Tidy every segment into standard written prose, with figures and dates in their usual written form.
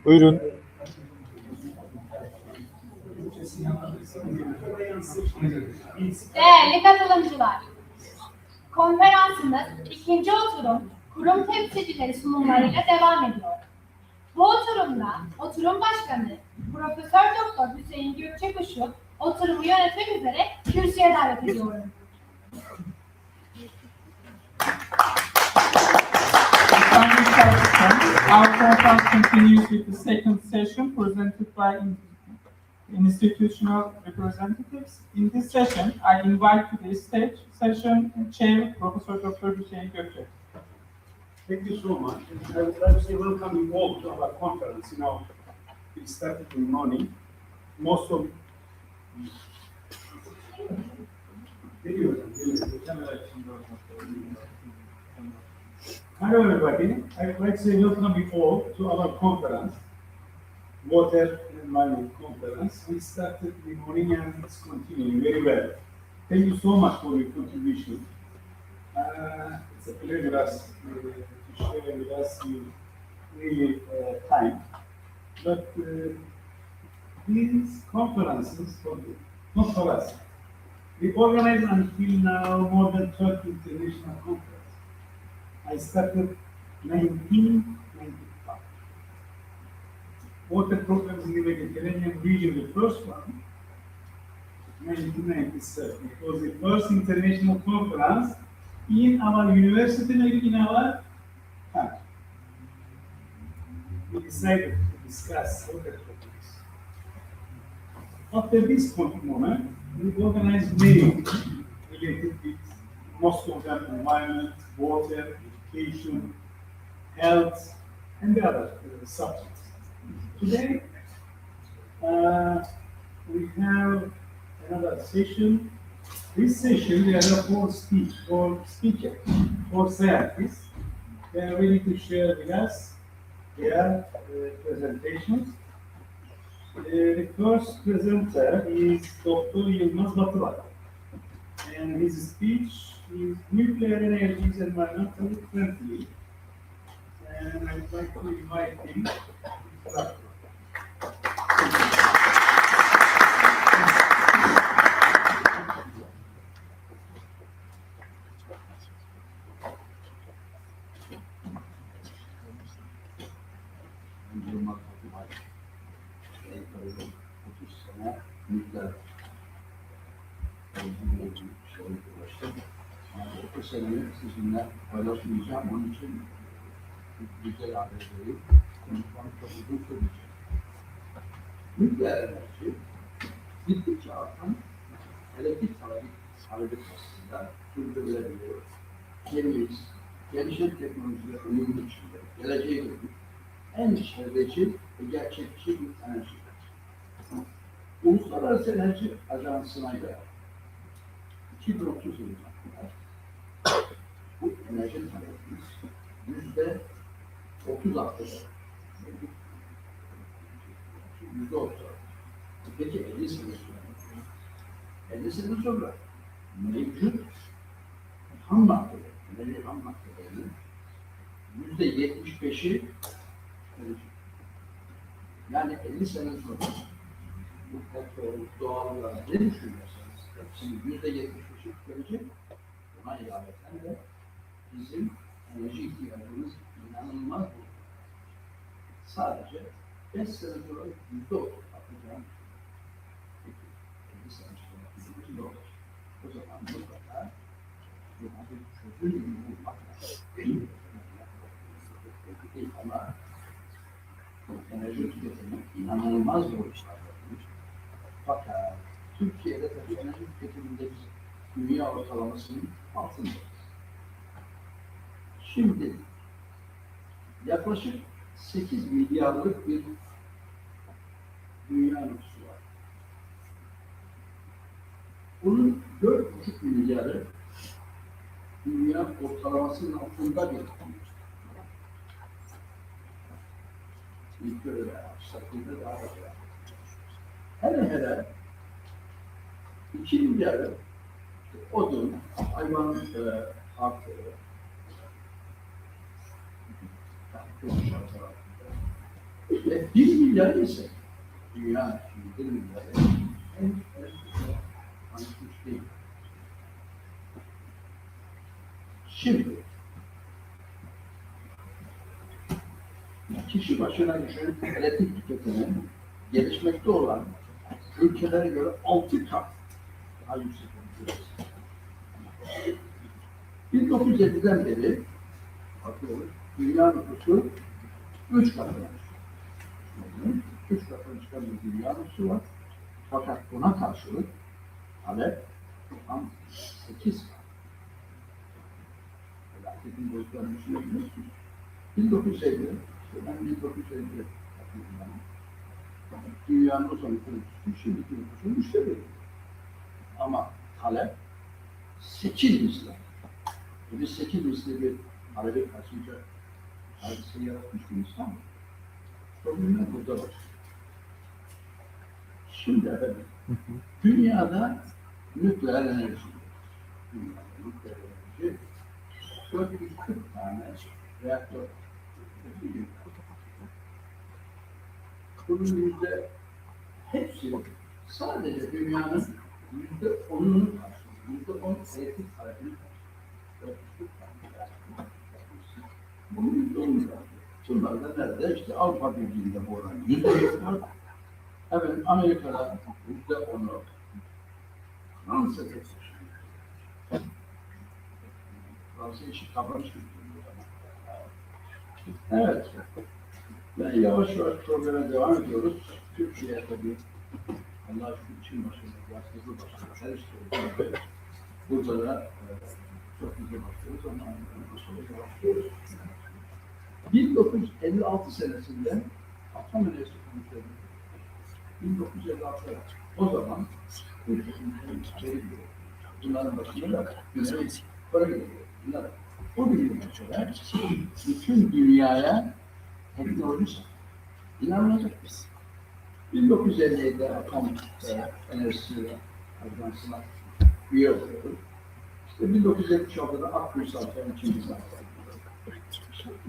Buyurun. Değerli katılımcılar, konferansımız ikinci oturum kurum temsilcileri sunumlarıyla devam ediyor. Bu oturumda oturum başkanı Profesör Doktor Hüseyin Gökçekuş'u oturumu yönetmek üzere kürsüye davet ediyorum. Our conference continues with the second session presented by institutional representatives. In this session, I invite to the stage session chair, Professor Dr. Hüseyin Gökçek. Thank you so much. I would like to say welcome you all to our conference. You know, we started in the morning. Most of Hello everybody. I would like to say welcome you all to our conference, Water and Environment Conference. We started in the morning and it's continuing very well. Thank you so much for your contribution. It's a pleasure to share with us your really time. But these conferences, not for us, we organized until now more than 30 international conferences. I started 1995. Water programs in the Mediterranean region, the first one, 1997. It was the first international conference in our university, maybe in our country. We decided to discuss water topics. After this moment, we organized many related with most of them environment, water, education, health, and the other subjects. Today, we have another session. This session, we have four speakers, four scientists. They are ready to share with us their presentations. The first presenter is Dr. Yılmaz Batılay, and his speech is nuclear energy is environmentally friendly. And I'd like to invite him to start. Bu seneyi sizinle paylaşmayacağım. Onun için güzel haberleri konuşmanın çok uzun sürecek. Nükleer enerji gittikçe artan elektrik talebi karşısında sürdürülebiliyor. Temiz, gelişen teknolojiler uyumlu içinde geleceğe dönük en çevreci ve gerçekçi bir enerji. Uluslararası Enerji Ajansı'na göre 2030 yılına kadar bu enerji talebimiz %30 artacak. %30. Peki 50 sene sonra? 50 sene sonra mevcut ham maddeler, enerji ham maddelerinin %75'i yani 50 sene sonra bu petrol, doğalgaz ne düşünüyorsanız hepsinin %75'i gelecek. Buna ilaveten de bizim enerji ihtiyacımız inanılmaz bu. Sadece 5 sene sonra %30 atacağım. 50 sene sonra %30 olacak. O zaman mutlaka bir çözüm bulmak lazım. Ama enerji tüketimi inanılmaz borçlar yapmış. Fakat Türkiye'de tabii enerji tüketiminde biz dünya ortalamasının altındayız. Şimdi yaklaşık 8 milyarlık bir dünya nüfusu var. Bunun 4,5 milyarı dünya ortalamasının altında bir ülke ve şartında daha da hele 2 milyarı odun, hayvan artı kötü şartlar altında İşte 1 milyar ise dünya şimdi 1 milyar en tanışmış değil. Şimdi kişi başına düşen elektrik tüketimi gelişmekte olan ülkelere göre 6 kat daha yüksek. 1950'den beri bakıyoruz, dünya nüfusu 3 katına. 3 katına çıkan bir dünya nüfusu var. Fakat buna karşılık talep tam 8 kat. Felaketin boyutlarını düşünebiliyorsunuz. 1950, işte ben 1950 dünyanın o zaman nüfusu şimdiki nüfusun 3'te biri. Ama talep 8 misli. Biz 8 misli bir talebi karşılayacak hadise yaratmış bir insan. Problemler burada var. Şimdi efendim, dünyada nükleer enerji, 440 tane reaktör. Bunun hepsi sadece dünyanın %10'unu karşılıyor. %10 elektrik talebini bunun %10'unu karşılıyor. Bunlar da nerede? İşte Avrupa Birliği'nde bu oran %4. Evet, Amerika'da %10'u. Fransa'da Fransa işi kavramış bir evet. Ben yavaş yavaş programa devam ediyoruz. Türkiye'ye tabii Allah şu için başarılı, yastıklı başarılı, her işte burada da çok güzel başlıyoruz ama sonra başlıyoruz. 1956 senesinde Atom Enerjisi Komisyonu 1956 o zaman bunların başında da Güney Kore geliyor. Bunlar o gün mesela bütün dünyaya teknoloji inanılacak biz. 1957'de Atom Enerjisi Ajansı'na üye oluyoruz. İşte 1976'da Akgül Santrali'nin ikinci santrali.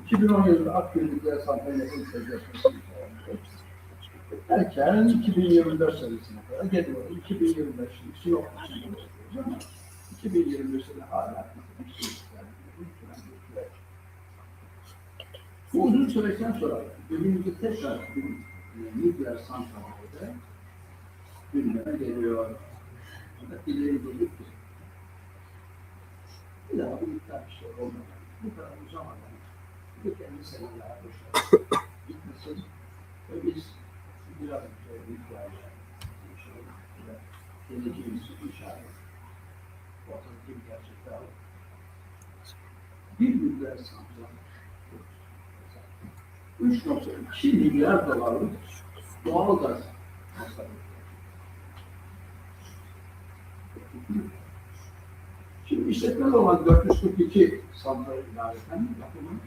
2010 yılında Akgül Nükleer Santrali'nin sözleşmesi derken 2024 senesine kadar geliyoruz. 2025 için yok. 2025'te hala bu uzun süreçten sonra günümüzde tekrar nükleer santralde gündeme geliyor. İleri gelip bir daha bu miktar bir şey olmadan, bu kadar uzamadan bir kendi seneler boşver gitmesin ve biz biraz nükleer geleceğimizi inşallah ortadaki bir gerçekte alalım. Bir nükleer santral 3.2 milyar dolarlık doğal gaz masrafı. Şimdi işletmeli olan 442 santral ilaveten yapımın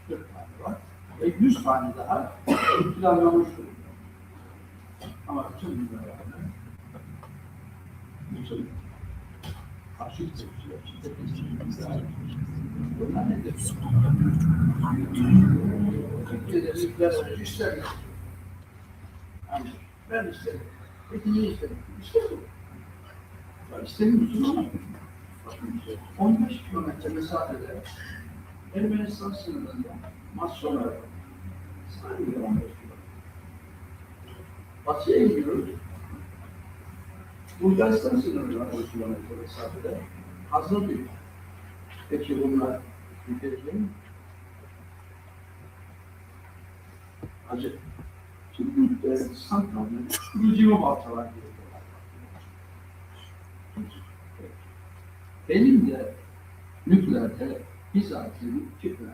40 tane var ve 100 tane daha planlanmış durumda. Ama bütün dünyada bütün karşı tepkiler içinde bunlar nedir? Türkiye'de nükleer enerji istemiyor. Yani ben isterim. Peki niye isterim? İstemiyorum. Ben istemiyorsun ama 15 kilometre mesafede Ermenistan sınırında Masyonlar sadece 15 kilometre. Batıya gidiyoruz. Bulgaristan sınırında 10 kilometre mesafede hazır bir. Peki bunlar ülkede mi? Acı. Şimdi santralde sürücüme baltalar geliyor. Benim de nükleerde bizatihi iki plan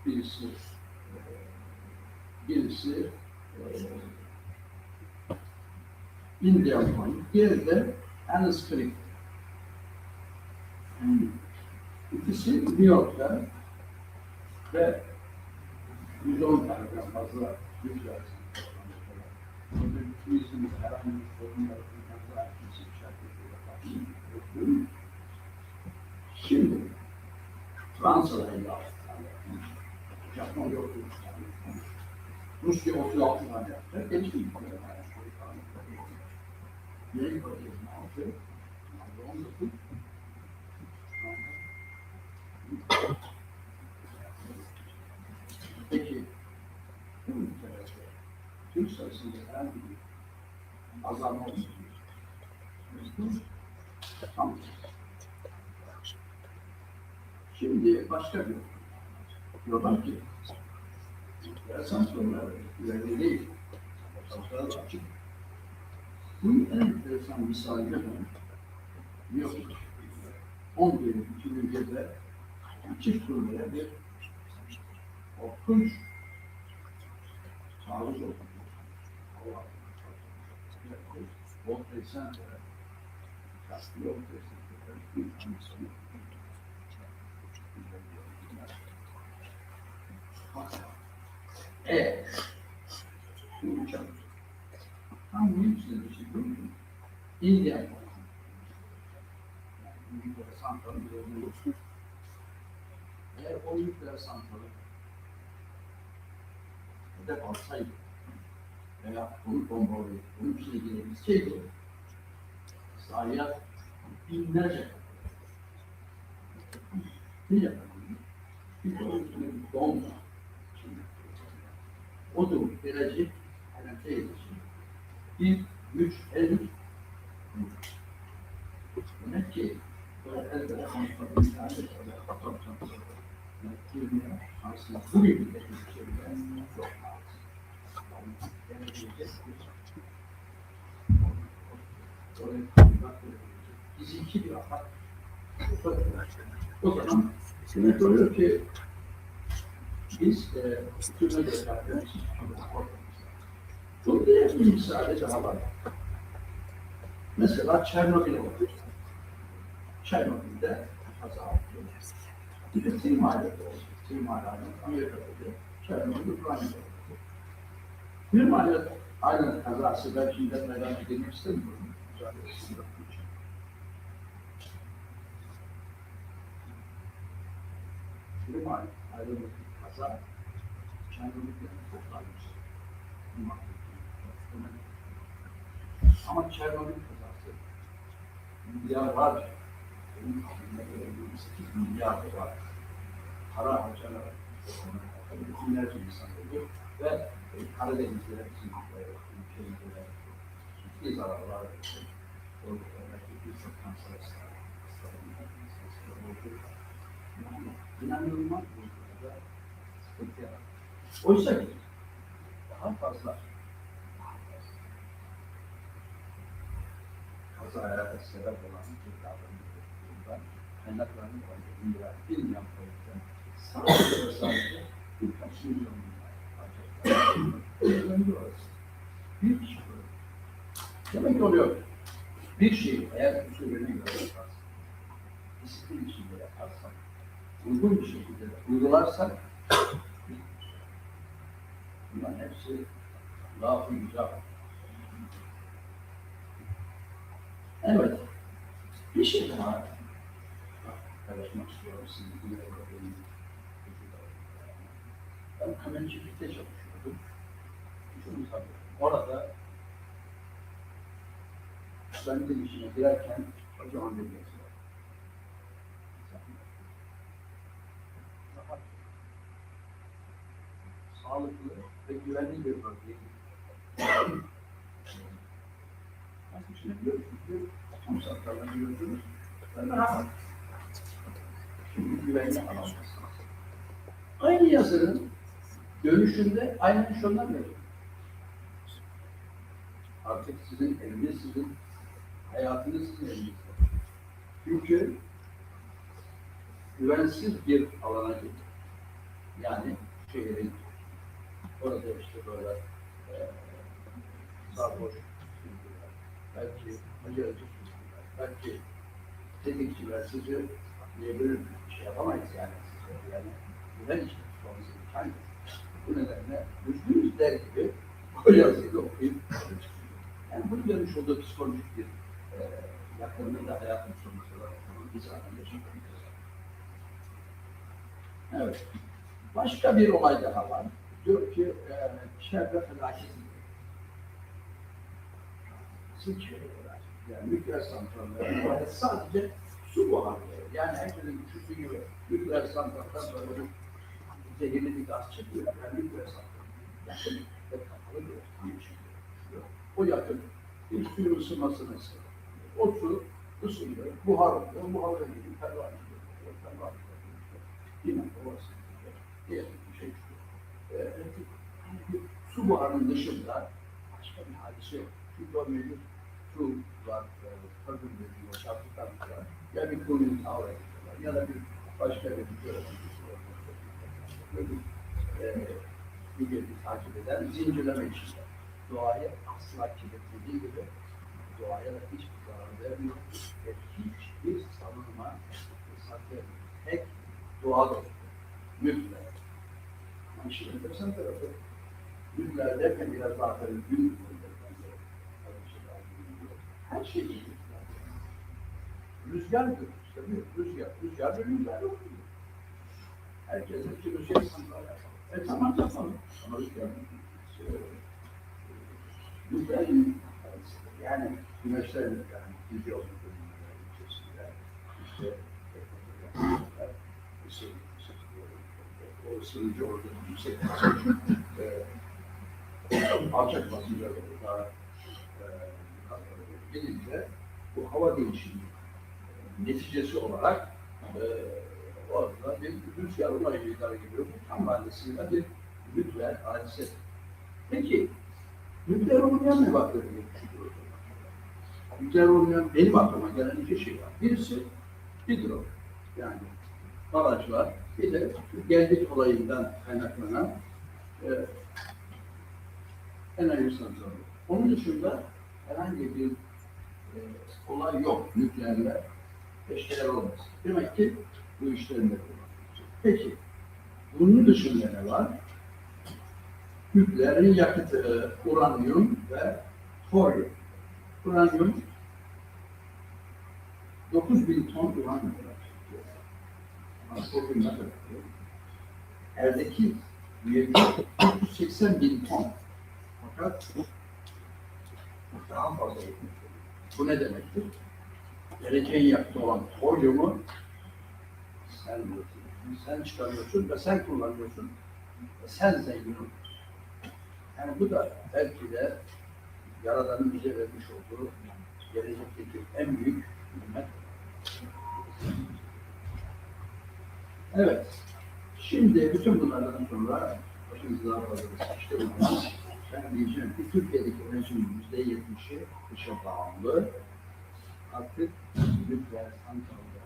geçmiştim. Birisi Indian Point, diğeri de Annis Creek. İkisi New York'ta ve 110 taneden fazla nükleer santralde. Turizm herhangi bir sorunlar şimdi Fransa'da 56 tane, Japonya 33 tane, Rusya 36 tane yaptı. Gelişti mi? Nereye koyacağız? Ne yapıyor? Peki, bu ülkelerde Türk sayısında herhangi bir azalma olsun. Tamam. Şimdi başka bir diyorlar ki sanksiyonlar güvenli değil. Sanksiyonlar da açık. Bunun en enteresan misali de bu. Yok. 11.2007'de çift turnuya bir korkunç taarruz oldu. World Trade Center'e kastı World Trade Center'e bir tanesi. Bu uçak tam bunun içinde bir şey değil mi? India yani nükleer santralın üzerinde yok. Eğer o nükleer santralı hedef alsaydı veya onu bombalayıp onun içine girebilseydi zayiat binlerce ne yapabilir? Bir onun üstüne bir bomba o durum gelecek bir güç henüz demek ki böyle elde konuşmadığımız halde aslında bu gibi bir şeyler yok. Fiziki bir atak. O zaman demek oluyor ki biz hüküme göre yapıyoruz. Çok diğer bir misali daha var. Mesela Çernobil oldu. Çernobil'de kaza oldu. Bir de Timal'de oldu. Timal'de Amerika'da Çernobil Ukrayna'da oldu. Timal'de aynı kazası ben şimdi merak edilmek istemiyorum. Timal ayrı bir kaza Çernobil'de toplanmış. Ama Çernobil kazası milyarlarca, milyar dolar para harcanarak binlerce insan öldü ve Karadeniz'de bizim ülkemizde ciddi zararlar verdi. Birçok kanser hastalığı oldu. Yani inanılmaz bir sıkıntı yarattı. Oysa ki daha fazla kazaya sebep olan bir davranışlarından kaynaklarını indirip bilmeyen sadece birkaç milyon harcayacaklar. Bir kişi böyle. Demek oluyor. Bir şey eğer usulüne göre yaparsak, disiplin içinde yaparsak, uygun bir şekilde uygularsak, bunların hepsi laf-ı güzel. Evet, bir şey daha paylaşmak istiyorum sizinle. Ben kameracılıkta çalışıyordum. Orada ben de işine girerken kocaman bir yazı var. Sağlıklı ve güvenli bir bölgeye gidiyor. Nasıl düşünebiliyor çünkü tam saatlerden görüyorsunuz. Ben rahat. Çünkü güvenli alamazsınız. Aynı yazının dönüşünde aynen şunlar veriyor. Artık sizin eliniz, sizin hayatınız sizin elinizde. Çünkü güvensiz bir alana gidiyor. Yani şehrin orada işte böyle sarhoş sürücüler, belki aceleci sürücüler, belki tetikçiler sizi diyebilir bir şey yapamayız yani size. Yani güven için tutmamız imkan yok. Bu nedenle üzgünüz der gibi o yazıyı da okuyup yani bunun dönüş olduğu psikolojik bir yakınlığı da hayatın sonuçları bir zaten yaşamak. Evet. Başka bir olay daha var. Diyor ki içeride felaket. Sıçrıyor. Yani nükleer santralleri sadece su buharı. Yani herkesin düşündüğü gibi nükleer santralden sonra bir zehirli bir gaz çıkıyor. Yani nükleer santral yakın ve kapalı bir ortam çıkıyor. O yakın bir suyun ısınmasını istiyor. O su ısınıyor, buhar oluyor, buharla ilgili pervane ediyor. Pervane ediyor. Yine orası diğer bir şey çıkıyor. Su buharının dışında başka bir hadise yok. Çünkü o mevcut su var, kadın dediği o şartlıktan sonra ya bir konuyu tavra ediyorlar ya da bir başka bir bir takip eden zincirleme içinde. Doğayı asla kirletlediği gibi doğaya da hiçbir zarar vermiyor ve hiçbir savunma saklayamıyor. Tek doğa dostu. Nükleer. Yani şimdi enteresan tarafı nükleer derken biraz daha tabii büyük her şey iyi. Rüzgar mı? İşte rüzgar. Rüzgar ve rüzgar yok. Herkesin için rüzgar santralı yapalım. Tamam yapalım. Ama rüzgar rüzgar yani güneşler yani gidiyor içerisinde. İşte o ısırıcı orada yüksek alçak basınca daha gelince bu hava değişimi neticesi olarak orada bir rüzgar olayı idare ediyor. Bu tam manasıyla bir nükleer hadise. Peki, nükleer olmayan ne bakıyor? Nükleer olmayan benim aklıma gelen iki şey var. Birisi hidro, yani barajlar, bir de geldik olayından kaynaklanan enerji santralı. Onun dışında herhangi bir olay yok nükleerle eşdeğer olmaz. Demek ki bu işlerin de kullanılacak. Peki, bunun dışında ne var? Nükleerin yakıtı uranyum ve toryum. Uranyum 9.000 ton uranyum üretiyor. Toryum ne kadar? Erdeki üyelik 380.000 ton. Fakat daha fazla etmiş. Bu ne demektir? Geleceğin yakıtı olan toryumu sen çıkarıyorsun ve sen kullanıyorsun ve sen zengin oluyorsun. Yani bu da belki de Yaradan'ın bize vermiş olduğu gelecekteki en büyük nimet. Evet. Şimdi bütün bunlardan sonra başımızda daha fazla işte ben diyeceğim ki Türkiye'deki enerjinin %70'i dışa bağımlı. Artık nükleer santralda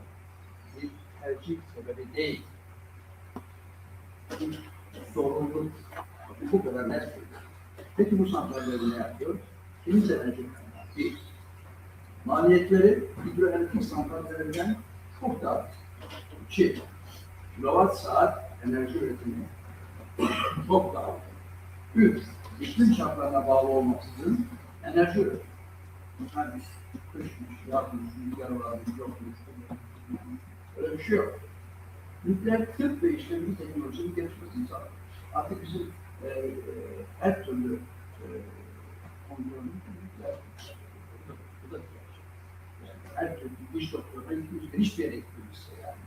bir tercih sebebi değil. Bir sorumluluk. Bu kadar net. Peki bu santralleri ne yapıyor? Temiz enerji kaynağı değil. Maliyetleri hidroelektrik santrallerinden çok daha ki kilowatt saat enerji üretimi çok daha büyük. İklim şartlarına bağlı olmaksızın enerji üretimi. Yani kışmış, yazmış, rüzgar varmış, yokmuş. Öyle bir şey yok. Nükleer tıp ve işlemci teknolojinin gelişmesini sağlar. Artık bizim her türlü kontrolümüz nükleer. Bu da gerçek. Yani her türlü diş doktoruna gittiğimizde hiçbir yere gittiğimizde yani.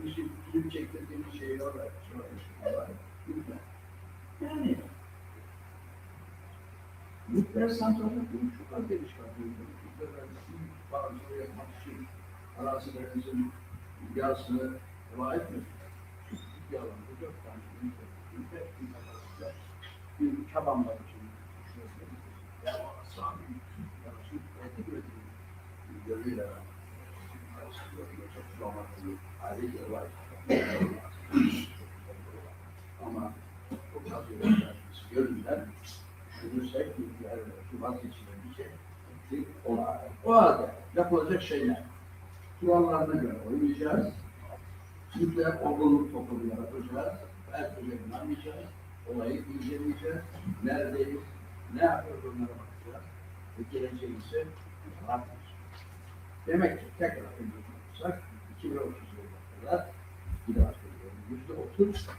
Dişi film çektirdiğimiz şeyler var, nükleer. Yani nükleer santraller bunu çok az geliş kalıyor. Nükleer bağımsızlığı yapmak için arazilerimizin yarısını heva etmiyor. Bir alanda 4 tane nükleer kapasiteler bir kabanlar için düşünüyoruz. Yani sağ bir elektrik üretimi görüyle çok kullanmaklı haliyle var. Ama o tarz üretimlerimiz görülen düşünürsek nükleer üretimi vazgeçilebilecek bir olay. O halde yapılacak şeyler kurallarına göre oynayacağız. Nükleer olgunluk topluluğu yaratacağız. Her türlü anlayacağız. Olayı inceleyeceğiz. Neredeyiz? Ne yapıyoruz onlara bakacağız. Ve geleceğimizi anlatacağız. Demek ki tekrar yapacaksak 2030 yılına kadar bir daha söylüyorum. %30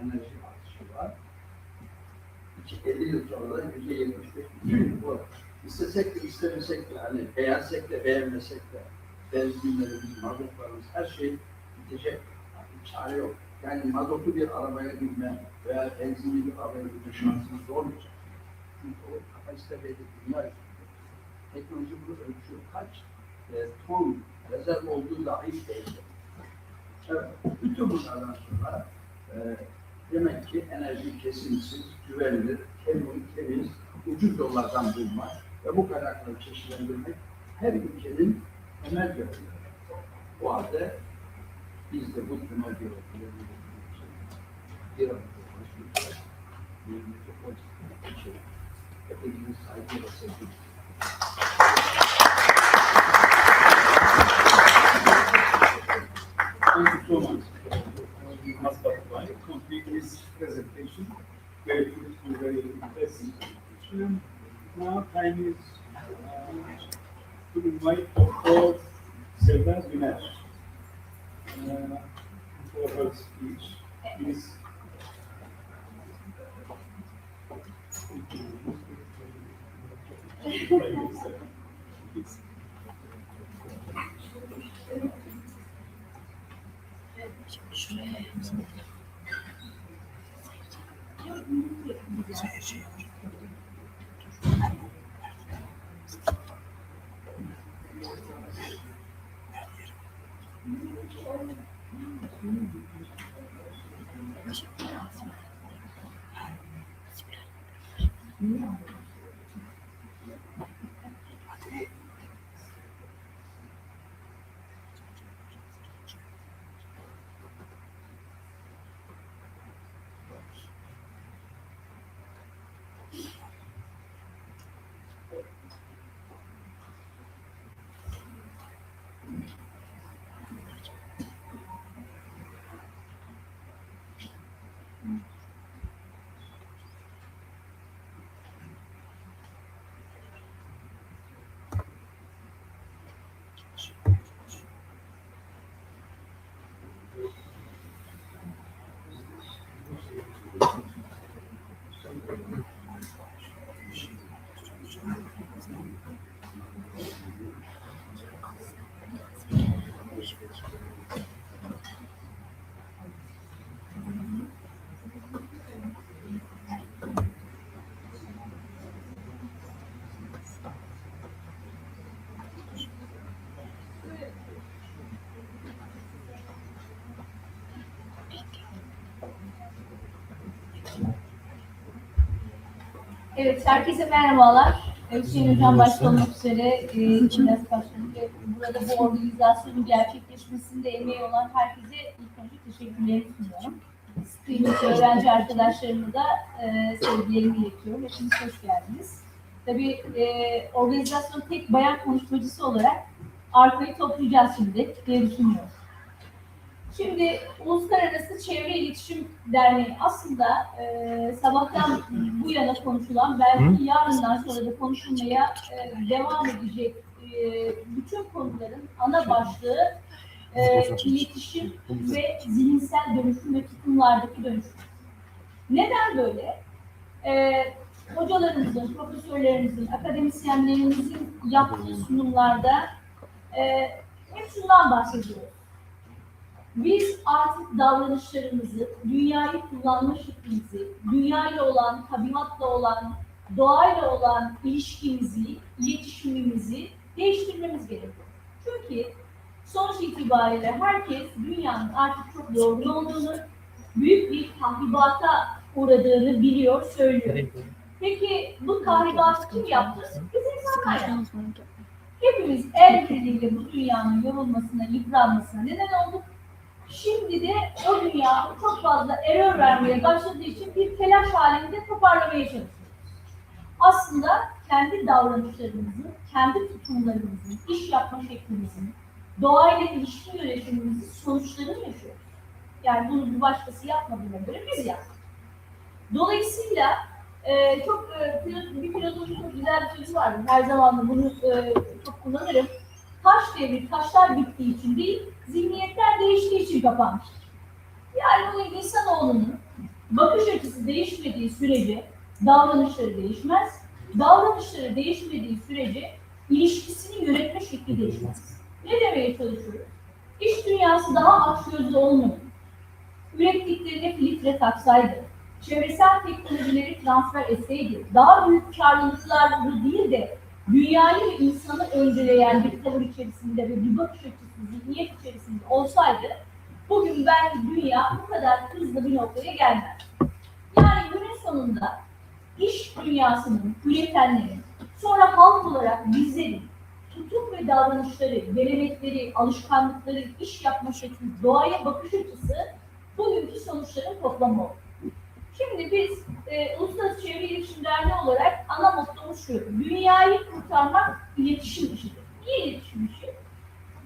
enerji artışı sonra 50 yıl sonra da %75 bütün bu. İstesek de istemesek de, hani beğensek de beğenmesek de benzinlerimiz, mazotlarımız, her şey bitecek. Artık çare yok. Yani mazotu bir arabaya binme veya benzinli bir arabaya binme şansımız olmayacak. Çünkü o kapasite belli dünya üstünde. Teknoloji bunu ölçüyor. Kaç ton rezerv olduğu dahi belli. Evet, bütün bunlardan sonra demek ki enerji kesintisiz, güvenilir, temiz, ucuz yollardan bulmak ve bu kaynakları çeşitlendirmek her ülkenin temel görevi. O halde biz de bu temel görevleri bir an önce başlıyoruz. Bir mikrofon için hepimizin saygı ve sevgi. Thank you so much. Must complete this presentation. Very beautiful, very impressive presentation. Now time is to invite Dr. Selva Güner for her speech. Please. Evet, herkese merhabalar. Hüseyin Hocam başta olmak üzere biraz başladık ve burada bu organizasyonun gerçekleşmesinde emeği olan herkese ilk önce teşekkürlerimi sunuyorum. Kıymetli öğrenci arkadaşlarıma da sevgilerimi iletiyorum. Hepiniz hoş geldiniz. Tabii organizasyonun tek bayan konuşmacısı olarak arkayı toplayacağız şimdi diye düşünüyorum. Şimdi Uluslararası Çevre İletişim Derneği aslında sabahtan bu yana konuşulan, belki yarından sonra da konuşulmaya devam edecek bütün konuların ana başlığı iletişim ve zihinsel dönüşüm ve tutumlardaki dönüşüm. Neden böyle? Hocalarımızın, profesörlerimizin, akademisyenlerimizin yaptığı sunumlarda hep şundan bahsediyoruz. Biz artık davranışlarımızı, dünyayı kullanma şeklimizi, dünyayla olan, tabiatla olan, doğayla olan ilişkimizi, iletişimimizi değiştirmemiz gerekiyor. Çünkü sonuç itibariyle herkes dünyanın artık çok yorgun olduğunu, büyük bir tahribata uğradığını biliyor, söylüyor. Peki bu tahribatı kim yaptı? Biz insanlar yaptık. Hepimiz el birliğiyle bu dünyanın yorulmasına, yıpranmasına neden olduk. Şimdi de o dünya çok fazla error vermeye başladığı için bir telaş halinde toparlamaya çalışıyoruz. Aslında kendi davranışlarımızın, kendi tutumlarımızın, iş yapma şeklimizin, doğayla ilişki yönetimimizin sonuçlarını yaşıyoruz. Yani bunu bir başkası yapmadığına göre biz yaptık. Dolayısıyla bir filozofun çok güzel bir sözü vardır. Her zaman da bunu çok kullanırım. Taş devri, taşlar bittiği için değil, zihniyetler değiştiği için kapanmıştır. Yani bu insanoğlunun bakış açısı değişmediği sürece davranışları değişmez. Davranışları değişmediği sürece ilişkisini yönetme şekli değişmez. Ne demeye çalışıyoruz? İş dünyası daha açgözlü olmalı. Ürettiklerine filtre taksaydı, çevresel teknolojileri transfer etseydi, daha büyük karlılıklarla değil de dünyayı ve insanı önceleyen bir tavır içerisinde ve bir bakış açısı, zihniyet içerisinde olsaydı, bugün belki dünya bu kadar hızlı bir noktaya gelmez. Yani günün sonunda iş dünyasının, üretenlerin, sonra halk olarak bizlerin tutum ve davranışları, gelenekleri, alışkanlıkları, iş yapma şekli, doğaya bakış açısı bugünkü sonuçların toplamı oldu. Şimdi biz Uluslararası Çevre İletişim Derneği olarak ana mottomuz şu: dünyayı kurtarmak iletişim işidir. Niye iletişim işi?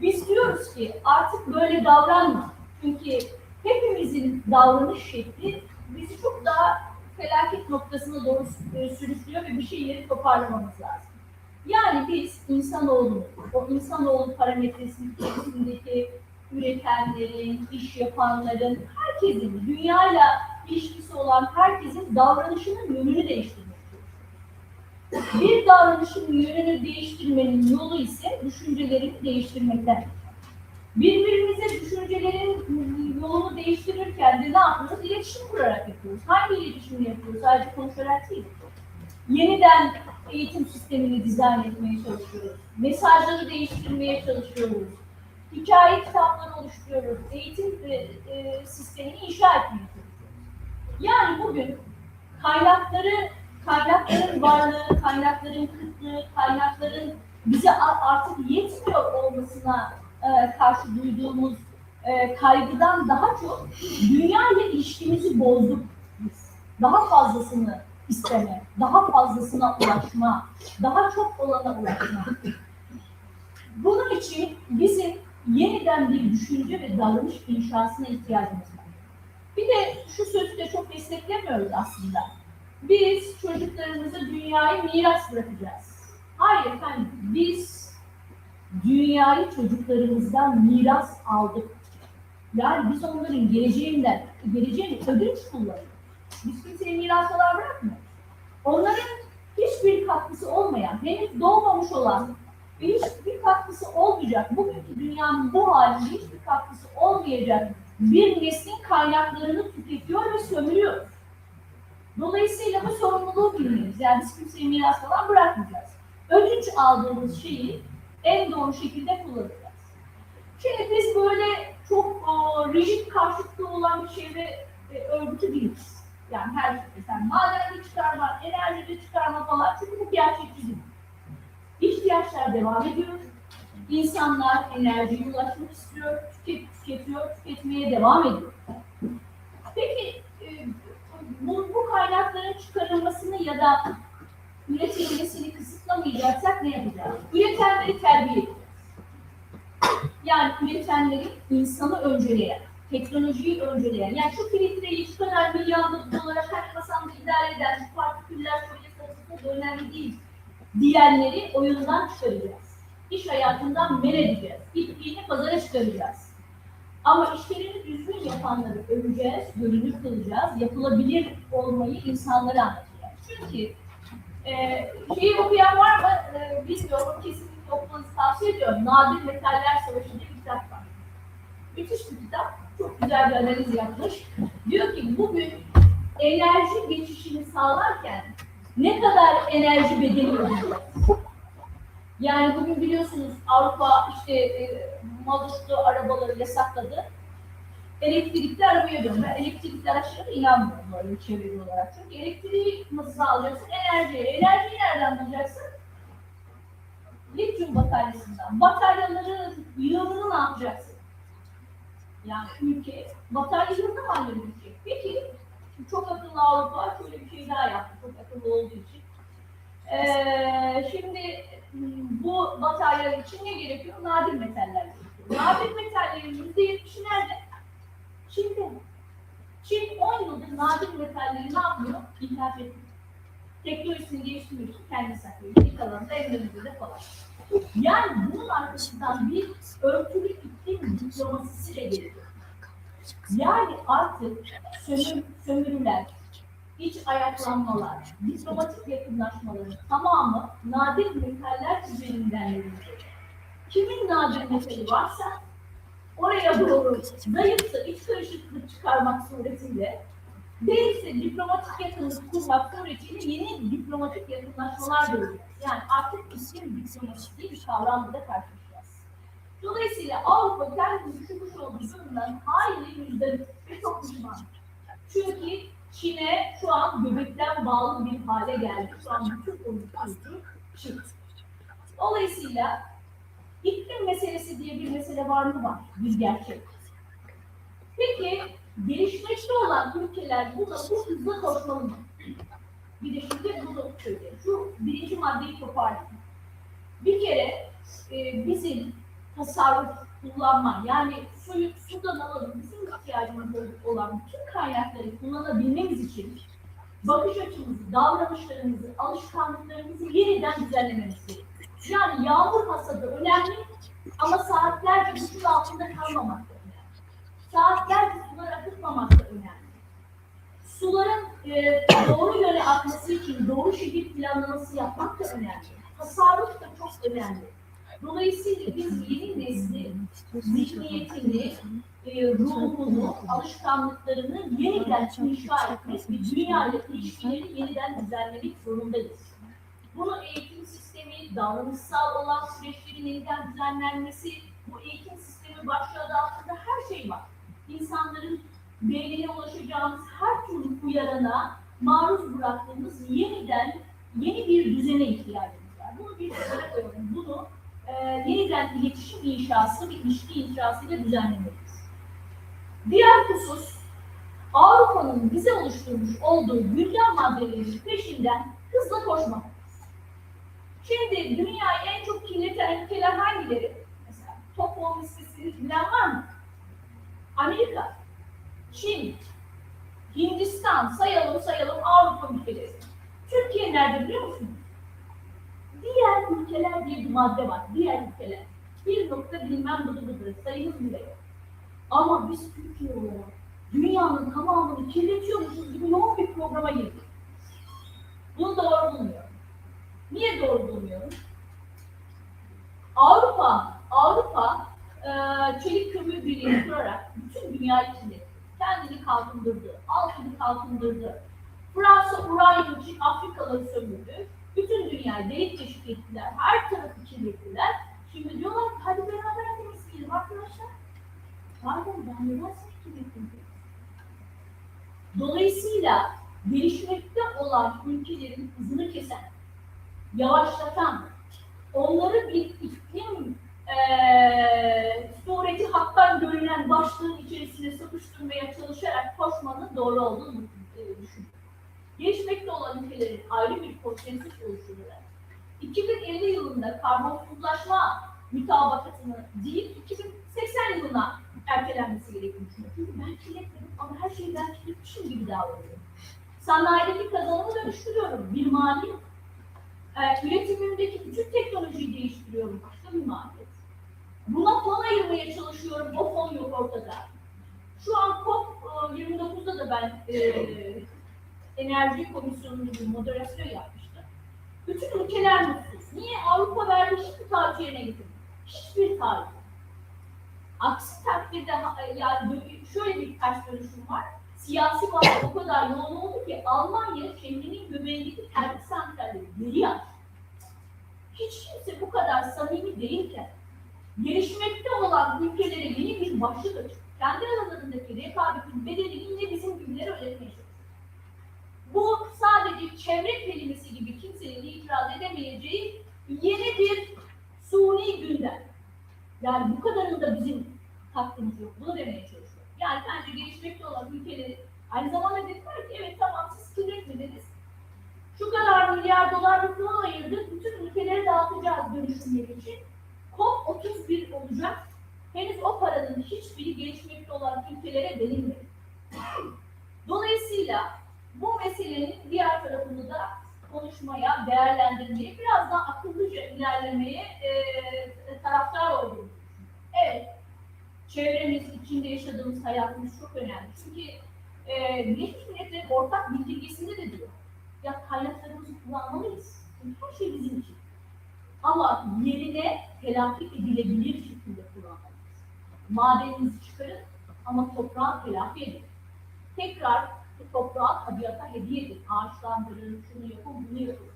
Biz diyoruz ki artık böyle davranma. Çünkü hepimizin davranış şekli bizi çok daha felaket noktasına doğru sürüklüyor ve bir şeyleri toparlamamız lazım. Yani biz insanoğlunu, o insanoğlu parametresinin içerisindeki üretenlerin, iş yapanların, herkesin, dünyayla ilişkisi olan herkesin davranışının yönünü değiştirmek gerekiyor. Bir davranışın yönünü değiştirmenin yolu ise düşüncelerini değiştirmekten. Birbirimize düşüncelerin yolunu değiştirirken de ne yapıyoruz? İletişim kurarak yapıyoruz. Hangi iletişimi yapıyoruz? Sadece konuşarak değil. Yeniden eğitim sistemini dizayn etmeye çalışıyoruz. Mesajları değiştirmeye çalışıyoruz. Hikaye kitapları oluşturuyoruz. Eğitim sistemini inşa etmeye çalışıyoruz. Yani bugün kaynakların varlığı, kaynakların kıtlığı, kaynakların bize artık yetmiyor olmasına karşı duyduğumuz kaygıdan daha çok dünya ile ilişkimizi bozduk biz. Daha fazlasını isteme, daha fazlasına ulaşma, daha çok olana ulaşma. Bunun için bizim yeniden bir düşünce ve davranış inşasına ihtiyacımız var. Bir de şu sözü de çok desteklemiyoruz aslında. Biz çocuklarımıza dünyayı miras bırakacağız. Hayır efendim, biz dünyayı çocuklarımızdan miras aldık. Yani biz onların geleceğini ödünç kullanıyoruz. Biz kimseye miras falan bırakmıyoruz. Onların hiçbir katkısı olmayan, henüz doğmamış olan ve hiçbir katkısı olmayacak, bugünkü dünyanın bu halinde hiçbir katkısı olmayacak bir neslin kaynaklarını tüketiyor ve sömürüyor. Dolayısıyla bu sorumluluğu bilmeliyiz. Yani biz kimseye miras falan bırakmayacağız. Ödünç aldığımız şeyi en doğru şekilde kullanacağız. Şimdi biz böyle çok rigid karşıtlığı olan bir çevre örgütü değiliz. Yani her şey, sen madende çıkarma, enerjide çıkarma falan, çünkü bu gerçekçi değil. İhtiyaçlar devam ediyor. İnsanlar enerjiye ulaşmak istiyor, tüketiyor, tüketmeye devam ediyor. Peki bu kaynakların çıkarılmasını ya da üretilmesini kısıtlamayacaksak ne yapacağız? Üretenleri terbiye edeceğiz. Yani üretenleri insanı önceleyen, teknolojiyi önceleyen, yani şu filtreyi şu kadar milyon dolara kaçmasam da idare eden, şu partiküller şöyle sarısında da önemli değil diyenleri oyundan çıkaracağız. İş hayatından men edeceğiz. İttiğini pazara çıkaracağız. Ama işlerini düzgün yapanları öveceğiz, görünür kılacağız, yapılabilir olmayı insanlara anlatacağız. Çünkü şeyi okuyan var mı? Bilmiyorum, kesinlikle okumanızı tavsiye ediyorum. Nadir Metaller Savaşı diye bir kitap var. Müthiş bir kitap, çok güzel bir analiz yapmış. Diyor ki bugün enerji geçişini sağlarken ne kadar enerji bedeli ödeyeceğiz? Yani bugün biliyorsunuz Avrupa işte mazotlu arabaları yasakladı. Elektrikli arabaya dönüyor. Ben elektrikli araçlara da inanmıyorum böyle çevreli olarak. Çünkü elektriği nasıl sağlayacaksın? Enerjiyi nereden bulacaksın? Lityum bataryasından. Bataryaların yığınını ne yapacaksın? Yani ülke batarya yığınını mı halledecek? Peki, çok akıllı Avrupa şöyle bir şey daha yaptı. Çok akıllı olduğu için. Şimdi bu bataryalar için ne gerekiyor? Nadir metaller gerekiyor. Nadir metallerin %70'i nerede? Çin'de. Çin 10 yıldır nadir metalleri ne yapıyor? İthal ediyor. Teknolojisini geliştirmek için kendi saklıyor. İlk alanda Endonezya'da falan. Yani bunun arkasından bir örtülü iklim diplomasisi de geliyor. Yani artık sömürüler, iç ayaklanmalar, diplomatik yakınlaşmaların tamamı nadir metaller üzerinden yürüyecek. Kimin nadir metali varsa oraya doğru zayıfsa iç karışıklık çıkarmak suretiyle, değilse diplomatik yakınlık kurmak suretiyle yeni diplomatik yakınlaşmalar göreceğiz. Yani artık iklim diplomasisi diye bir kavramla da karşılaşacağız. Dolayısıyla Avrupa kendini düşürmüş olduğu durumdan hayli müzdarip ve çok pişman. Çünkü Çin'e şu an göbekten bağlı bir hale geldi. Şu an bütün unsur çıktı. Dolayısıyla iklim meselesi diye bir mesele var mı? Var. Bir gerçek. Peki gelişmekte olan ülkeler bu hızla koşmalı mı? Bir de şimdi bunu söyleyeyim. Şu birinci maddeyi toparlayayım. Bir kere bizim tasarruf kullanma, yani sudan alalım, bizim ihtiyacımız olan bütün kaynakları kullanabilmemiz için bakış açımızı, davranışlarımızı, alışkanlıklarımızı yeniden düzenlememiz gerekiyor. Yani yağmur hasadı önemli ama saatlerce bu su altında kalmamak da önemli. Saatlerce sular akıtmamak da önemli. Suların doğru yöne akması için doğru şehir planlaması yapmak da önemli. Tasarruf da çok önemli. Dolayısıyla biz yeni neslin zihniyetini, ruhunu, alışkanlıklarını yeniden inşa etmek ve dünya ile ilişkileri yeniden düzenlemek zorundayız. Bunu eğitim sistemi, davranışsal olan süreçlerin yeniden düzenlenmesi, bu eğitim sistemi başlığı adı altında her şey var. İnsanların beynine ulaşacağımız her türlü uyarana maruz bıraktığımız yeni bir düzene ihtiyacımız var. Bunu bir kenara koyalım. Bunu yeniden iletişim inşası ve ilişki inşasıyla düzenlemeliyiz. Diğer husus, Avrupa'nın bize oluşturmuş olduğu gündem maddelerinin peşinden hızla koşmak. Şimdi dünyayı en çok kirleten ülkeler hangileri? Mesela top 10 listesini bilen var mı? Amerika, Çin, Hindistan, sayalım Avrupa ülkeleri. Türkiye nerede biliyor musunuz? Diğer ülkeler diye bir madde var. Diğer ülkeler. Bir nokta bilmem budur. Sayımız bile yok. Ama biz Türkiye olarak dünyanın tamamını kirletiyormuşuz gibi yoğun bir programa girdik. Bunu doğru bulmuyorum. Niye doğru bulmuyorum? Avrupa çelik kömür birliğini kurarak bütün dünyayı kirletti. Kendini kalkındırdı, altını kalkındırdı. Fransa uranyum için Afrikaları sömürdü. Bütün dünyayı delik deşik ettiler, her tarafı kirlettiler. Şimdi diyorlar ki hadi beraber temizleyelim arkadaşlar. Pardon, ben neden sizi kirlettim? Dolayısıyla gelişmekte olan ülkelerin hızını kesen, yavaşlatan, onları bir iklim sureti haktan görünen başlığın içerisine sıkıştırmaya çalışarak koşmanın doğru olduğunu düşünüyorum. Gelişmekte olan ülkelerin ayrı bir konsensüs oluşturarak 2050 yılında karbonsuzlaşma mütabakatını değil 2080 yılına ertelenmesi gerektiğini düşünüyorum. Çünkü ben kirletmedim ama her şeyi ben kirletmişim gibi davranıyorum. Sanayideki kazanımı dönüştürüyorum. Bir maliyet. Üretimimdeki bütün teknolojiyi değiştiriyorum. Başka bir maliyet. Buna fon ayırmaya çalışıyorum. O fon yok ortada. Şu an COP29'da da ben enerji komisyonunun bir moderasyon yapmıştım. Bütün ülkeler mutsuz. Niye? Avrupa verdiği hiçbir taahhüt yerine getirdi. Hiçbir taahhüt. Aksi takdirde yani şöyle bir ters dönüşüm var. Siyasi baskı o kadar yoğun oldu ki Almanya şehrinin göbeğindeki termik santralleri geri açtı. Hiç kimse bu kadar samimi değilken gelişmekte olan ülkelere yeni bir başlık açıp kendi aralarındaki rekabetin bedelini yine bizim gibileri öğretmeye çalışıyor. Bu sadece çevre kelimesi gibi kimsenin itiraz edemeyeceği yeni bir suni gündem. Yani bu kadarında bizim hakkımız yok. Bunu demeye çalışıyor. Yani bence gelişmekte olan ülkeleri aynı zamanda dediler ki evet tamam siz kirletmediniz. Şu kadar milyar dolar bir fon ayırdık. Bütün ülkelere dağıtacağız dönüşümleri için. COP31 olacak. Henüz o paranın hiçbiri gelişmekte olan ülkelere verilmedi. Dolayısıyla bu meselenin diğer tarafını da konuşmaya, değerlendirmeye, biraz daha akıllıca ilerlemeye taraftar olduğunu. Evet, çevremiz, içinde yaşadığımız hayatımız çok önemli. Çünkü Birleşmiş Milletler'in ortak bildirgesinde de diyor, ya kaynaklarımızı kullanmalıyız. Çünkü her şey bizim için. Ama yerine telafi edilebilir şekilde kullanmalıyız. Madeninizi çıkarın ama toprağı telafi edin. Tekrar toprağı tabiata hediye edin. Ağaçlandırın, şunu yapın, bunu yapın.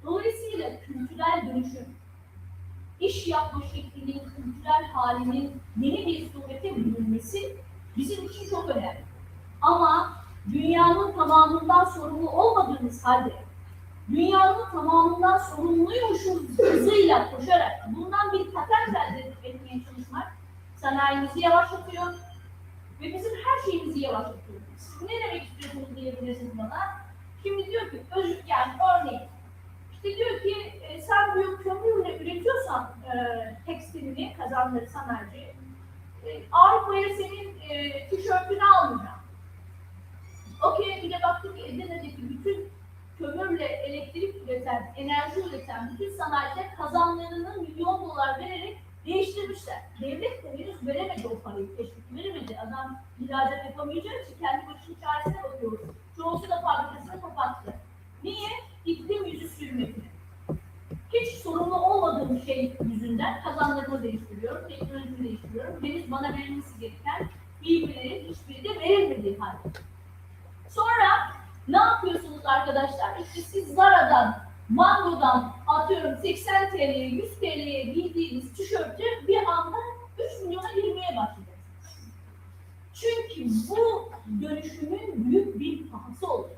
Dolayısıyla kültürel dönüşüm, iş yapma şeklinin, kültürel halinin yeni bir surete bürünmesi bizim için çok önemli. Ama dünyanın tamamından sorumlu olmadığımız halde, dünyanın tamamından sorumluymuşuz hızıyla koşarak bundan bir patent elde etmeye çalışmak sanayimizi yavaşlatıyor ve bizim her şeyimizi yavaşlatıyor. Siz ne demek istiyorsunuz diyebilirsiniz bana. Şimdi diyor ki, yani örneğin, işte diyor ki sen diyor kömürle üretiyorsan tekstilini, kazanları sanayici, Avrupa'ya senin tişörtünü almayacağım. Okey, bir de baktık ki Edirne'deki bütün kömürle elektrik üreten, enerji üreten bütün sanayiciler kazanlarını milyon dolar vererek değiştirmişler. Devlet de henüz veremedi o parayı, teşvik veremedi. Adam ihracat yapamayacağı için kendi başının çaresine bakıyor. Çoğusu da fabrikasını kapattı. Niye? İklim yüzü sürmekle. Hiç sorumlu olmadığım şey yüzünden kazanlarımı değiştiriyorum, teknolojimi değiştiriyorum. Henüz bana verilmesi gereken bilgilerin hiçbiri de verilmediği halde. Sonra ne yapıyorsunuz arkadaşlar? İşte siz Zara'dan, Mango'dan atıyorum 80 TL'ye, 100 TL'ye giydiğiniz tişörtü bir anda 3 milyona girmeye başlayacaksınız. Çünkü bu dönüşümün büyük bir pahası oluyor.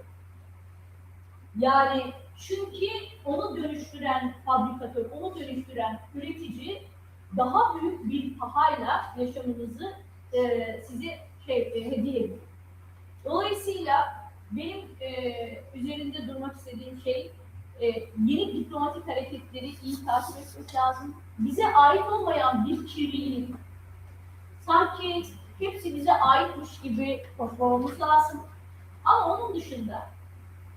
Yani çünkü onu dönüştüren fabrikatör, onu dönüştüren üretici daha büyük bir pahayla yaşamınızı size hediye ediyor. Dolayısıyla benim üzerinde durmak istediğim şey yeni diplomatik hareketleri iyi takip etmek lazım. Bize ait olmayan bir kirliliğin sanki hepsi bize aitmiş gibi koşmamamız lazım. Ama onun dışında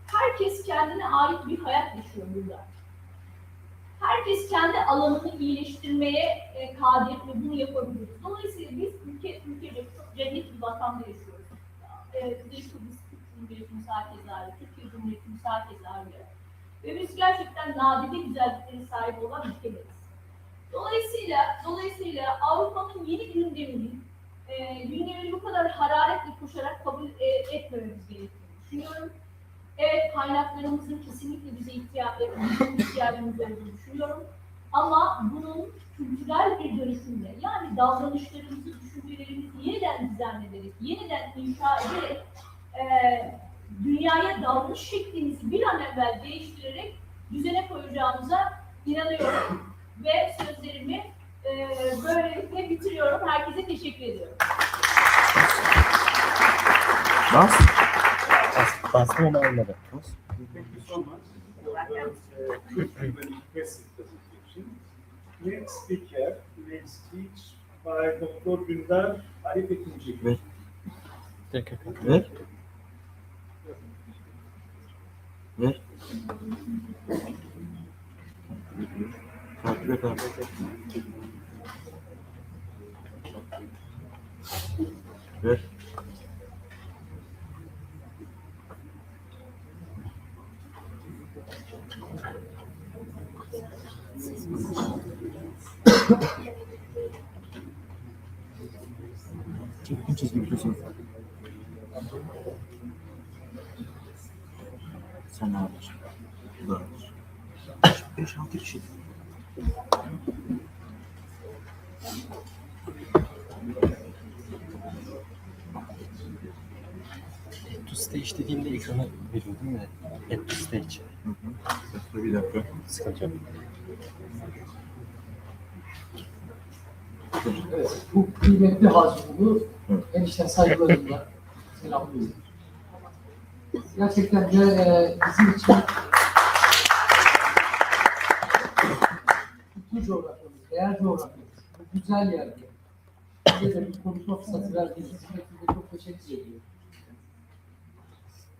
herkes kendine ait bir hayat yaşıyor burada. Herkes kendi alanını iyileştirmeye kadir ve bunu yapabilir. Dolayısıyla biz ülkece çok cennet bir vatanda yaşıyoruz. Kuzey Kıbrıs Türk Cumhuriyeti müsaade eder, Türkiye Cumhuriyeti müsaade eder. Ve biz gerçekten nadide güzellikleri sahibi olan ülkeleriz. Dolayısıyla Avrupa'nın yeni gündeminin bu kadar hararetle koşarak kabul etmememiz gerektiğini düşünüyorum. Evet, kaynaklarımızın kesinlikle bize ihtiyacımız olduğunu düşünüyorum. Ama bunun kültürel bir dönüşümle, yani davranışlarımızı, düşüncelerimizi yeniden düzenleyerek, yeniden inşa ederek dünyaya davranış şeklimizi bir an evvel değiştirerek düzene koyacağımıza inanıyorum. Ve sözlerimi böylelikle bitiriyorum. Herkese teşekkür ediyorum. Bastım ama olmadı. Thank you so much for your impressive presentation. Next speaker will speech by Dr. Dündar Ali Tekinci. Ver. Ver. Takip et abi. Ver. Çizgi çizgi biliyorsun. Sen ne yapacaksın? Bu da alır. 5-6 kişi. Head to stage dediğimde ekrana veriyor değil mi? Head to stage. Bir dakika. Sıkıntı yok. Evet, bu kıymetli Hacıoğlu enişten saygılarımla selamlıyorum. Gerçekten de bizim için kültür coğrafyamız, değer coğrafyamız, bu güzel yerde bize de bir konuşma fırsatı verdiğiniz için hepinize çok teşekkür ediyorum.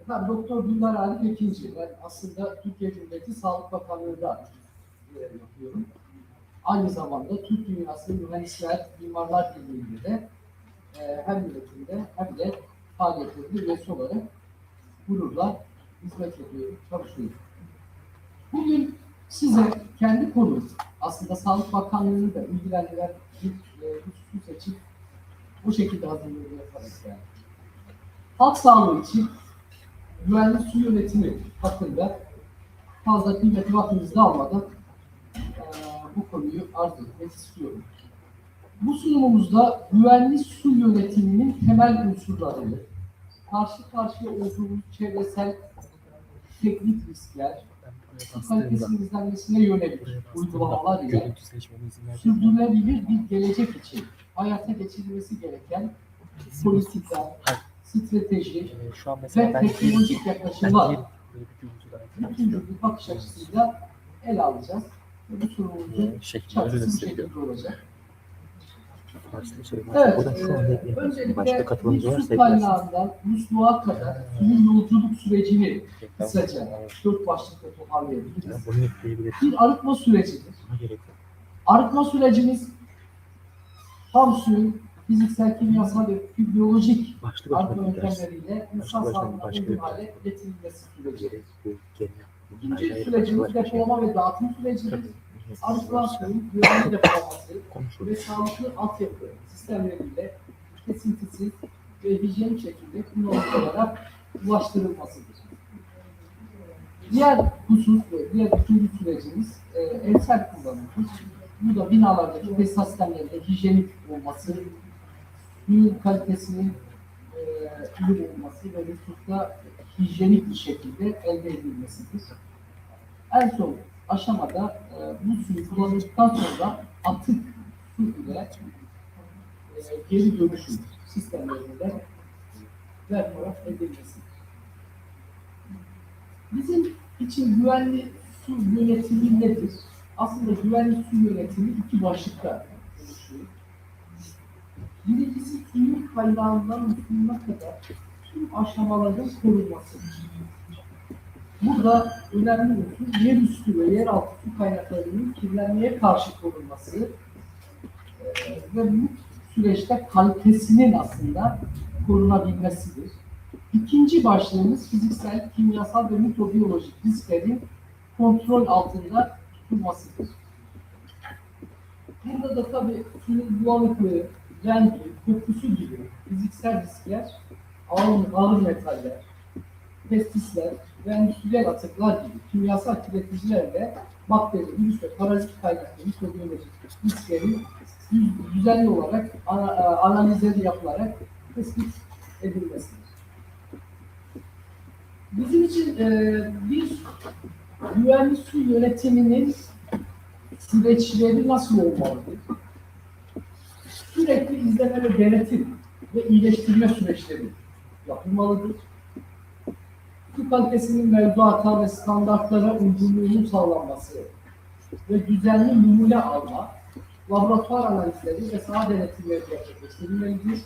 Efendim, Doktor Dündar Ali Tekinci, ben aslında Türkiye Cumhuriyeti Sağlık Bakanlığı'nda görev yapıyorum. Aynı zamanda Türk Dünyası Mühendisler, Mimarlar Birliği'nde de hem yönetimde hem de faaliyetlerinde üyesi olarak gururla hizmet ediyorum, çalışıyorum. Bugün size kendi konum, aslında Sağlık Bakanlığı'nı da ilgilendiren bir hususu seçip bu şekilde hazırlığı yaparak yani. Halk sağlığı için güvenli su yönetimi hakkında fazla kıymetli vaktinizi almadan bu konuyu arz etmek istiyorum. Bu sunumumuzda güvenli su yönetiminin temel unsurlarını, karşı karşıya olduğumuz çevresel teknik riskler, su kalitesinin izlenmesine yönelik uygulamalar ile Görüntü seçmeme izin verdi. sürdürülebilir bir gelecek için hayata geçirilmesi gereken politika, strateji Şu an mesela ve ben teknolojik yaklaşımlar böyle bir görüntüler bütüncül bir bakış açısıyla ele alacağız. Ve bu sunumumuzun çatısı bu şekilde olacak. Evet, öncelikle başka katılımcı bir varsa su kaynağından musluğa kadar suyun yolculuk sürecini kısaca 4 başlıkta toparlayabiliriz. bunu yükleyebilirim. Bir arıtma sürecidir. Buna gerek yok. Arıtma sürecimiz ham suyun fiziksel, kimyasal ve biyolojik Başlı arıtma başına gidersin. yöntemleriyle insan başına sağlığına başka uygun bir- hale getirilmesi süreci. Gerek bu gene. İkinci sürecimiz depolama ve dağıtım sürecidir. Arıtılan suyun güvenli depolaması ve Konuşuruz. sağlıklı altyapı sistemleriyle kesintisiz ve hijyenik şekilde kullanılarak ulaştırılmasıdır. Diğer husus ve diğer üçüncü sürecimiz emsal kullanımdır. Bu da binalardaki tesisat sistemlerinde hijyenik olması, suyun kalitesinin iyi olması ve resursta hijyenik bir şekilde elde edilmesidir. En son aşamada bu suyu kullanıldıktan sonra atık su ile geri dönüşüm sistemlerinde bertaraf edilmesidir. Bizim için güvenli su yönetimi nedir? Aslında güvenli su yönetimi iki başlıkta oluşuyor. Birincisi suyun kaynağından musluğuna kadar tüm aşamaların korunmasıdır. Burada önemli unsur yerüstü ve yeraltı su kaynaklarının kirlenmeye karşı korunması ve bu süreçte kalitesinin aslında korunabilmesidir. İkinci başlığımız fiziksel, kimyasal ve mikrobiyolojik risklerin kontrol altında tutulmasıdır. Burada da tabii suyun bulanıklığı, rengi, kokusu gibi fiziksel riskler, ağır metaller, pestisler ve endüstriyel atıklar gibi kimyasal kirleticilerle bakteri, virüs ve parazit kaynaklı mikrobiyolojik risklerin düzenli olarak analizleri yapılarak tespit edilmesidir. Bizim için bir güvenli su yönetiminin süreçleri nasıl olmalıdır? Sürekli izleme ve denetim ve iyileştirme süreçleri yapılmalıdır. Su kalitesinin mevzuata ve standartlara uygunluğunun sağlanması ve düzenli numune alma, laboratuvar analizleri ve saha denetimleri gerçekleştirilmelidir.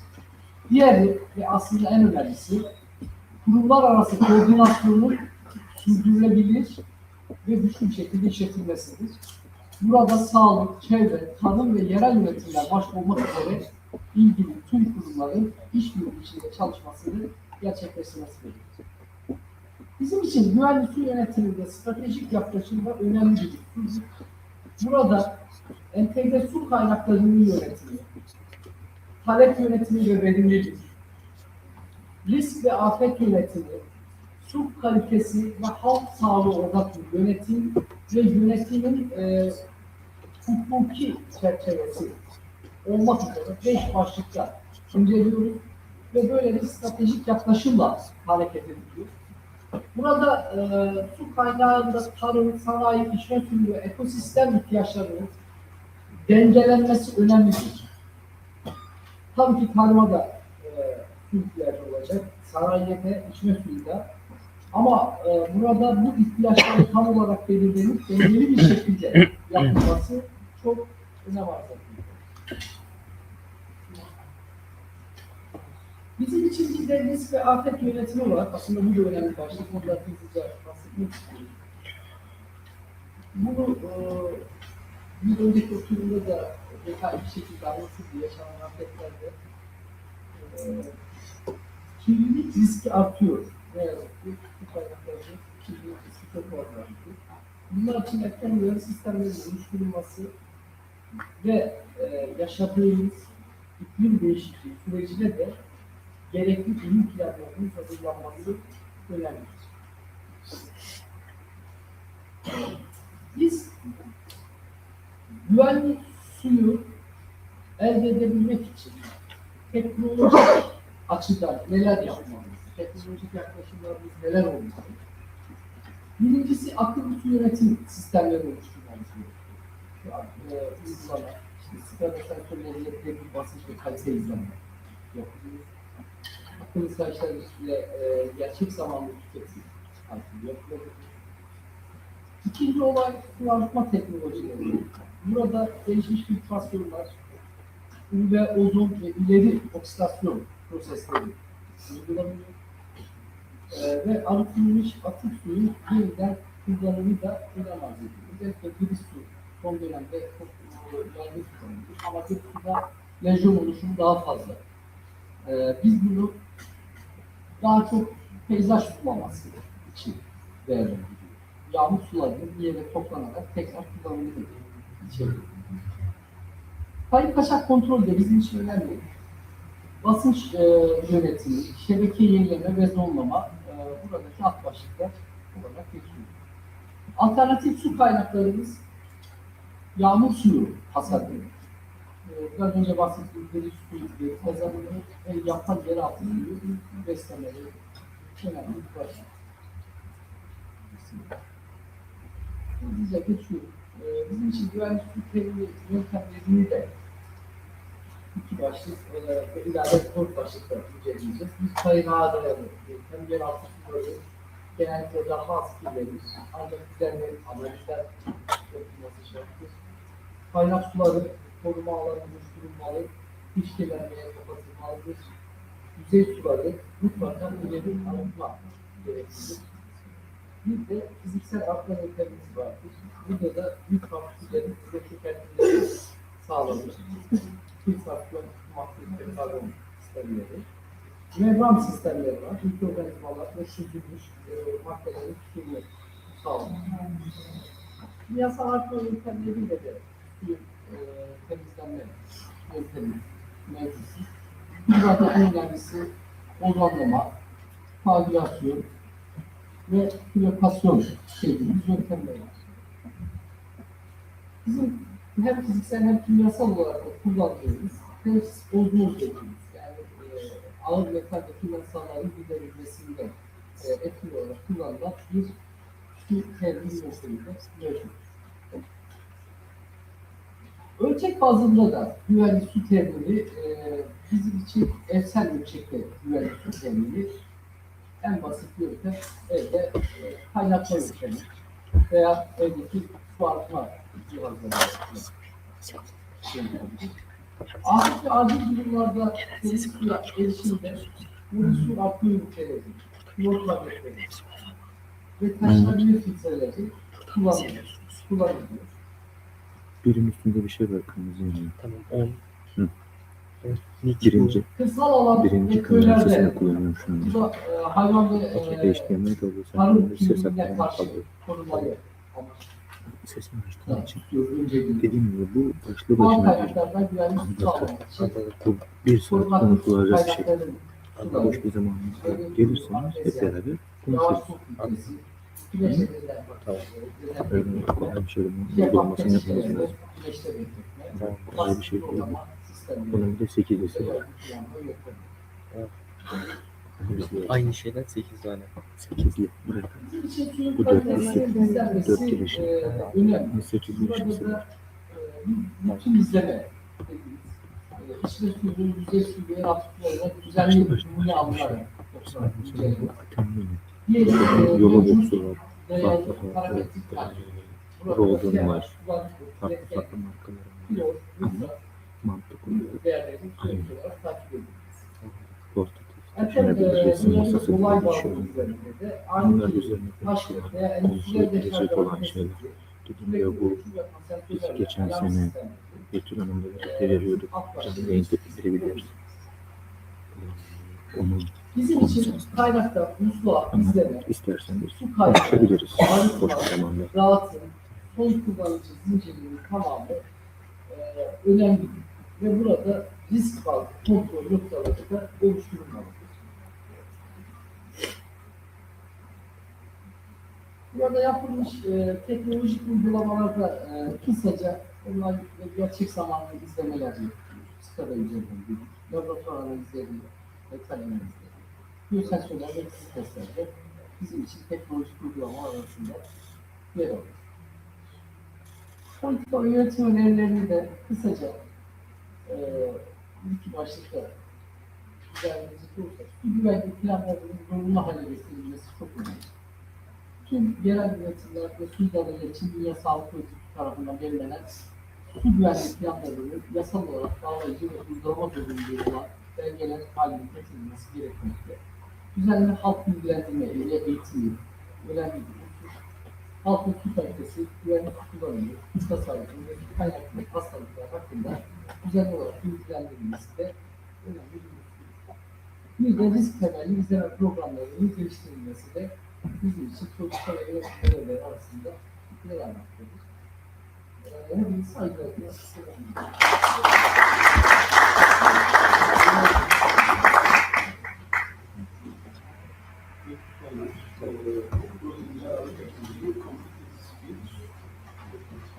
Diğeri ve aslında en önemlisi, kurumlar arası koordinasyonun sürdürülebilir ve güçlü bir şekilde işletilmesidir. Burada sağlık, çevre, tarım ve yerel yönetimler başta olmak üzere ilgili tüm kurumların işbirliği içinde çalışmasını gerçekleştirmesi gerekir. Bizim için güvenli su yönetiminde stratejik yaklaşımda önemli bir husus. Burada entegre su kaynaklarının yönetimi, talep yönetimi ve verimlilik, risk ve afet yönetimi, su kalitesi ve halk sağlığı odaklı yönetim ve yönetimin hukuki çerçevesi olmak üzere 5 başlıkta inceliyoruz ve böyle bir stratejik yaklaşımla hareket ediliyor. Burada su kaynağında tarım, sanayi, içme suyu ve ekosistem ihtiyaçlarının dengelenmesi önemlidir. Tabii ki tarıma da su ihtiyacı olacak, sanayiye de, içme suyu da. Ama burada bu ihtiyaçları tam olarak belirlenip dengeli bir şekilde yapılması çok önem arz ediyor. Bizim için bir de risk ve afet yönetimi var. Aslında bu da önemli başlık. Ondan hızlıca bahsetmek istiyorum. Bunu bir önceki oturumda da detaylı bir şekilde anlatıldı. Yaşanan afetlerde kirlilik riski artıyor. Ne yazık ki su kaynaklarının kirlilik riski çok fazla artıyor. Bunlar için erken uyarı sistemlerinin oluşturulması ve yaşadığımız iklim değişikliği sürecine de gerekli bilim planlarının hazırlanması önemlidir. Biz güvenli suyu elde edebilmek için teknolojik açıdan neler yapmalıyız? Teknolojik yaklaşımlarımız neler olmalı? Birincisi akıllı su yönetim sistemleri oluşturmamız gerekiyor. Uygulama, işte sigara sensörleriyle bir basınç ve kalite izleme yapıyoruz. Akıllı saçlarıyla gerçek zamanlı tüketim yapılıyor. İkinci olay su arıtma teknolojileri. Burada gelişmiş filtrasyonlar, UV, ozon ve ileri oksidasyon prosesleri uygulanıyor. Ve arıtılmış atık suyun yeniden kullanımı da önem arz ediyor. Özellikle gri su son dönemde çok yaygın kullanılıyor. Ama gri suda lejyon oluşumu daha fazla. Biz bunu daha çok peyzaj sulaması için değerlendiriyoruz. Yağmur sularının bir yere toplanarak tekrar kullanılıyor. Kayıp kaçak kontrol de bizim için önemli. Basınç yönetimi, şebeke yenileme ve zonlama buradaki alt başlıklar olarak geçiyor. Alternatif su kaynaklarımız yağmur suyu hasadı. Biraz önce bahsettiğim deri suyu, kazanımı ve yapan yeraltı suyu beslemeleri önemli bir başlık. Hızlıca geçiyorum. Bizim için güvenli su temin yöntemlerini de iki başlık ve ilave 4 başlıkta inceleyeceğiz. Biz kaynağa dayalı hem yeraltı suları genellikle daha az kirlenir. Ancak düzenli analizler yapılması şarttır. Kaynak suları koruma alanı oluşturulmalı, hiç kirlenmeye kapatılmalıdır. Yüzey suları mutlaka ileri arıtma gereklidir. Bir de fiziksel arıtma yöntemimiz vardır. Burada da büyük partiküllerin size çökertilmesi sağlanır. Filtrasyon, mahsul ve karbon sistemleri. Membran sistemleri var. Mikroorganizmalar ve süzülmüş maddelerin tutulması sağlanır. Kimyasal arıtma yöntemleriyle de suyun temizlenme yöntemi mevcut. Burada en önemlisi ozonlama, koagülasyon ve flokasyon dediğimiz yöntemler var. Bizim hem fiziksel hem kimyasal olarak da kullandığımız ters ozmoz dediğimiz yani ağır metal ve kimyasalların giderilmesinde etkili olarak kullanılan bir su temin yöntemi de mevcut. Ölçek bazında da güvenli su temini bizim için evsel ölçekte güvenli su temini en basit yöntem evde kaynatma yöntemi veya evdeki su arıtma cihazları. Afet ve acil durumlarda temiz suya erişimde bu su arıtma üniteleri, klorplanetleri ve taşınabilir filtreleri kullanılıyor. Birinin üstünde bir şey var kırmızı yanıyor. Tamam. Birinci Kırsal alan ve kırmızı sesini köylerde kullanıyorum şu anda. burada hayvan ve HDMI kablosu. tarım Ses kirliliğine aktarma karşı kablosu. korumayı Sesini açtığım için. önce Dediğim gibi bu başlı doğal başına bir kaynaklardan güvenli su sağlamak için bu bir saat konuşulacak bir şey. kaynakların Boş bir zamanınızda gelirseniz hep beraber yavaş konuşuruz. su kütlesi, güneşlerinden Öyle kolay bir şey olmasını yapmamız lazım. Tamam, böyle bir şey yok. Bunun bir de 8'lisi var. Aynı şeyden 8 tane. 8'li bırakın. Bu 4'lüsü. 4 girişim. önemli. 8 girişim. Burada da bütün izleme içme suyunun yüzey suyu ve yeraltı sularına düzenli numune alınarak Yola boksu var. Farklı Rolden var. Farklı markalar var. Ama mantık oluyor. Aynı. Portatif. Düşünebilirsin. Masası gibi bir şey oluyor. Bunlar üzerine konuşuyor. Konusuyla gelecek olan şeyler. Dedim ya bu biz geçen sene Betül Hanım'la birlikte veriyorduk. Canlı yayın teklifleri biliyoruz. Onun Bizim için kaynakta musluğa izleme, isterseniz su kaynağı, konuşabiliriz boş harita, bir zamanda. dağıtım, son kullanıcı zincirinin tamamı önemlidir. Ve burada risk bazlı kontrol noktaları da oluşturulmalıdır. Burada yapılmış teknolojik uygulamalarda kısaca onlar gerçek zamanlı izlemeler yapıyoruz. Skala üzerinden bir laboratuvar analizleri, metal analizleri, biyosensörler ve fizik testlerde bizim için teknolojik uygulama arasında yer alır. Politika ve yönetim önerilerini de kısaca iki başlıkta düzenleyecek olursak, su güvenliği planlarının zorunlu hale getirilmesi çok önemli. Tüm yerel yönetimler ve su idareleri için Dünya Sağlık Örgütü tarafından belirlenen su güvenliği planlarının yasal olarak bağlayıcı ve uygulama zorunluluğu olan belgeler haline getirilmesi gerekmekte. Düzenli halk bilgilendirme ile eğitimi önemli bir husus. Halkın su kalitesi, güvenli su kullanımı, su tasarrufu ve su kaynaklı hastalıklar hakkında düzenli olarak bilgilendirilmesi de önemli bir husus. Bir de risk temelli izleme programlarının geliştirilmesi de bizim için çocuklar ve yöneticiler arasında yer almaktadır. Hepinizi saygılarımla selamlıyorum.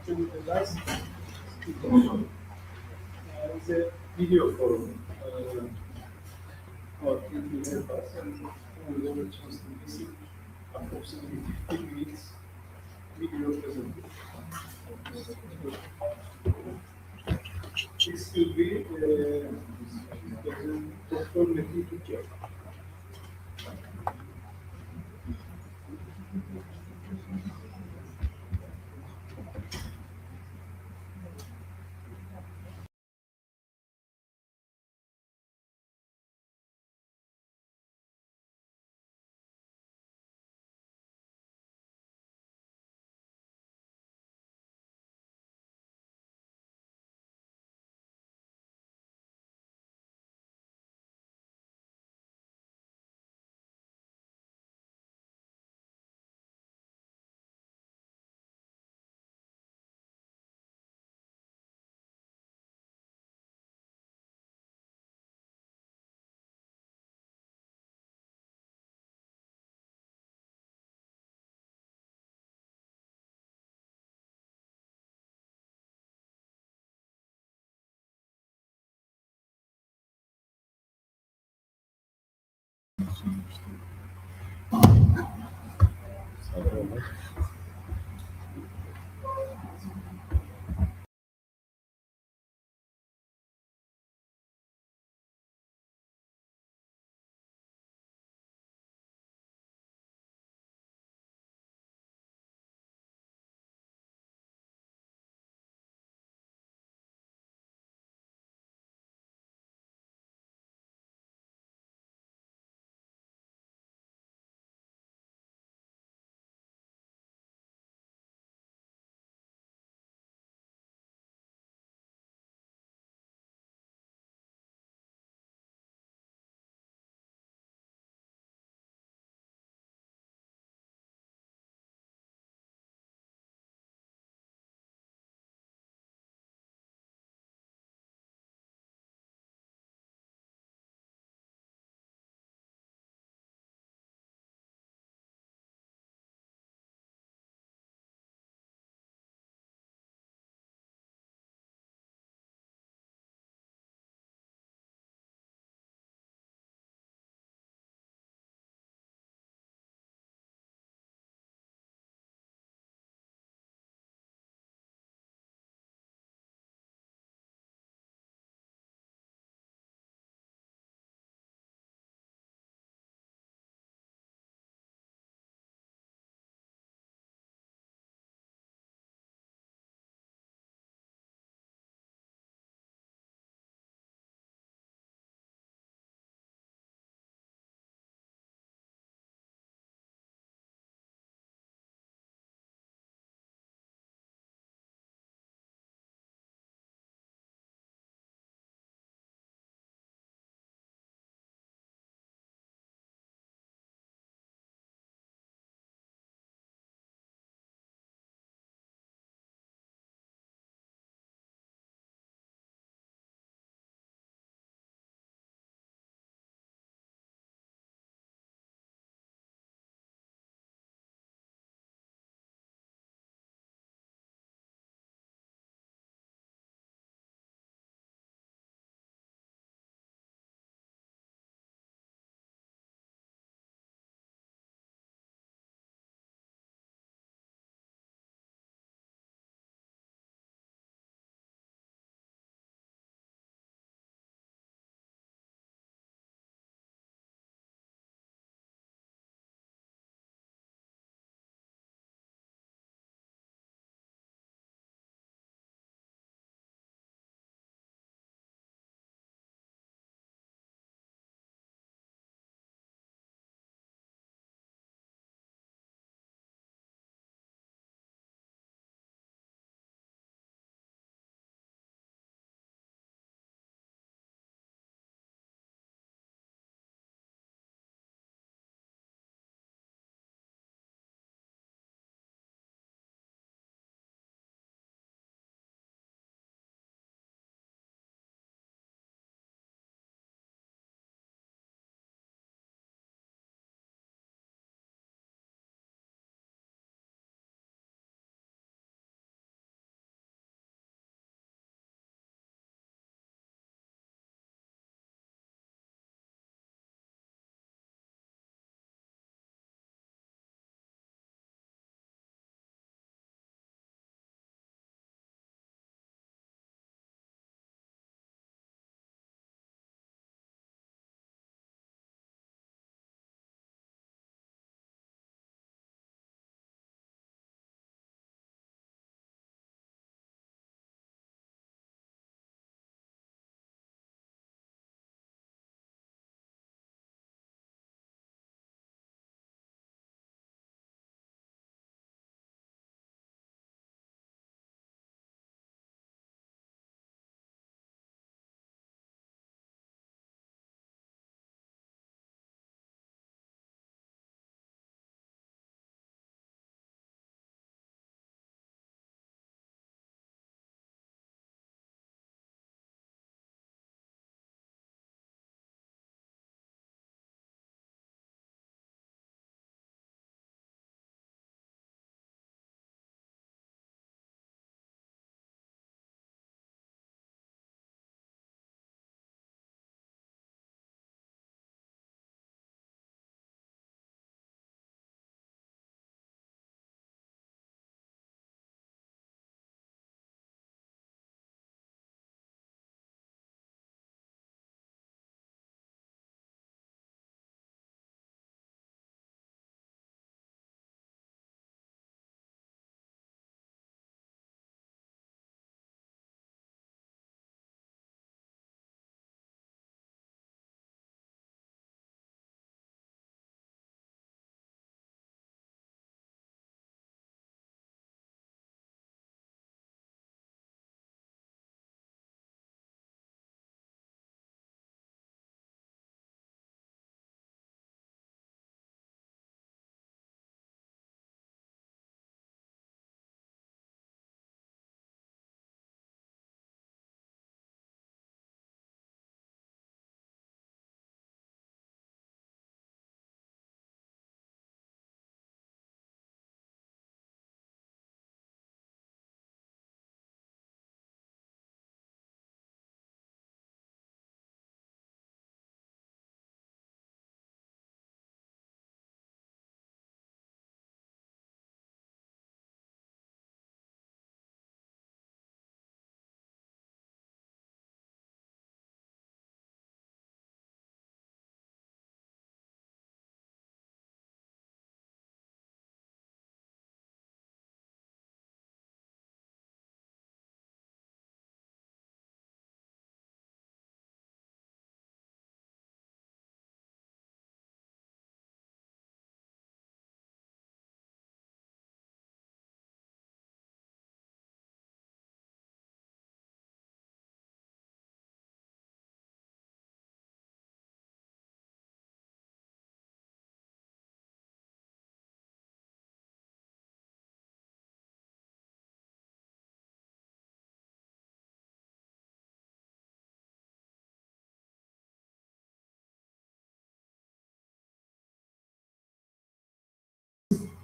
The last speaker is a video forum or 20 members, and we have a chance to visit approximately 15 minutes video presentation. This will be Dr. Metin Türkiye.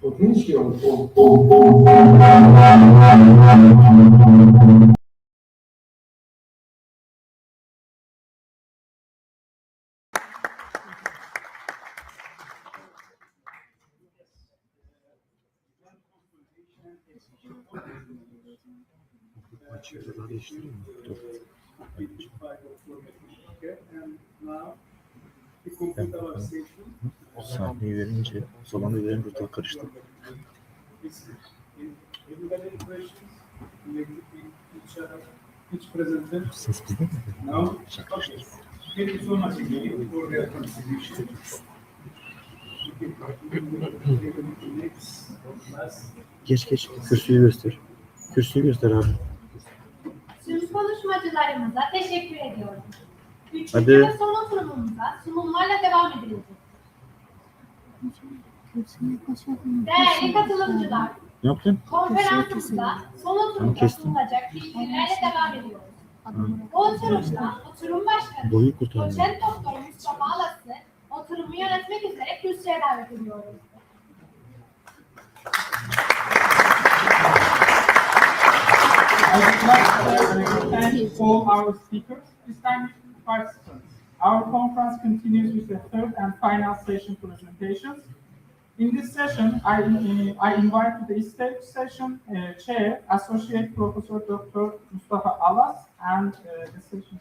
Oturmuş ki o. Sahneyi verince, salonu verince ortalık karıştı. Ses bizde mi? Now, okay. Thank you so much again for your contribution. Geç. Kürsüyü göster. Kürsüyü göster abi. Tüm konuşmacılarımıza teşekkür ediyorum. Üçüncü Hadi. ve son oturumumuza sunumlarla devam ediyoruz. Değerli katılımcılar, Ne yaptın? konferansımızda son oturumda kestim. sunulacak bilgilerle devam ediyoruz. Bu oturumda oturum başkanı Boyu kurtarmıyor. Doçent Doktor Mustafa Alas'ı oturumu yönetmek üzere kürsüye davet ediyoruz. I would like to thank all our speakers, distinguished participants. Our conference continues with the third and final session presentations. In this session, I invite to the stage session chair, Associate Professor Dr. Mustafa Alas, and the session.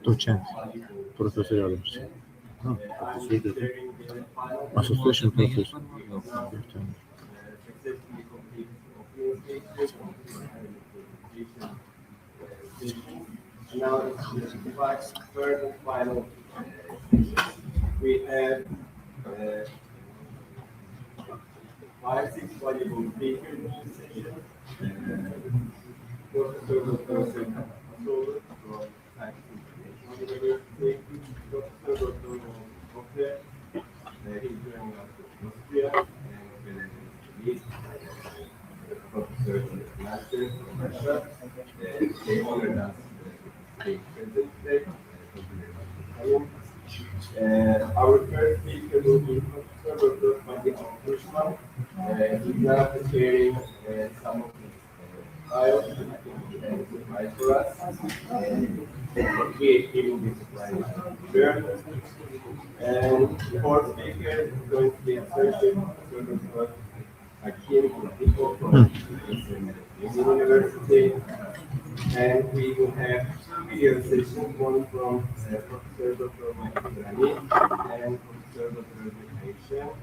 Doçent. Profesör yardımcısı. Ha, profesör dedi. Association profesör. Now, third and final, we have 5-6 valuable speakers in this session. Professor Dr. Solar from Science University, Professor Dr. Ofe, he's joining us from Austria, and Professor Master from Russia. They honored us being present today. Our first speaker will be Professor Dr. Fatih Kushman. He's now preparing some of his files and supplies for us. PhD will be supplying journals. And the fourth speaker is going to be Associate Professor Hakim Kutiko from University. And we will have two video sessions, one from Professor Dr. Michael Rani and Professor Dr. Mikhail.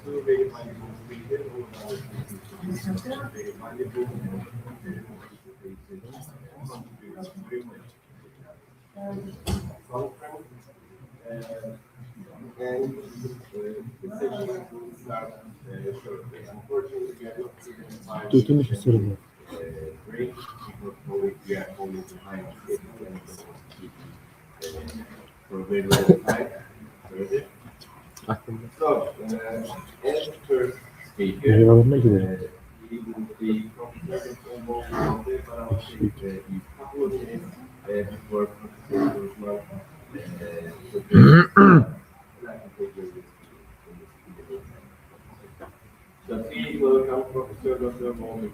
Two very valuable speakers, all of our speakers very valuable and very conference. And the session will start shortly. Unfortunately, we are not given time Tutulmuş bir soru bu. break because we are only behind schedule and for a very long time. So, as the first speaker, Meyvelerine gidelim. he will be Professor Dr. Mohamed, but I'll take a couple of minutes before Professor Kushman So please welcome Professor Dr. Mohamed.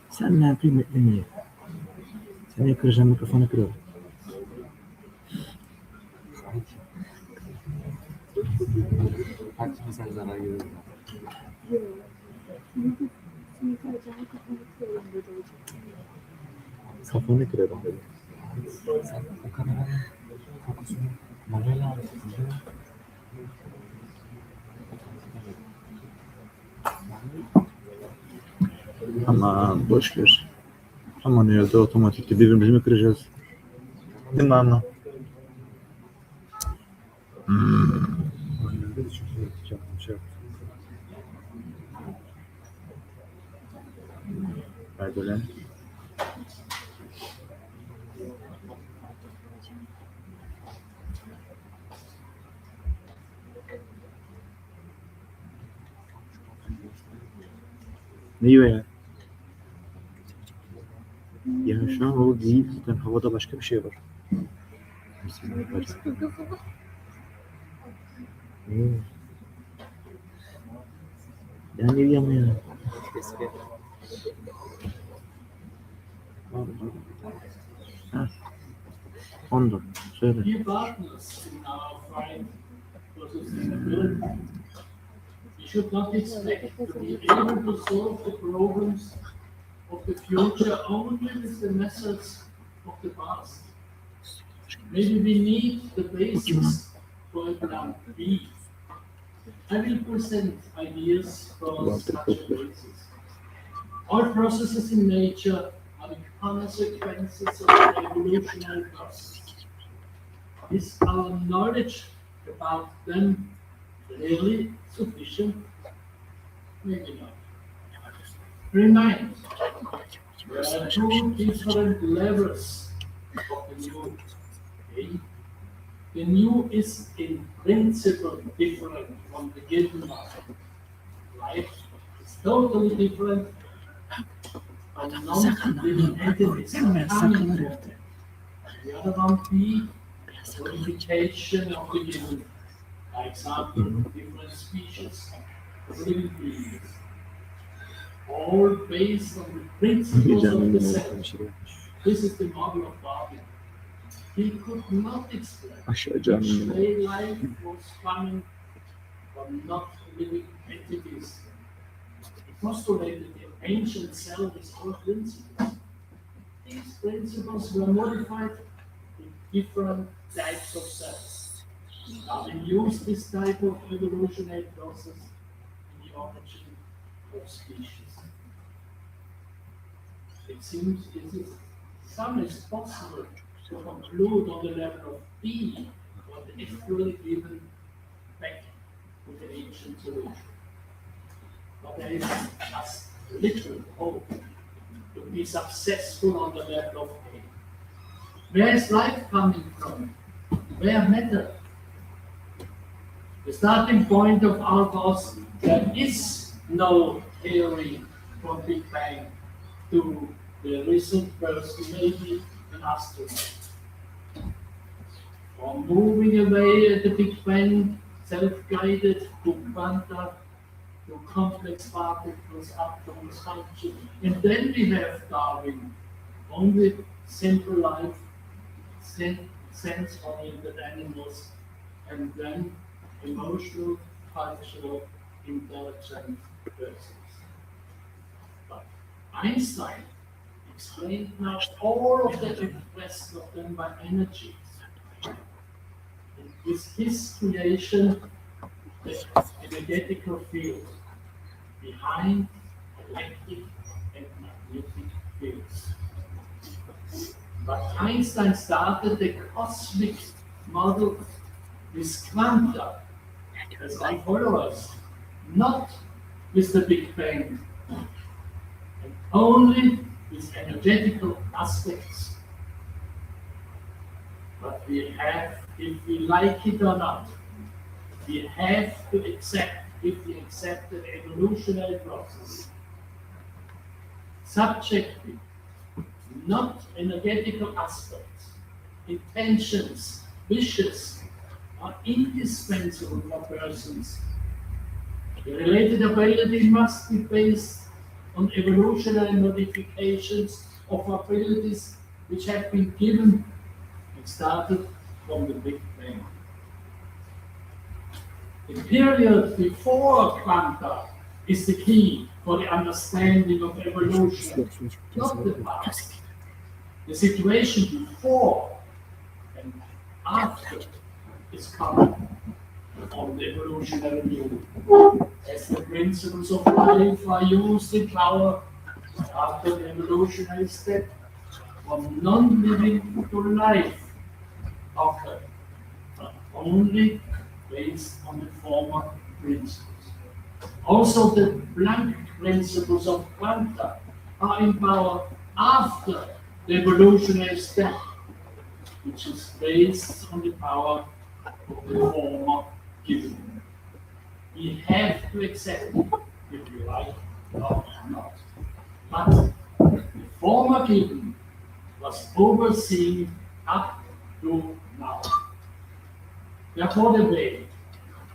Sen ne kıymetli niye? Seni kıracağım, mikrofonu kırarım. Kaç mesela zarar görür. Kafanı kırarım dedi. Sen o kameranın fokusunu manuel al. Aman boş ver. Manuelde otomatikte birbirimizi mi kıracağız? Değil mi ama? Manuelde de çok yaptım şey yaptım. Böyle. Neyi o ya? Ya şu an hava değil. Zaten havada başka bir şey var. Yani uyuyamıyor. Ha. Ondan. Söyle. Dear partners in our fight for sustainability, we should not expect to be able to solve the problems of the future only with the methods of the past. Maybe we need the basis for a plan B. I will present ideas for such basis. All processes in nature are the consequences of the evolutionary process. Is our knowledge about them really sufficient? Maybe not. Remind, there are two different levels of the new. Okay? The new is in principle different from the given one. Life is totally different from non-living entities. The other one be modification of the given. For example, different species of living beings. All based on the principles of the self. This is the model of Darwin. He could not explain which way life was coming from not living entities. He postulated the ancient cell with all principles. These principles were modified in different types of cells. Darwin used this type of evolutionary process in the origin of species. It seems some is possible to conclude on the level of B what is really given back to the ancient solution. But there is just little hope to be successful on the level of A. Where is life coming from? Where matter? The starting point of our was there is no theory from Big Bang to the recent person, maybe an astronaut. Or moving away at the Big Bang, self-guided to quanta, to complex particles, atoms, functions. And then we have Darwin, only simple life, sense-oriented animals, and then emotional, functional, intelligent persons. But Einstein explained now all of that and rest of them by energy. And with his creation, the energetical field behind electric and magnetic fields. But Einstein started the cosmic model with quanta as our followers, not with the Big Bang, and only with energetical aspects. But we have, if we like it or not, we have to accept, if we accept the evolutionary process, subjective, not energetical aspects, intentions, wishes are indispensable for persons. The related ability must be based on evolutionary modifications of abilities which have been given and started from the Big Bang. The period before quanta is the key for the understanding of evolution, not the past. The situation before and after is covered on the evolutionary view. As the principles of life are used in power after the evolutionary step from non-living to life occur, but only based on the former principles. Also, the blank principles of quanta are in power after the evolutionary step, which is based on the power of the former given. We have to accept it, if you like or not. But the former given was overseen up to now. Therefore, the way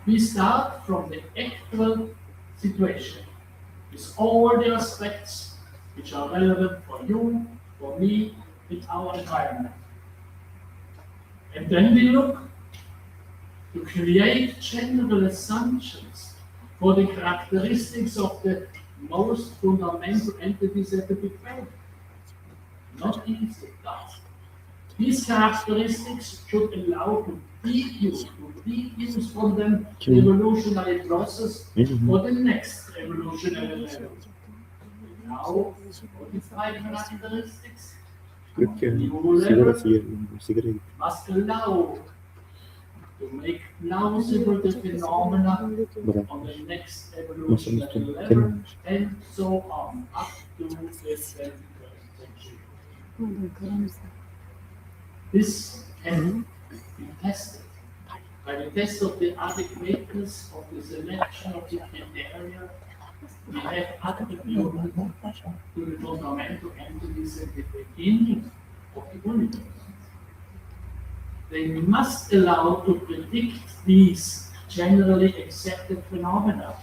we start from the actual situation with all the aspects which are relevant for you, for me, in our environment. And then we look to create general assumptions for the characteristics of the most fundamental entities at the Big Bang. Not easy task. These characteristics should allow to deduce from them the evolutionary process for the next evolutionary level. Now, modified characteristics Yok ya. new Sigarası level yer. Sigara gitti. must allow to make plausible the phenomena Bırak. on the next Masanın evolutionary üstüne. level, Kemirmiş. and so on, up to the 21st century. This can be tested by the test of the adequateness of the selection of the criteria we have attributed to the fundamental entities at the beginning of the universe. They must allow to predict these generally accepted phenomena.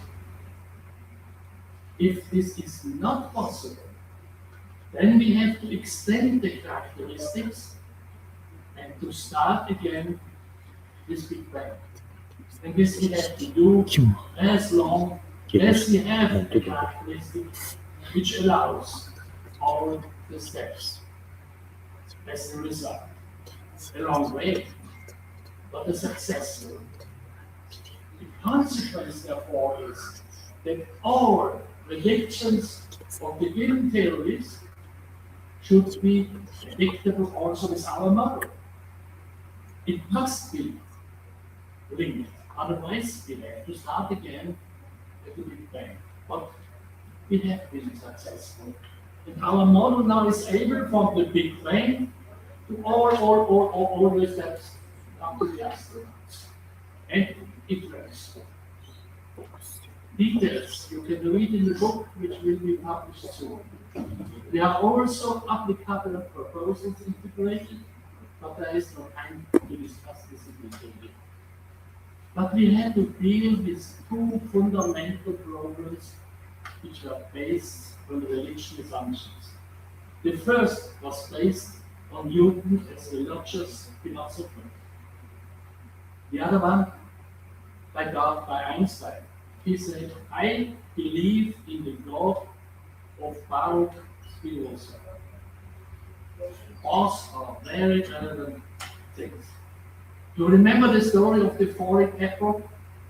If this is not possible, then we have to extend the characteristics and to start again with Big Bang. And this we have to do as long as we have a characteristic which allows all the steps. As a result, a long way, but a successful. The consequence, therefore, is that all predictions of the given theories should be predictable also with our model. It must be linked, otherwise we have to start again at the Big Bang. But we have been successful. And our model now is able from the Big Bang to all the steps up to the astronauts. And it works. Details you can read in the book, which will be published soon. There are also applicable proposals integrated, but there is no time to discuss this in detail. But we had to deal with two fundamental problems which were based on religious assumptions. The first was based on Newton as a religious philosopher. The other one by Einstein. He said, I believe in the God of Baruch Spinoza. Both are very relevant things. You remember the story of the falling apple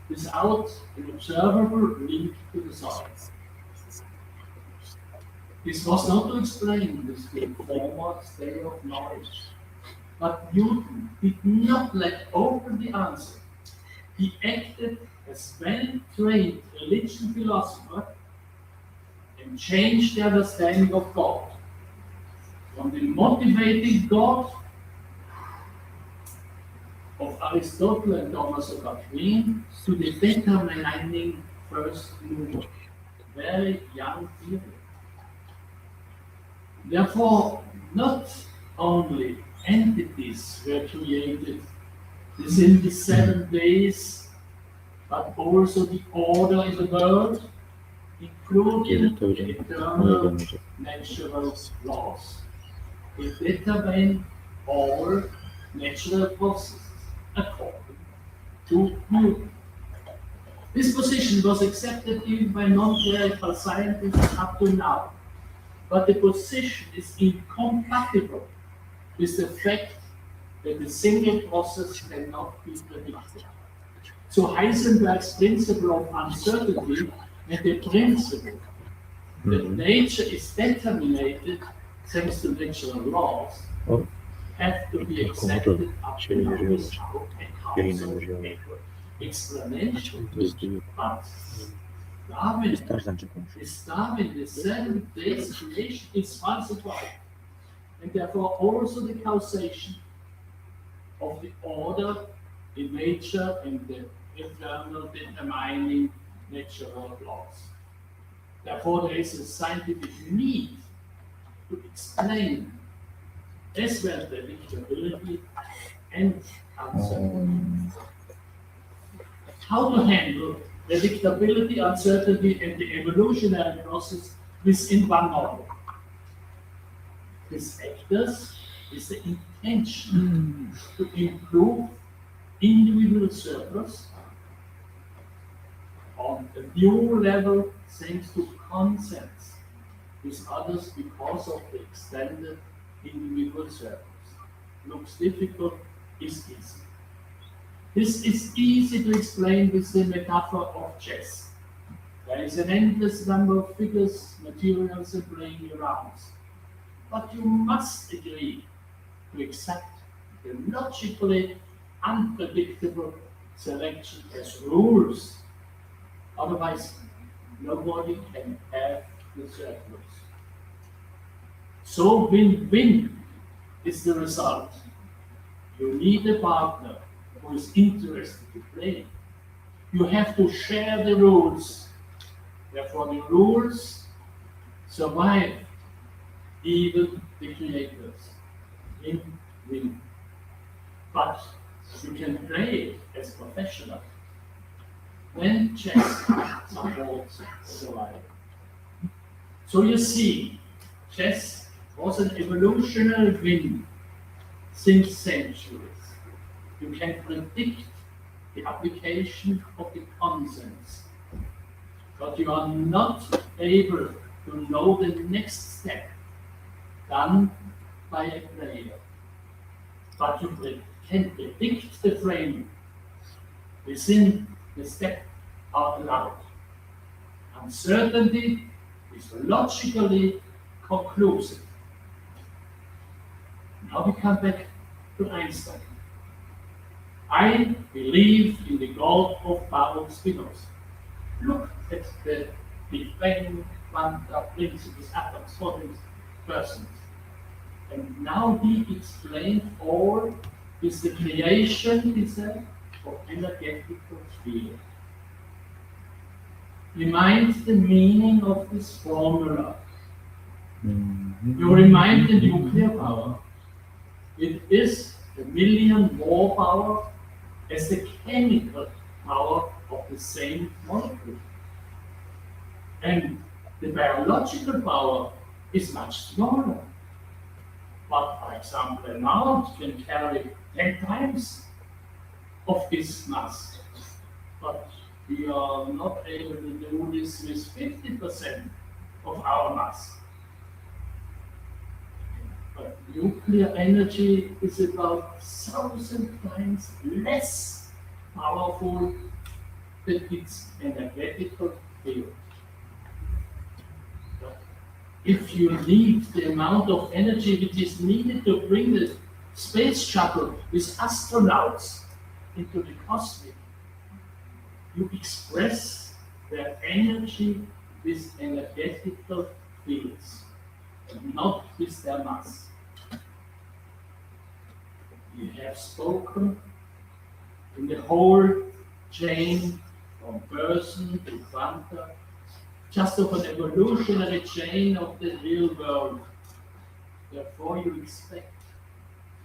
without an observable link to the soil. This was not to explain this former state of knowledge. But Newton did not let open the answer. He acted as well-trained religious philosopher and changed the understanding of God from the motivating God of Aristotle and Thomas of Aquin to the determining first mover, very young period. Therefore, not only entities were created within the 7 days, but also the order in the world, including the eternal natural laws. They determine all natural processes according to Newton. This position was accepted even by non-clerical scientists up to now, but the position is incompatible with the fact that a single process cannot be predicted. So Heisenberg's principle of uncertainty and the principle that nature is determined thanks to natural laws O have to be accepted up to now without a causal explanation. hızlı But Darwin istersen çık konuş. is Darwin the seventh day's creation is falsified, and therefore also the causation of the order in nature and the eternal determining natural laws. Therefore, there is a scientific need to explain as well predictability and uncertainty. How to handle predictability, uncertainty, and the evolutionary process within one model. This actors is the intention to improve individual surplus on a new level thanks to consents with others because of the extended individual surplus. Looks difficult, is easy. This is easy to explain with the metaphor of chess. There is an endless number of figures, materials, and playing rounds. But you must agree to accept the logically unpredictable selection as rules. Otherwise, nobody can have the surplus. So win-win is the result. You need a partner who is interested to play. You have to share the rules. Therefore, the rules survive even the creators. Win-win. But you can play it as professional. When chess supports survival. So you see, chess was an evolutionary win since centuries. You can predict the application of the consents, but you are not able to know the next step done by a player. But you can predict the frame within the step are allowed. Uncertainty is logically conclusive. Now we come back to Einstein. I believe in the God of Baruch Spinoza. Look at the Big Bang, quantum principles, atoms, photons, persons. And now he explained all is the creation, he said, of energetical field. Remind the meaning of this formula. You remind the nuclear power. It is the million more power as the chemical power of the same molecule. And the biological power is much smaller. But for example, an amount can carry 10 times of this mass. But we are not able to do this with 50% of our mass. But nuclear energy is about 1,000 times less powerful than its energetical field. But if you need the amount of energy which is needed to bring the space shuttle with astronauts into the cosmic, you express their energy with energetical fields, and not with their mass. We have spoken in the whole chain from person to quanta, just of an evolutionary chain of the real world. Therefore, you expect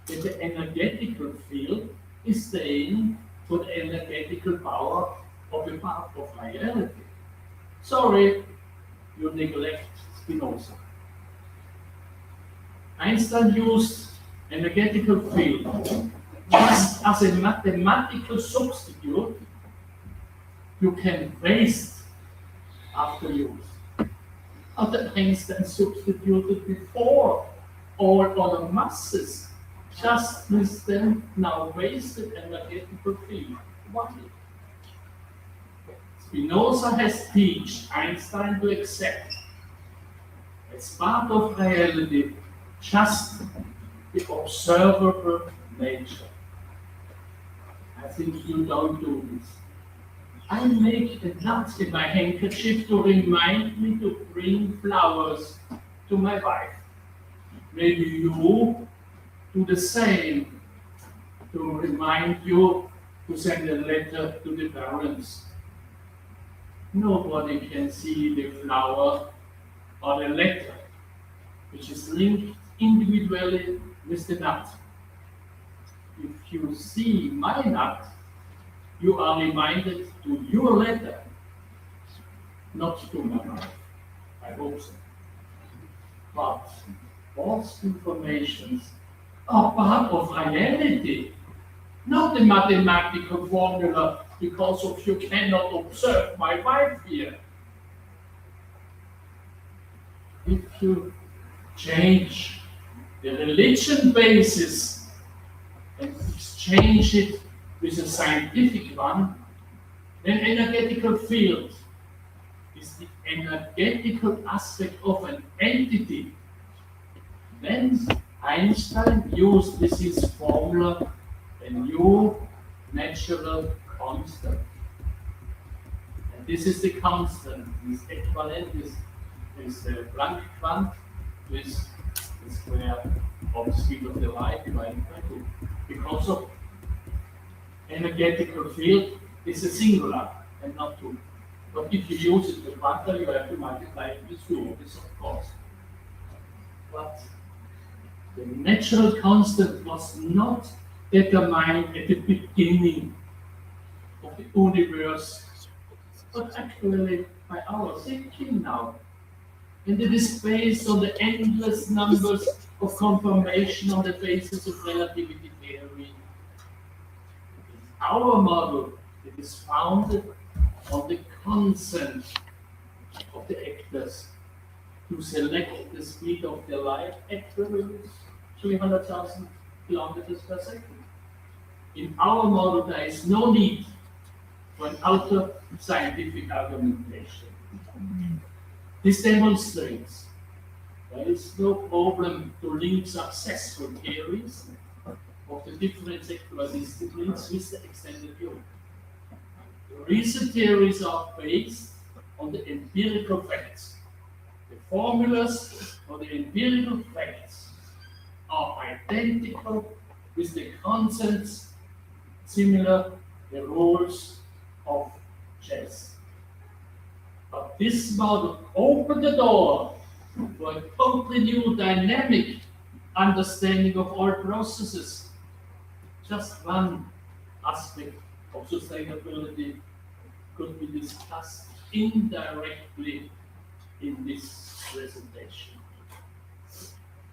that the energetical field is staying for the energetical power of a part of reality. Sorry, you neglect Spinoza. Einstein used energetical field just as a mathematical substitute you can waste after use. Other things than substituted before, all other masses, just with them now wasted energetical field. What? Spinoza has taught Einstein to accept as part of reality just the observable nature. I think you don't do this. I make a knot in my handkerchief to remind me to bring flowers to my wife. Maybe you do the same to remind you to send a letter to the parents. Nobody can see the flower or the letter, which is linked individually with the nut. If you see my nut, you are reminded to your letter, not to my wife. I hope so. But false informations are part of reality, not the mathematical formula because of you cannot observe my wife here. If you change the religion basis and exchange it with a scientific one, then energetical field is the energetical aspect of an entity. Then Einstein used with his formula a new natural constant. And this is the constant, this equivalent is the Planck quant with the square of the speed of the light divided by 2. Because of energetical field is a singular and not 2. But if you use it with quanta, you have to multiply it with 2, this of course. But the natural constant was not determined at the beginning of the universe, but actually by our thinking now. And it is based on the endless numbers of confirmation on the basis of relativity theory. Our model, it is founded on the consent of the actors to select the speed of the light actually with 300,000 kilometers per second. In our model, there is no need for an outer scientific argumentation. This demonstrates there is no problem to link successful theories of the different secular disciplines with the extended view. The recent theories are based on the empirical facts. The formulas for the empirical facts are identical with the concepts similar the rules of chess. But this model opened the door for a totally new dynamic understanding of all processes. Just one aspect of sustainability could be discussed indirectly in this presentation.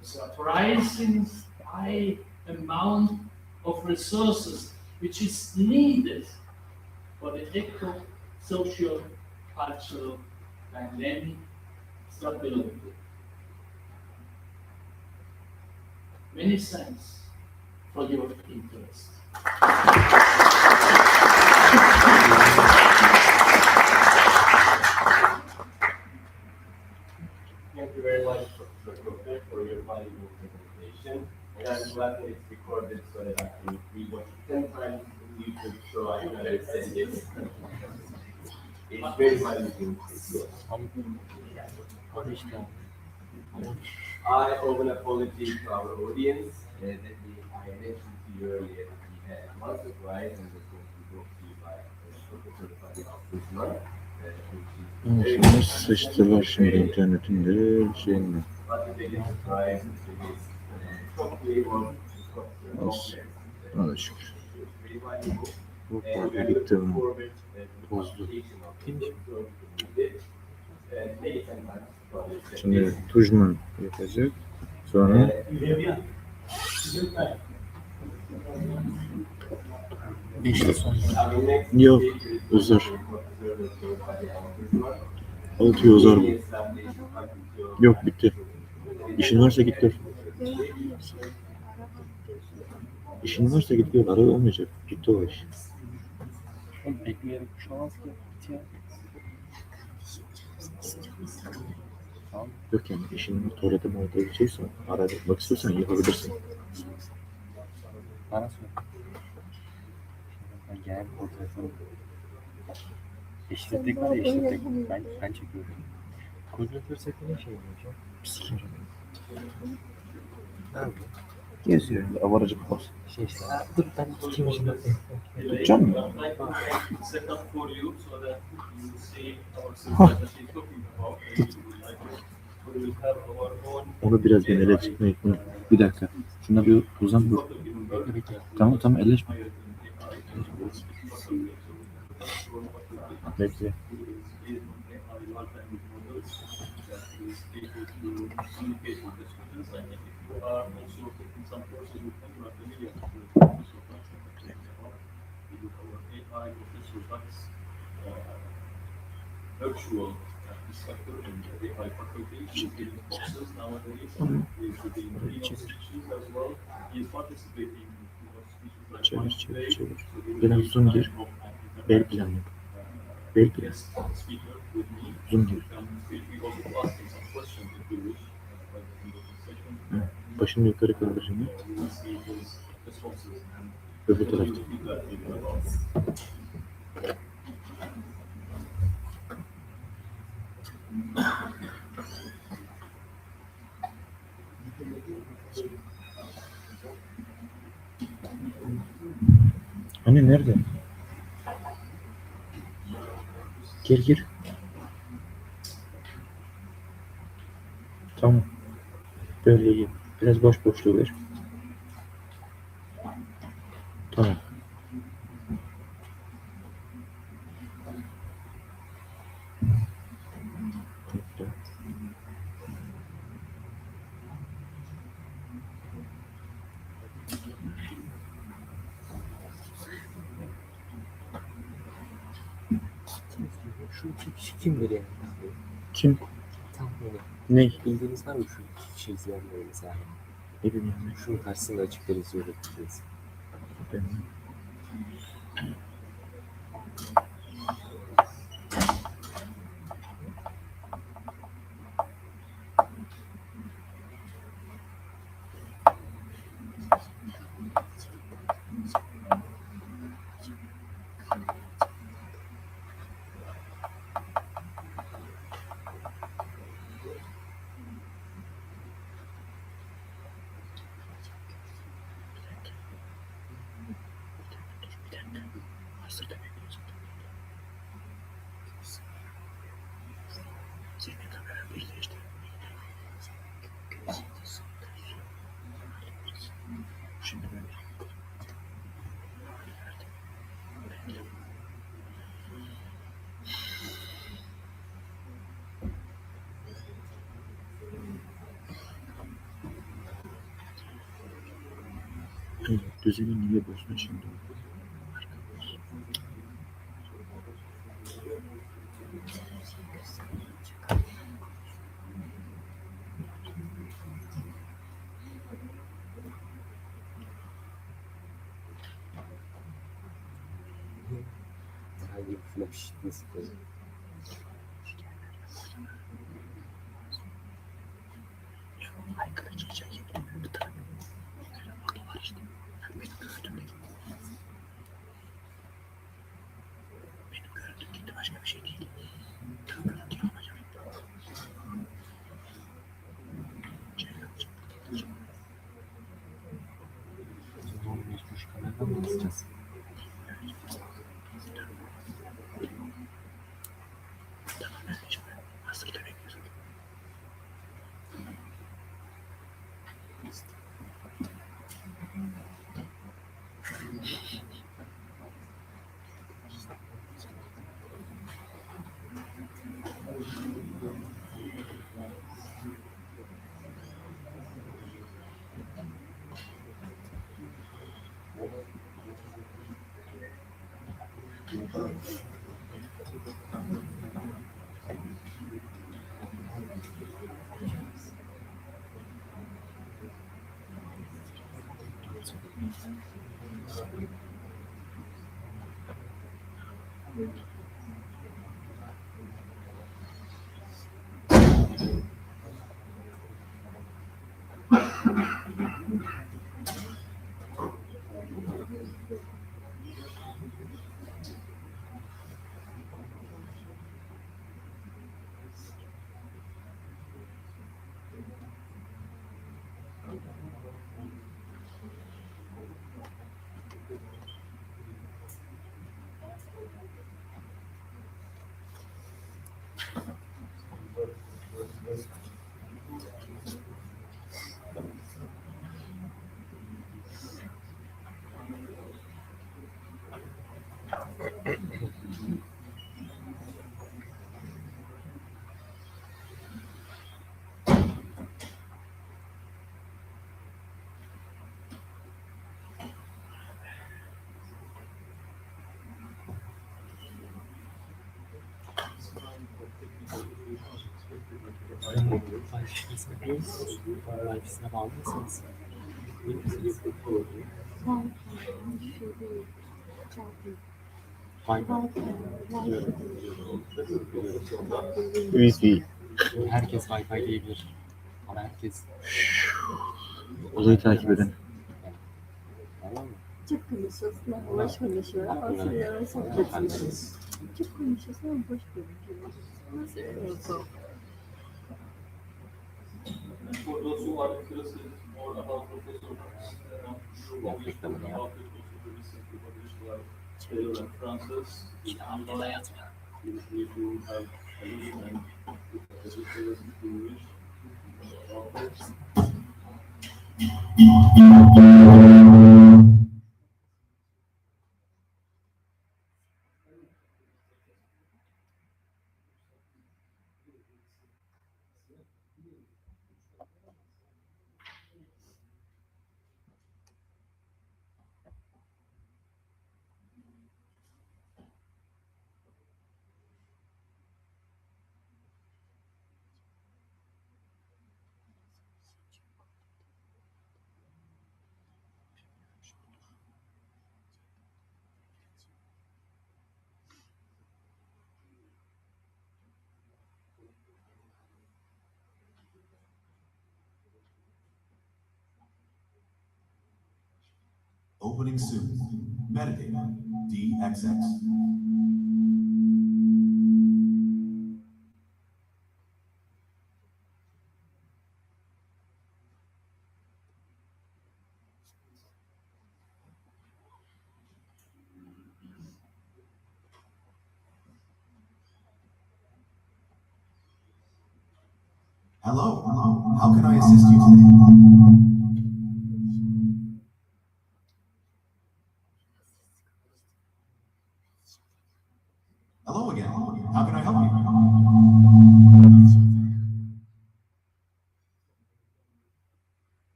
The surprising high amount of resources which is needed for the eco-social cultural dynamic stability. Many thanks for your interest. Thank you very much, Professor Kocher, for your valuable presentation. And I'm glad that it's recorded so that I can rewatch it 10 times on YouTube so I can understand it. It's very valuable. I owe an apology to our audience that I mentioned to you earlier that we had one surprise and was going to be brought to you by Professor Fadi Sonuç seçtiler şimdi internetin de şeyini. But the biggest surprise is top flavor Ona şükür. very valuable. Bu And we birlikte look mi? forward to the publication of it. So we did many times. Şimdi Tujman yapacak. Sonra Our next Yok, speaker is özür. Professor 6'ya uzar mı? Yok, bitti. İşin varsa git gör. İşin varsa git gör. Ara olmayacak. Gitti o iş. Bekleyerek bir şey olmaz ki. Bitiyor. Tamam. Yok yani işin tuvalete muhabbet bir şeyse ara bak istiyorsan yapabilirsin. Bana sor. Ben genel koordinatörüm. Eşitlik var ya, eşitlik. Ben çekiyorum. Koordinatör sekmenin şey mi hocam? Psikim. Geziyor. Avaracı kafası. Şey işte. Dur ben tutayım şimdi. Tutacak mı? Onu biraz ben ele çıkmayı. Bir dakika. Şuna bir uzan dur. Bekle bekle. Tamam elleşme. Bekle. Çevir. Biraz zoom gir. Bel plan yap. Bel plan. Zoom gir. Başını yukarı kaldır şimdi. Öbür tarafta. Hani nerede? Gir. Tamam. Böyle iyi. Biraz boşluğu ver. Tamam. Şu iki kişi kimdir yani? Kim? Tam böyle. Ne? Bildiğiniz var mı şu iki kişi izleyenleri mesela? Ne bileyim. Şunun karşısında açıkları izliyoruz. Ben. Hazırda bekliyorsun. Senin kamera birleşti. Şimdi ben düzeni niye bozdun şimdi? Herhangi bir flash nasıl böyle? Aykırı çıkacak yemin bir tane. Orada var işte. Benim gördüğüm değil. Benim gördüğüm gitti başka bir şey değil. Tam görüntü alacağım. Zor geçmiş kameradan mı keseceğiz? Tamam öyleyim. Hazırda bekliyorsun. Wi-Fi'sine bağlı mısınız? Wi-Fi. Herkes Wi-Fi diyebilir. Ama herkes Olayı takip edin. tamam mı? Çok konuşuyorsun ama boş konuşuyor. Aslında sohbetinde. Çok konuşuyorsun ama boş konuşuyor. Nasıl yapıyorsun? For those who are interested more about Professor Reklamını yap. about it, also the recently published by Taylor and Francis. If you have a look and educators if you wish. Opening soon. Metadata DXX. Hello. How can I assist you today? Hello again. How can I help you?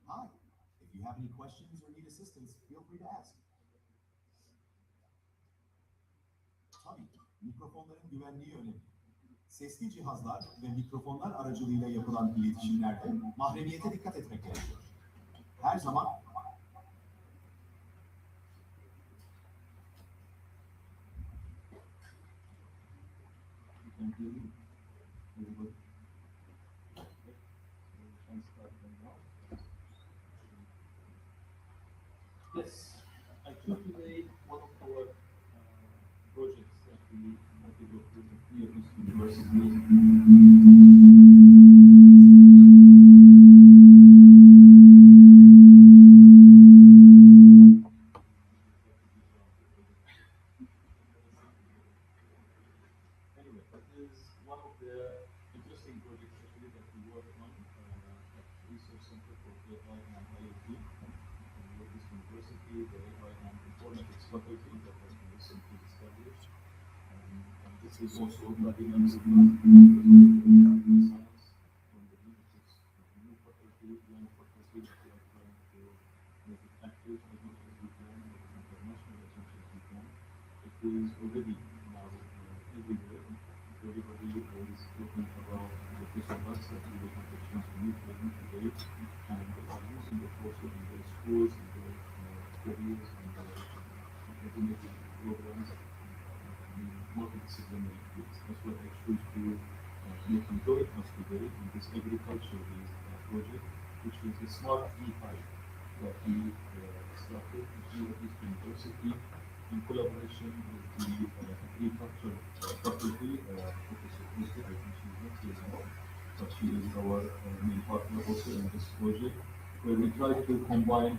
Hi. If you have any questions or need assistance, feel free to ask. Tabii, mikrofonların güvenliği önemli. Sesli cihazlar ve mikrofonlar aracılığıyla yapılan iletişimlerde mahremiyete dikkat etmek gerekiyor. Her zaman Yes, I took today one of our projects that we go through here at this university. Anyway, that is one of the interesting projects actually that we worked on at Research Center for AI and IoT at this university, the AI and Informatics faculty that has been recently established. And this is also plugging in with science from the linkages of the new faculty, young faculty that we are trying to make it active as much as we can, make it international as much as we can. It is already now everywhere. Everybody is talking about the that we will have the chance to meet with them today, and they are using it also in their schools, in their careers, in their educational programs, in multidisciplinary fields. That's what I choose to make you join us today in this agriculture-based project, which is the smart beehive that we started at East University in collaboration with the agriculture faculty, Professor Lucy, I think she's not here now, but she is our main partner also in this project, where we try to combine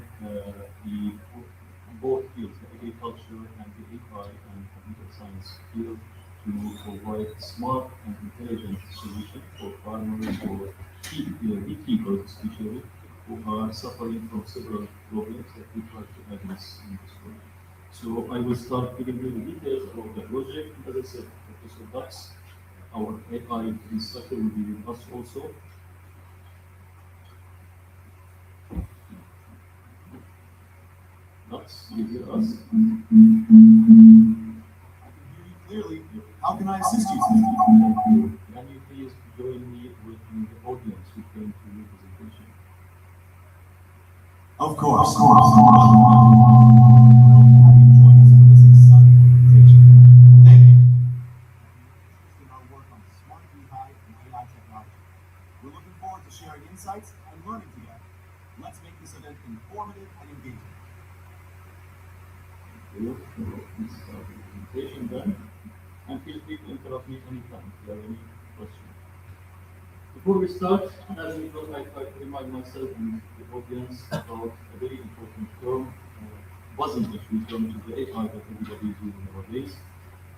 both fields, the agriculture and the AI and computer science field, to provide smart and intelligent solutions for farmers or beekeepers especially, who are suffering from several problems that we try to address in this project. So I will start giving you the details about the project. As I said, Professor Dax, our AI instructor, will be with us also. Dax, you hear us? Clearly, how can I assist you? Can you please join me with the audience who came to your presentation? Of course. Have you join us for this exciting presentation. Thank you. In our work on smart beehive and AI technology. We're looking forward to sharing insights and learning together. Let's make this event informative and engaging. This is our presentation done. And feel free to interrupt me anytime if you have any questions. Before we start, as usual, I try to remind myself and the audience about a very important term, buzzing issue term, which is the AI that everybody is using nowadays.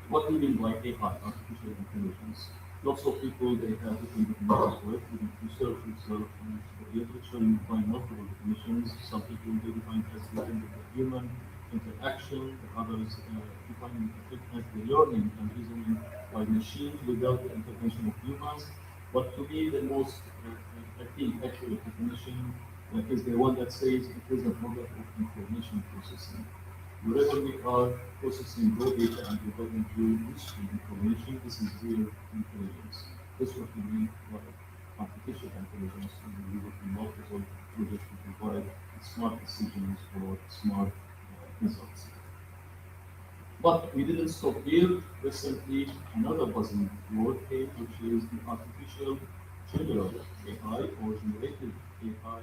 What do we mean by AI, artificial intelligence? Lots of people, they have different definitions for it. You can search yourself in the literature, you find multiple definitions. Some people they define it as human interaction, others define it as the learning and reasoning by machines without the intervention of humans. But to me, the most, I think, accurate definition is the one that says it is a model of information processing. Wherever we are processing raw data and providing you useful information, this is real intelligence. This is what we mean by artificial intelligence, and we work in multiple projects to provide smart decisions or smart results. But we didn't stop here. Recently, another buzzing word came, which is the artificial general AI or generative AI,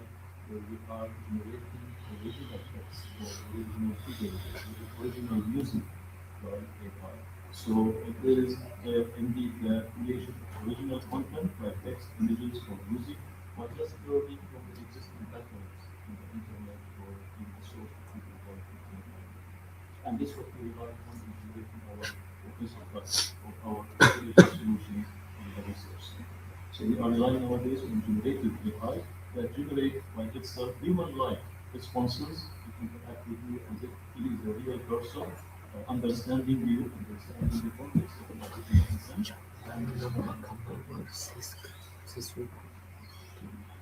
where we are generating original text or original figures, original music by AI. So it is indeed the creation of original content like text, images, or music, but just purely from the existing patterns in the internet or in the source that we provide to the internet. And this is what we rely on in generating our official facts of our solutions in the research. So we are relying nowadays on generative AI that generate by itself human-like responses to interact with you as if he is a real person, understanding you, understanding the context of what you present.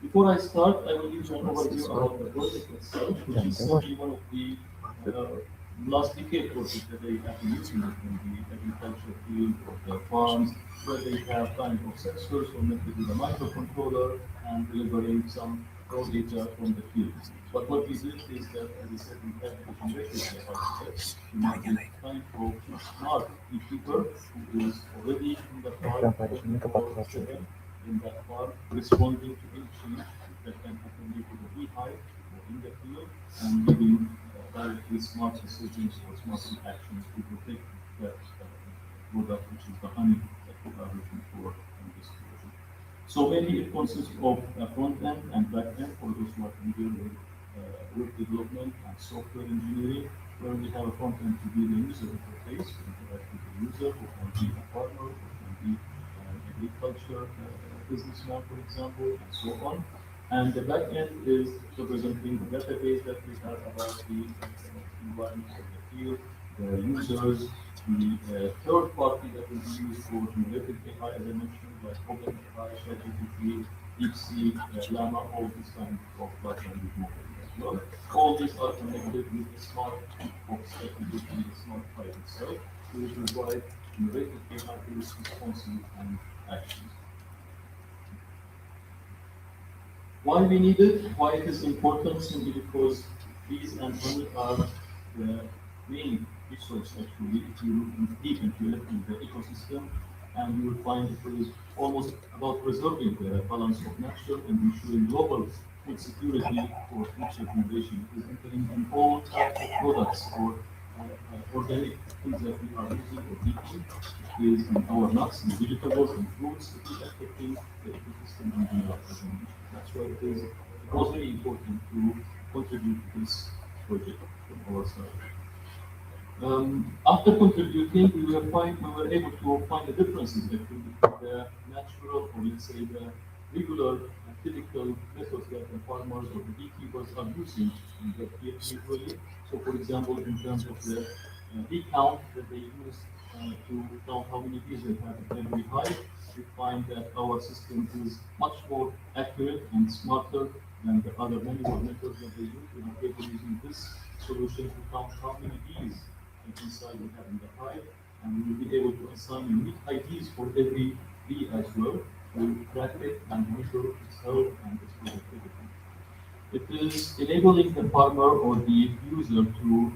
Before I start, I will give you an overview about the project itself, which is simply one of the last decade projects that they have been using it in the agriculture field or the farms, where they have kind of sensors connected with a microcontroller and delivering some raw data from the field. But what we did is that, as I said, we have a generative AI to make it kind of smart beekeeper who is already in the farm, 24/7 in that farm, responding to any change that can happen with the beehive or in the field, and giving directly smart decisions or smart actions to protect that product, which is the honey that we are looking for in this project. So mainly it consists of a front end and back end for those who are familiar with web development and software engineering, where we have a front end to be the user interface to interact with the user, who can be a farmer, who can be an agriculture businessman, for example, and so on. And the back end is representing the database that we have about the environment of the field, the users, the third party that will be used for generative AI, as I mentioned, like OpenAI, ChatGPT, DeepSeek, Llama, all these kind of large language models as well. All these are connected with the smart box that we use in the smart pipe itself to provide generative AI-based responses and actions. Why we need it? Why it is important? Simply because bees and honey are the main resource actually. If you look deep into it in the ecosystem, and you will find it is almost about preserving the balance of nature and ensuring global food security for future generation. It is entering in all types of products or organic things that we are using or eating. It is in our nuts and vegetables and fruits. It is affecting the ecosystem in general. That's why it was very important to contribute to this project from our side. After contributing, we were able to find the differences between the natural, or let's say the regular and typical methods that the farmers or the beekeepers are using in the field usually. So, for example, in terms of the bee count that they use to count how many bees they have in every hive, we find that our system is much more accurate and smarter than the other manual methods that they use. We are able using this solution to count how many bees inside we have in the hive, and we will be able to assign unique IDs for every bee as well to track it and monitor its health and its productivity. It is enabling the farmer or the user to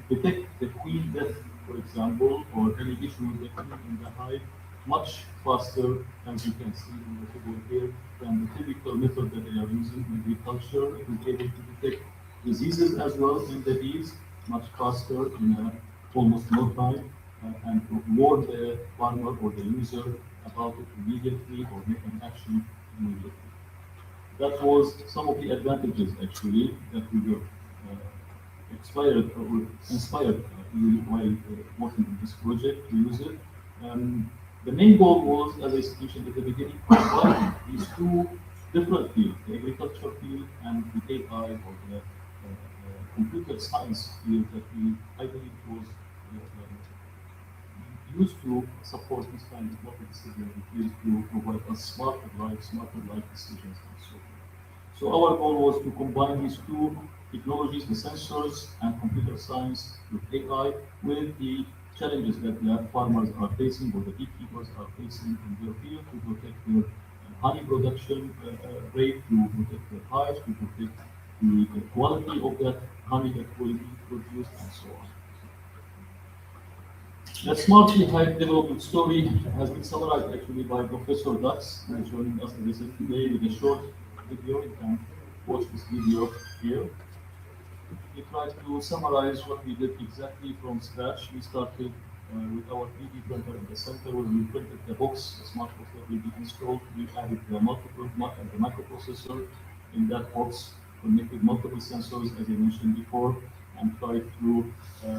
detect the queen death, for example, or any issue with the queen in the hive much faster, as you can see in the figure here, than the typical method that they are using in agriculture. It is able to detect diseases as well in the bees much faster in almost no time, and to warn the farmer or the user about it immediately or make an action immediately. That was some of the advantages actually that we were inspired while working on this project to use it. The main goal was, as I mentioned at the beginning, combining these two different fields, the agriculture field and the AI or the computer science field that I believe was used to support this kind of multidisciplinary field to provide us smarter life decisions and so on. So our goal was to combine these two technologies, the sensors and computer science with AI, with the challenges that the farmers are facing or the beekeepers are facing in their field to protect their honey production rate, to protect their hives, to protect the quality of that honey that will be produced, and so on. The Smart Hive development story has been summarized actually by Professor Dax, joining us as I said today with a short video. You can watch this video here. We tried to summarize what we did exactly from scratch. We started with our 3D printer in the center where we printed the box, the smart box that will be installed. We added the the microprocessor in that box, connected multiple sensors as I mentioned before, and tried to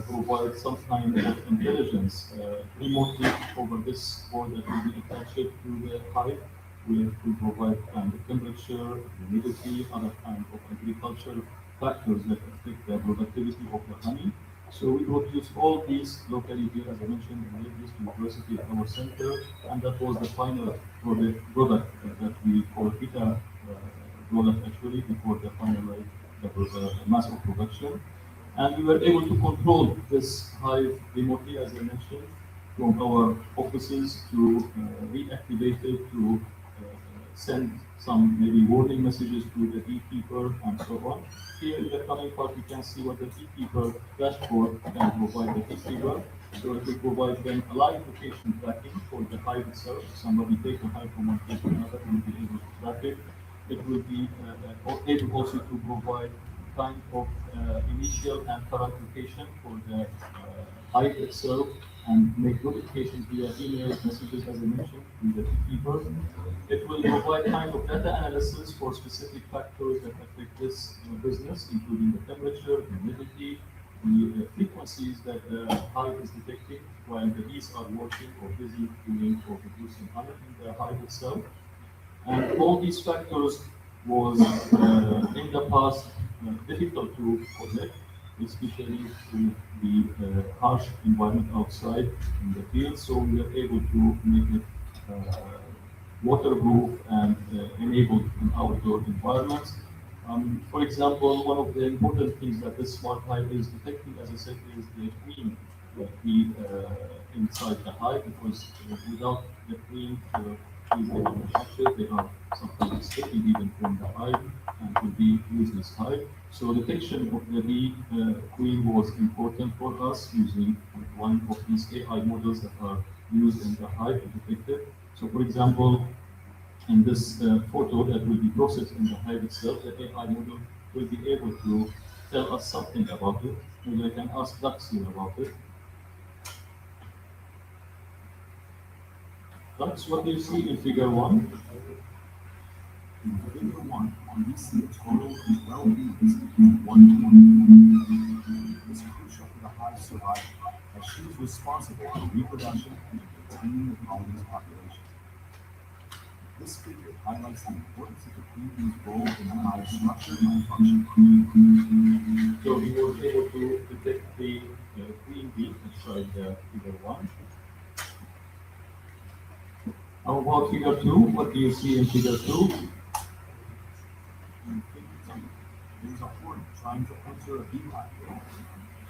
provide some kind of intelligence remotely over this board that will be attached to the hive. We have to provide kind of temperature, humidity, other kind of agricultural factors that affect the productivity of the honey. So we produce all these locally here, as I mentioned, in this university at our center, and that was the final product that we call beta product actually before the finalized mass of production. And we were able to control this hive remotely, as I mentioned, from our offices to reactivate it, to send some maybe warning messages to the beekeeper and so on. Here in the coming part, you can see what the beekeeper dashboard can provide the beekeeper. So it will provide them a live location tracking for the hive itself. Somebody take a hive from one place to another and will be able to track it. It will be able also to provide kind of initial and current location for the hive itself and make notifications via emails, messages, as I mentioned, to the beekeepers. It will provide kind of data analysis for specific factors that affect this business, including the temperature, the humidity, the frequencies that the hive is detecting while the bees are working or busy doing or producing honey in the hive itself. And all these factors was in the past difficult to collect, especially with the harsh environment outside in the field. So we were able to make it waterproof and enabled in outdoor environments. For example, one of the important things that this smart hive is detecting, as I said, is the queen inside the hive, because without the queen, easily manufactured. They are sometimes taken even from the hive and will be used as hive. So detection of the bee queen was important for us using one of these AI models that are used in the hive to detect it. So for example, in this photo that will be processed in the hive itself, the AI model will be able to tell us something about it. Maybe I can ask Dax here about it. Dax, what do you see in figure 1? In figure 1, we see a total of 12 bees and 1 queen. This is crucial for the hive survival, as she is responsible for reproduction and maintaining the colony's population. This figure highlights the importance of the queen bee's role in the hive structure and function. So we were able to detect the queen bee inside figure 1. How about figure 2? What do you see in figure 2? In figure 2, there is a hornet trying to enter a beehive.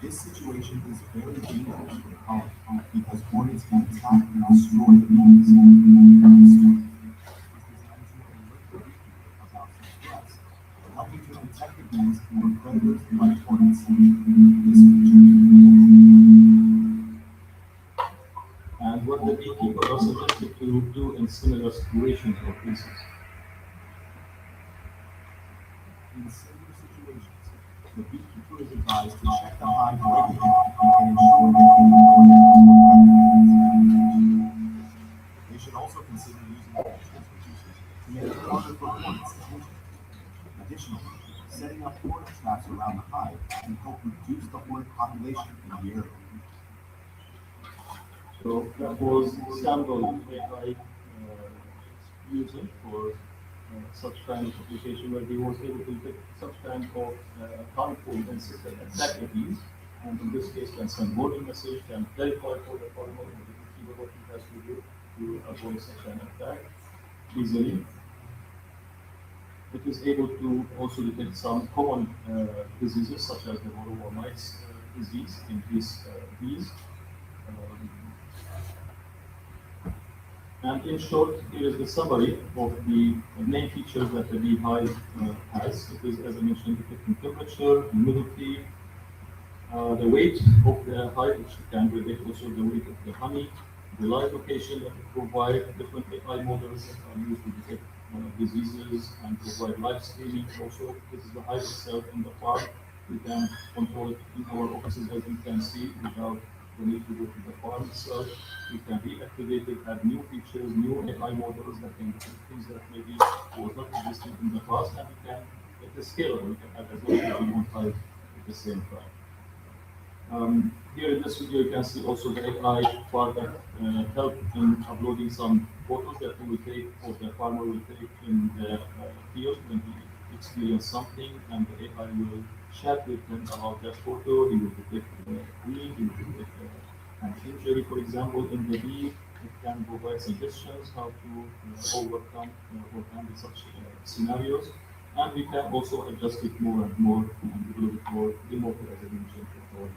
This situation is very dangerous for the colony because hornets can attack and destroy the bees. This strategy is designed to alert the beekeeper about some threats, helping to protect the bees from predators like hornets. This feature And what the beekeeper also suggested to do in similar situations or cases. in similar situations, the beekeeper is advised to check the hive regularly and ensure that they should also consider using additional producers to make it harder for hornets to enter. Additionally, setting up hornet traps around the hive can help reduce the hornet population in the area. So that was sample AI user for such kind of application where he was able to detect such kind of harmful insect that attack the bees. And in this case, can send warning message, can clarify for the farmer or the beekeeper what he has to do to avoid such an attack easily. It is able to also detect some common diseases such as the Moro mites disease in these bees. And in short, here is the summary of the main features that the beehive has. It is, as I mentioned, detecting temperature, humidity, the weight of the hive, which can predict also the weight of the honey, the live location that it provides, different AI models that are used to detect diseases and provide live streaming. Also, this is the hive itself in the farm. We can control it in our offices, as you can see, without the need to go to the farm itself. We can reactivate it, add new features, new AI models that can do things that maybe was not existing in the past, and we can, it is scalable. We can add as much as we want hive at the same time. Here in this video, you can see also the AI part that help in uploading some photos that we will take or the farmer will take in the field when he experiences something, and the AI will chat with him about that photo. He will detect queen, he will detect an injury, for example, in the bee. It can provide suggestions how to overcome or handle such scenarios. And we can also adjust it more and more and do it more remotely, as I mentioned before,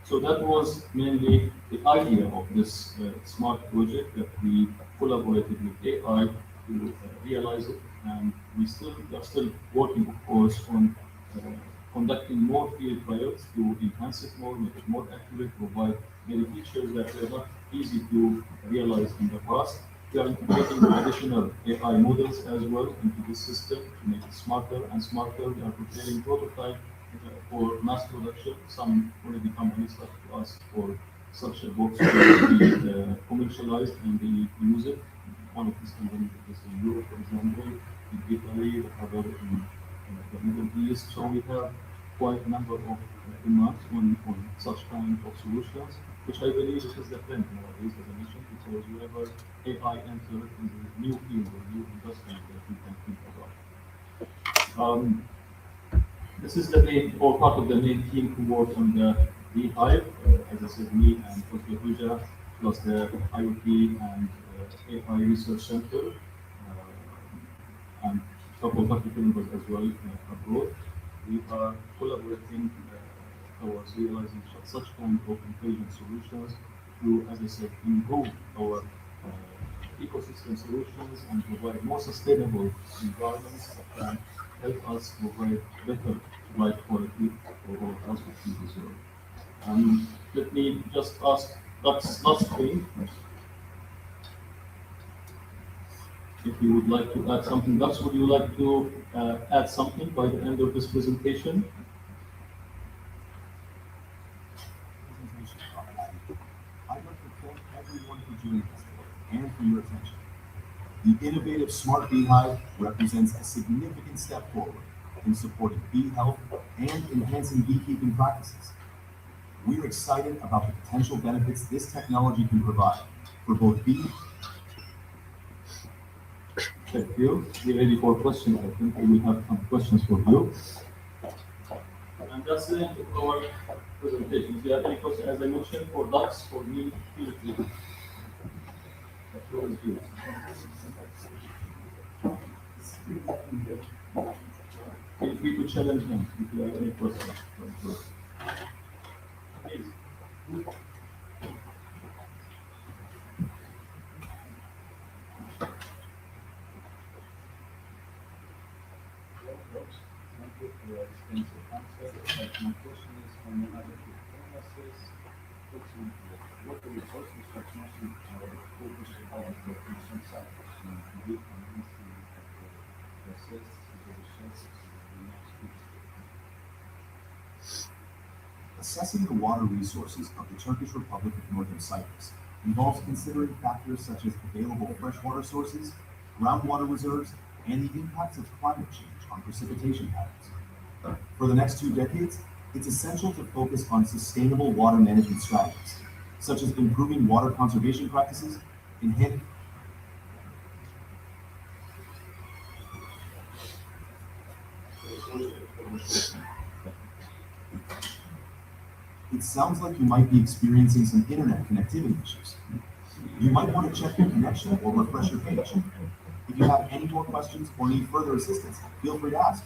so that was mainly the idea of this smart project, that we collaborated with AI to realize it, and we are still working, of course, on conducting more field trials to enhance it more, make it more accurate, provide many features that were not easy to realize in the past. We are integrating additional AI models as well into this system to make it smarter and smarter. We are preparing prototype for mass production. Some already companies have to ask for such a box to be commercialized and they use it. One of these companies is in Europe, for example, in Italy, the other in the Middle East. So we have quite a number of demands on such kind of solutions, which I believe is the trend nowadays, as I mentioned, because wherever AI enters in a new field or new industry that we can think about. This is the main, or part of the main team who worked on the beehive. As I said, me and Dr. Huja, plus the IoT and AI Research Center, and a couple of practical members as well abroad. We are collaborating towards realizing such kind of intelligent solutions to, as I said, improve our ecosystem solutions and provide more sustainable environments that can help us provide better life quality for all of us with people zero. Let me just ask, that's last thing. If you would like to add something else, would you like to add something by the end of this presentation? I'd like to thank everyone for joining us today and for your attention. The innovative Smart Beehive represents a significant step forward in supporting bee health and enhancing beekeeping practices. We're excited about the potential benefits this technology can provide for both bee. Thank you. Be ready for questions. I think we will have some questions for you. And that's the end of our presentation. If you have any questions, as I mentioned, for ducks, for me, feel free. The floor is yours. Feel free to challenge them if you have any questions. Please. Thank you for your extensive answer. My question is on another illnesses, for example, water resources that mostly focus on the consumption side, we can easily process the resources in the next future. Assessing the water resources of the Turkish Republic of Northern Cyprus involves considering factors such as available freshwater sources, groundwater reserves, and the impacts of climate change on precipitation patterns. For the next 2 decades, it's essential to focus on sustainable water management strategies, such as improving water conservation practices, enhancing It sounds like you might be experiencing some internet connectivity issues. You might want to check your connection or refresh your page. If you have any more questions or need further assistance, feel free to ask.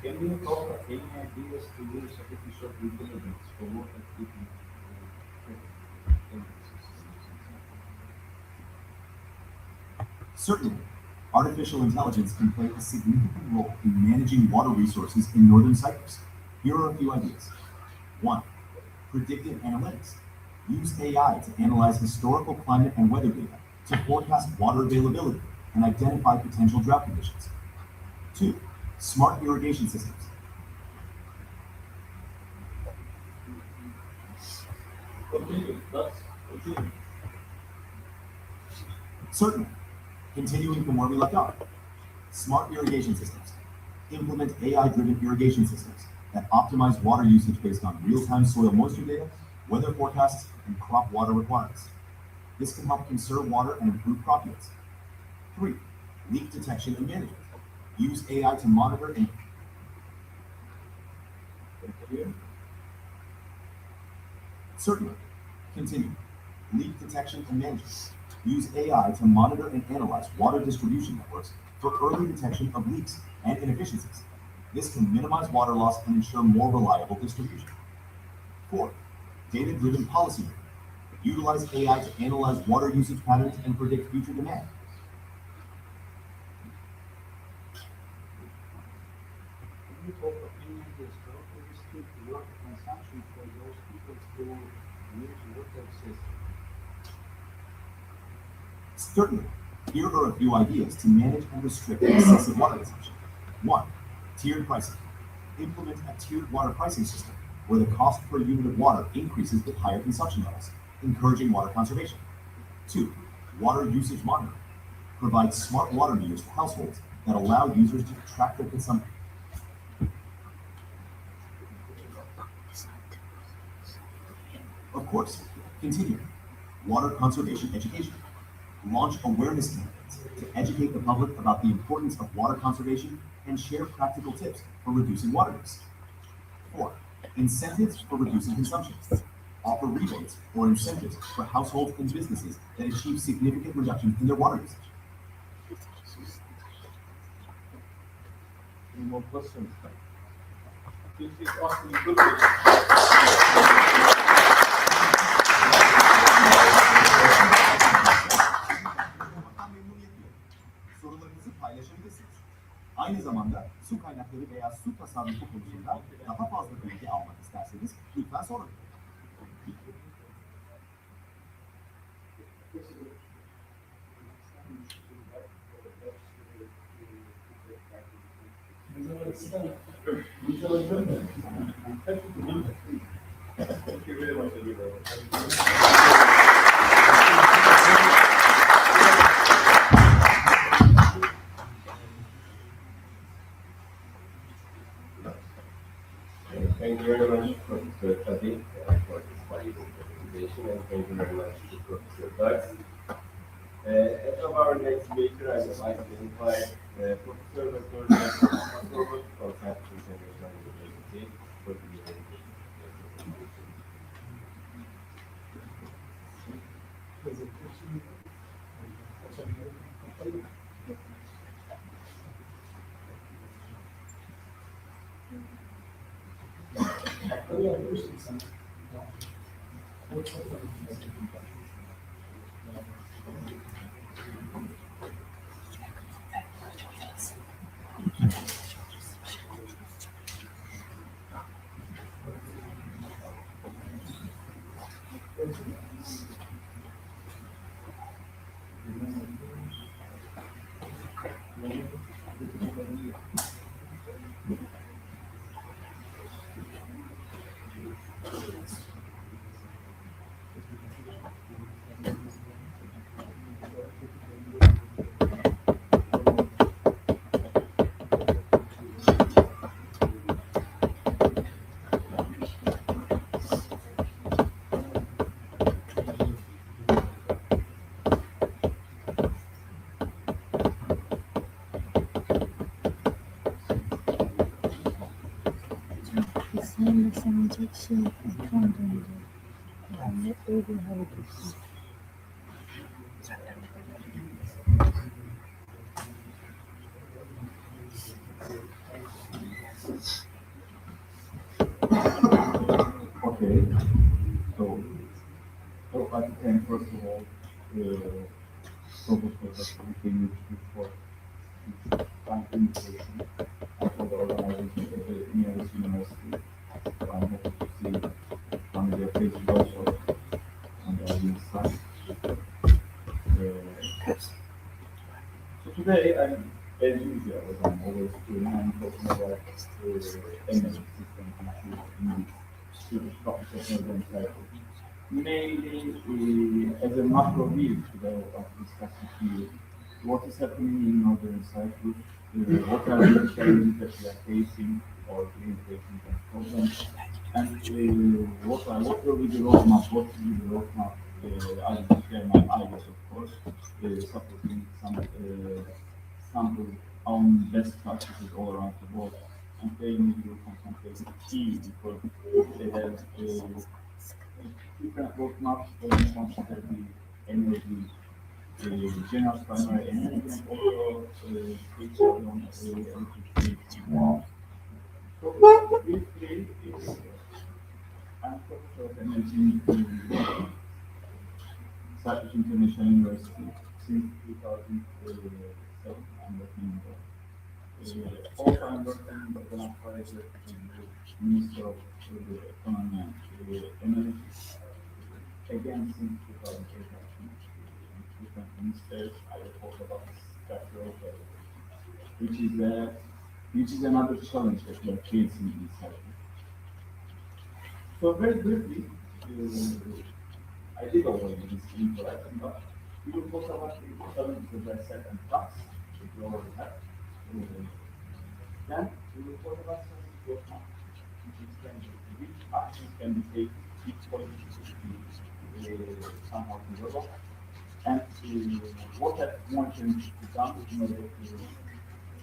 Can you offer any ideas to use artificial intelligence for water treatment? Certainly, artificial intelligence can play a significant role in managing water resources in northern Cyprus. Here are a few ideas. 1. Predictive analytics. Use AI to analyze historical climate and weather data to forecast water availability and identify potential drought conditions. 2. Smart irrigation systems. Certainly. Continuing from where we left off. Smart irrigation systems. Implement AI-driven irrigation systems that optimize water usage based on real-time soil moisture data, weather forecasts, and crop water requirements. This can help conserve water and improve crop yields. 3. Leak detection and management. Use AI to monitor and Certainly. Continue. Leak detection and management. Use AI to monitor and analyze water distribution networks for early detection of leaks and inefficiencies. This can minimize water loss and ensure more reliable distribution. 4. Data-driven policy making. Utilize AI to analyze water usage patterns and predict future demand. Can you offer any ideas to restrict water consumption for those people who use water systems? Certainly. Here are a few ideas to manage and restrict excessive water consumption. 1. Tiered pricing. Implement a tiered water pricing system where the cost per unit of water increases with higher consumption levels, encouraging water conservation. 2. Water usage monitoring. Provide smart water meters to households that allow users to track their consumption. Of course, continue. Water conservation education. Launch awareness campaigns to educate the public about the importance of water conservation and share practical tips for reducing water use. 4. Incentives for reducing consumption. Offer rebates or incentives for households and businesses that achieve significant reductions in their water usage. Any more questions? Please ask me good questions. sorularınızı paylaşabilirsiniz. Aynı zamanda su kaynakları veya su tasarrufu konusunda daha fazla bilgi almak isterseniz lütfen sorun. Thank you very much, everybody. Thank you very much, Professor Tati, for this valuable presentation, and thank you very much to Professor Dax. As of our next speaker, I would like to invite Professor Dr. Masoud from Campus International University for the presentation. Beslenecek şey ekran döndü. Yani öyle hareketli. Okay, so I can first of all propose that we can use for invitation for the organization of the nearest university. So I'm happy to see on their pages also on the audience side. So today, as usual, as I'm always doing, I'm talking about energy system issues in Swedish professional organization. Mainly as a macro view today of discussing here what is happening in Northern Cyprus, what are the challenges that we are facing or facing as problems, and what will be the roadmap, what will be the roadmap, I will share my ideas of course, supporting some sample on best practices all around the world, and they will concentrate key because they have different roadmaps for the consider the energy, general primary energy, and also switch on electricity. So briefly, I'm Professor of Energy in Cyprus International University since 2007. I'm working also I'm working as an advisor to the Minister of Economy and Energy. Again, since 2008, different ministers, I report about structural which is another challenge that we are facing in Cyprus. So very briefly, I did already this introduction, but we will talk about the challenges as I said and tasks that we already have. Then we will talk about strategic roadmap, which actions can be taken, which policies should be somehow developed, and what are monitoring to be done in order to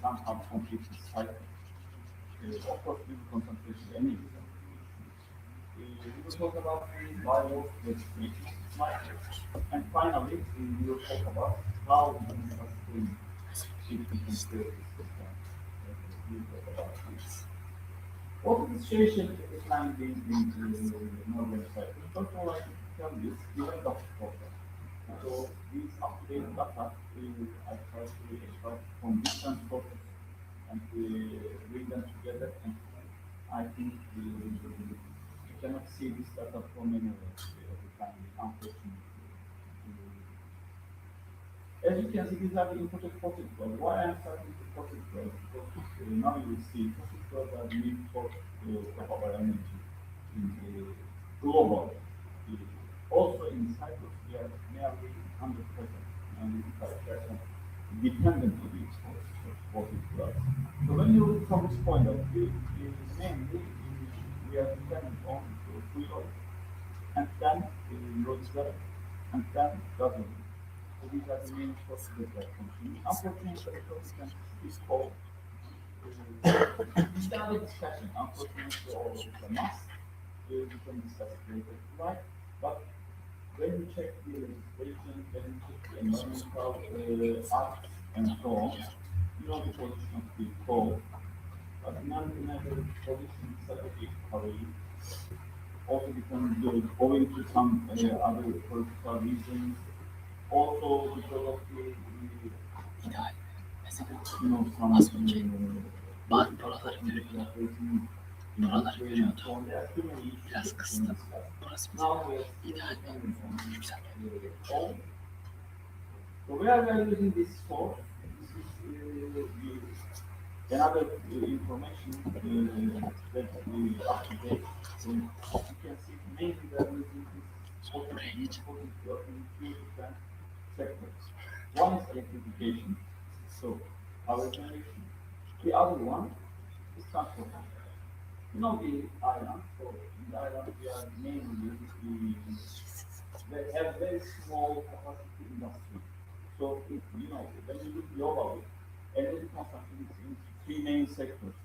somehow complete this cycle. Of course, we will concentrate on any of them. We will talk about the bylaws, and finally, we will talk about how we can sustain shifting from state to system. We will talk about this. What is the situation at the time being in Northern Cyprus? First of all, I can tell you, we have Dr. Porter. So these up-to-date data, I try to extract from different sources and bring them together. And I think you cannot see this data from anywhere every time, unfortunately. As you can see, these are the imported fossil fuels. Why I'm starting with fossil fuels? Because now you will see fossil fuels are the main source of our energy in global. Also in Cyprus, we are nearly 100%, 95% dependent on the export of fossil fuels. So when you look from this point of view, mainly we are dependent on crude oil, and then roadside, and then gasoline. So these are the main sources that we are consuming. Unfortunately, is coal. This is another discussion. Unfortunately, all of the mass, we can discuss it later, right? But when you check the legislation, when you check the environmental acts and so on, you know the position of the coal. But not in a position strategic recovery. Also because owing to some other political reasons, also because of the you know some bazı paralar biraz kıstım. Burası ideal coal. So where we are using this source, this is another information that we up to date. So you can see mainly we are using this source in two different sectors. One is electrification, so power generation. The other one is transportation. You know the island, so in the island we are mainly they have very small capacity industry. So if, you know, when you look globally, energy consumption is in three main sectors: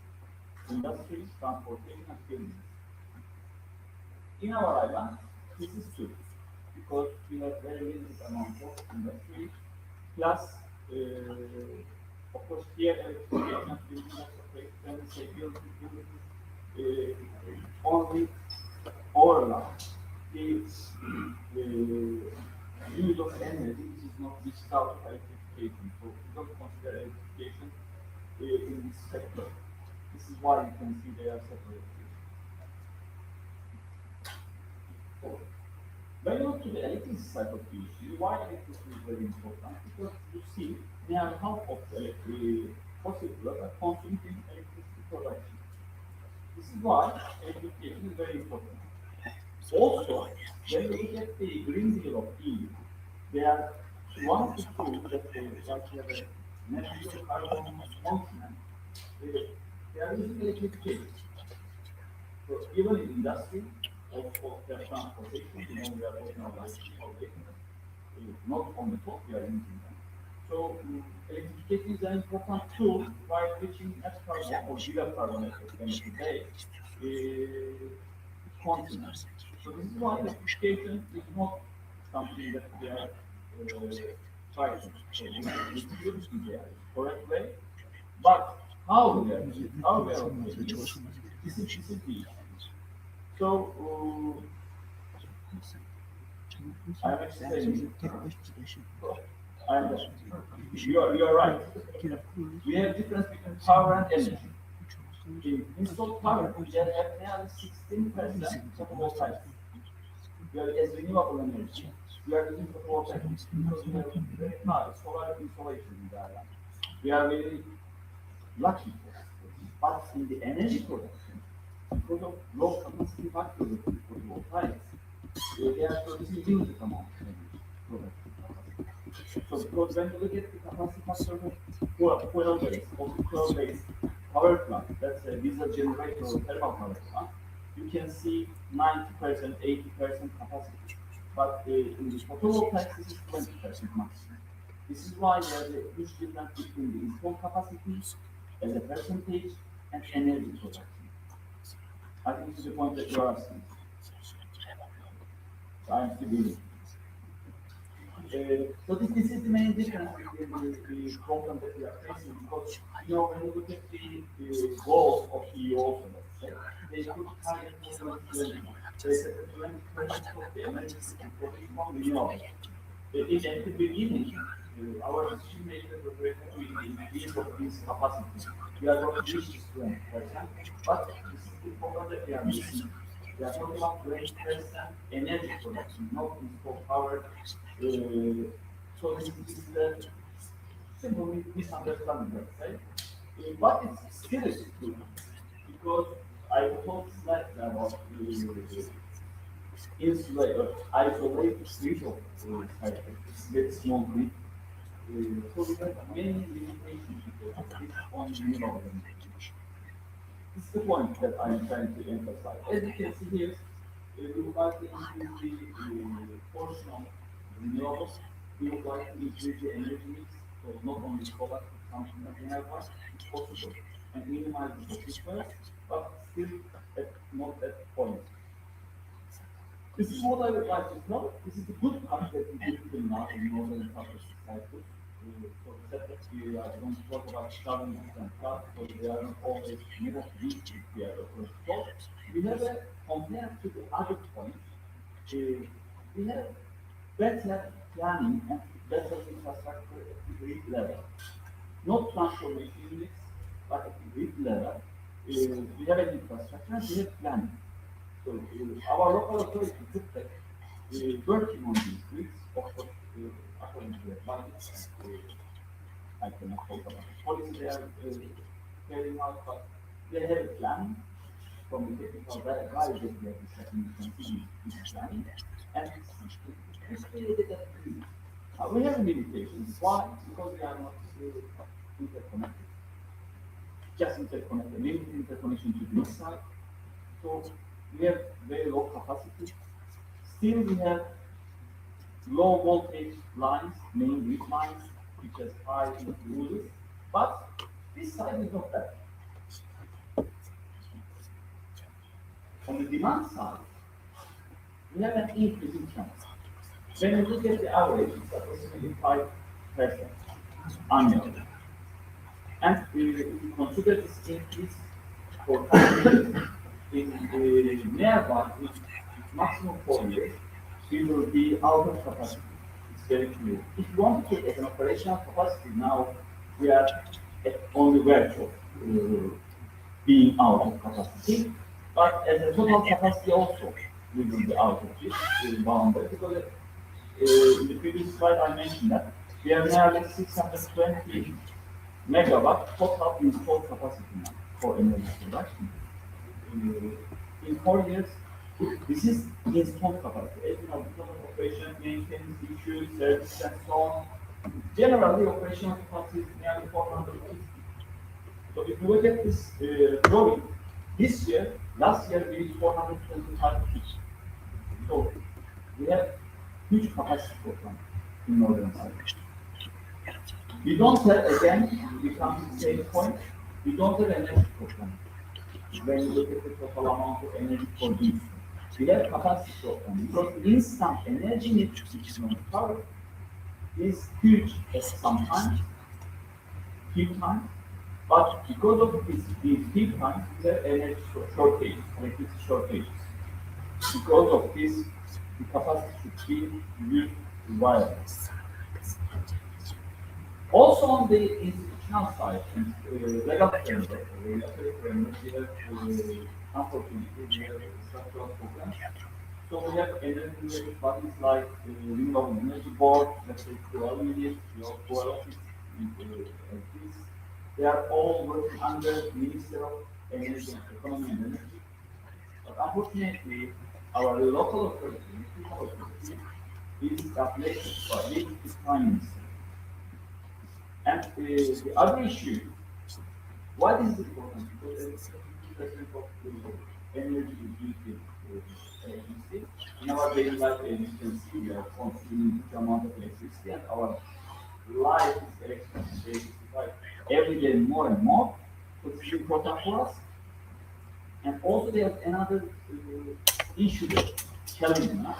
industry, transportation, and business. In our island, this is two, because we have very limited amount of industry, plus, of course, here electrification and building also take, when we say building, only overlap the use of energy, which is not reached out to electrification. So we don't consider electrification in this sector. This is why you can see they are separated. So, when you look to the electricity side of the issue, why electricity is very important? Because you see, nearly half of the fossil fuels are consumed in electricity production. This is why electrification is very important. Also, when you look at the Green Deal of EU, they are one of the tools that they like to have a net zero carbon continent. They are using electrification. So even in industry, also their transportation, you know, we are talking about transportation, not on the top, we are using them. So electrification is an important tool by reaching net carbon or gigacarbon at the end of the day continents. So this is why electrification is not something that we are fighting. So we use the correct way, but how we are using it, how we are operating this is the issue. So I'm explaining. You are right. We have difference between power and energy. In installed power, we have nearly 16% photovoltaics. We are as renewable energy. We are using photovoltaics because we have very high solar installation in the island. We are very lucky for that. But in the energy production, because of low capacity factor of photovoltaics, they are producing limited amount of energy production capacity. So because when you look at the capacity factor of oil-based or coal-based power plant, that's a diesel generator or thermal power plant, you can see 90%, 80% capacity. But in the photovoltaics, this is 20% maximum. This is why there is a huge difference between the installed capacity as a percentage and energy production. I think this is the point that you are asking. So I am still reading. So this is the main difference between the problem that we are facing, because you know when you look at the goals of the EU also, let's say, they put target for 2020. They said that 20% of the energy is produced from renewable. At the beginning, our decision makers were very happy with the increase of this capacity. We are going to reach this 20%, but this is the problem that we are missing. We are talking about 20% energy production, not installed power. So this is the simple misunderstanding, let's say. But it's still is true, because I talked slightly about insulator, isolated grid of cycles, very small grid. So we have many limitations because of this on renewable energy. This is the point that I'm trying to emphasize. As you can see here, we would like to increase the portion of renewables. We would like to increase the energy mix, so not only solar, but something that we have possible, and minimize the fossil fuels, but still not at point. This is what I would like to know. This is the good part that we did till now in northern part of the cycle. So that we are going to talk about challenges and paths, so they are not always not weak if we are approach. So we have a, compared to the other points, we have better planning and better infrastructure at the grid level. Not transformation units, but at the grid level. We have an infrastructure and we have planning. So our local authority took that working on these grids, of course, according to their budgets, I cannot talk about the policy they are carrying out, but they have a plan from the technical guide that we are discussing, this planning, and it's created that grid. We have limitations. Why? Because we are not interconnected. Just interconnected, limited interconnection to this side. So we have very low capacity. Still, we have low voltage lines, main grid lines, which has high losses. But this side is not bad. On the demand side, we have an increasing trend. When you look at the average, it's approximately 5% annually. And if you consider this increase for 5 years, in nearby, with maximum 4 years, we will be out of capacity. It's very clear. If you want to take as an operational capacity now, we are on the verge of being out of capacity. But as a total capacity also, we will be out of this boundary. Because in the previous slide I mentioned that we have nearly 620 megawatt total installed capacity now for energy production. In 4 years, this is installed capacity. As you know, because of operation, maintenance issues, service, and so on. Generally, operational capacity is nearly 450. So if you look at this drawing, this year, last year we reached 425 peaks. So we have huge capacity program in northern side. We don't have, again, we come to the same point, we don't have energy program. When you look at the total amount of energy produced, we have capacity program because instant energy needs which is not covered is huge at some times, peak times, but because of these peak times, we have energy shortage, electricity shortages. Because of this, the capacity should be used widely. Also on the institutional side, legal framework, regulatory framework, we have unfortunately we have structural programs. So we have energy bodies like Renewable Energy Board, let's say 12 units, 12 offices, they are all working under Ministry of Energy, Economy and Energy. But unfortunately, our local authority is affiliated by the Prime Minister. And the other issue, why this is important? Because 50% of the energy is used in electricity. In our daily life, as you can see, we are consuming huge amount of electricity, and our life is electricity every day more and more. So this is important for us. And also there's another issue that challenging us.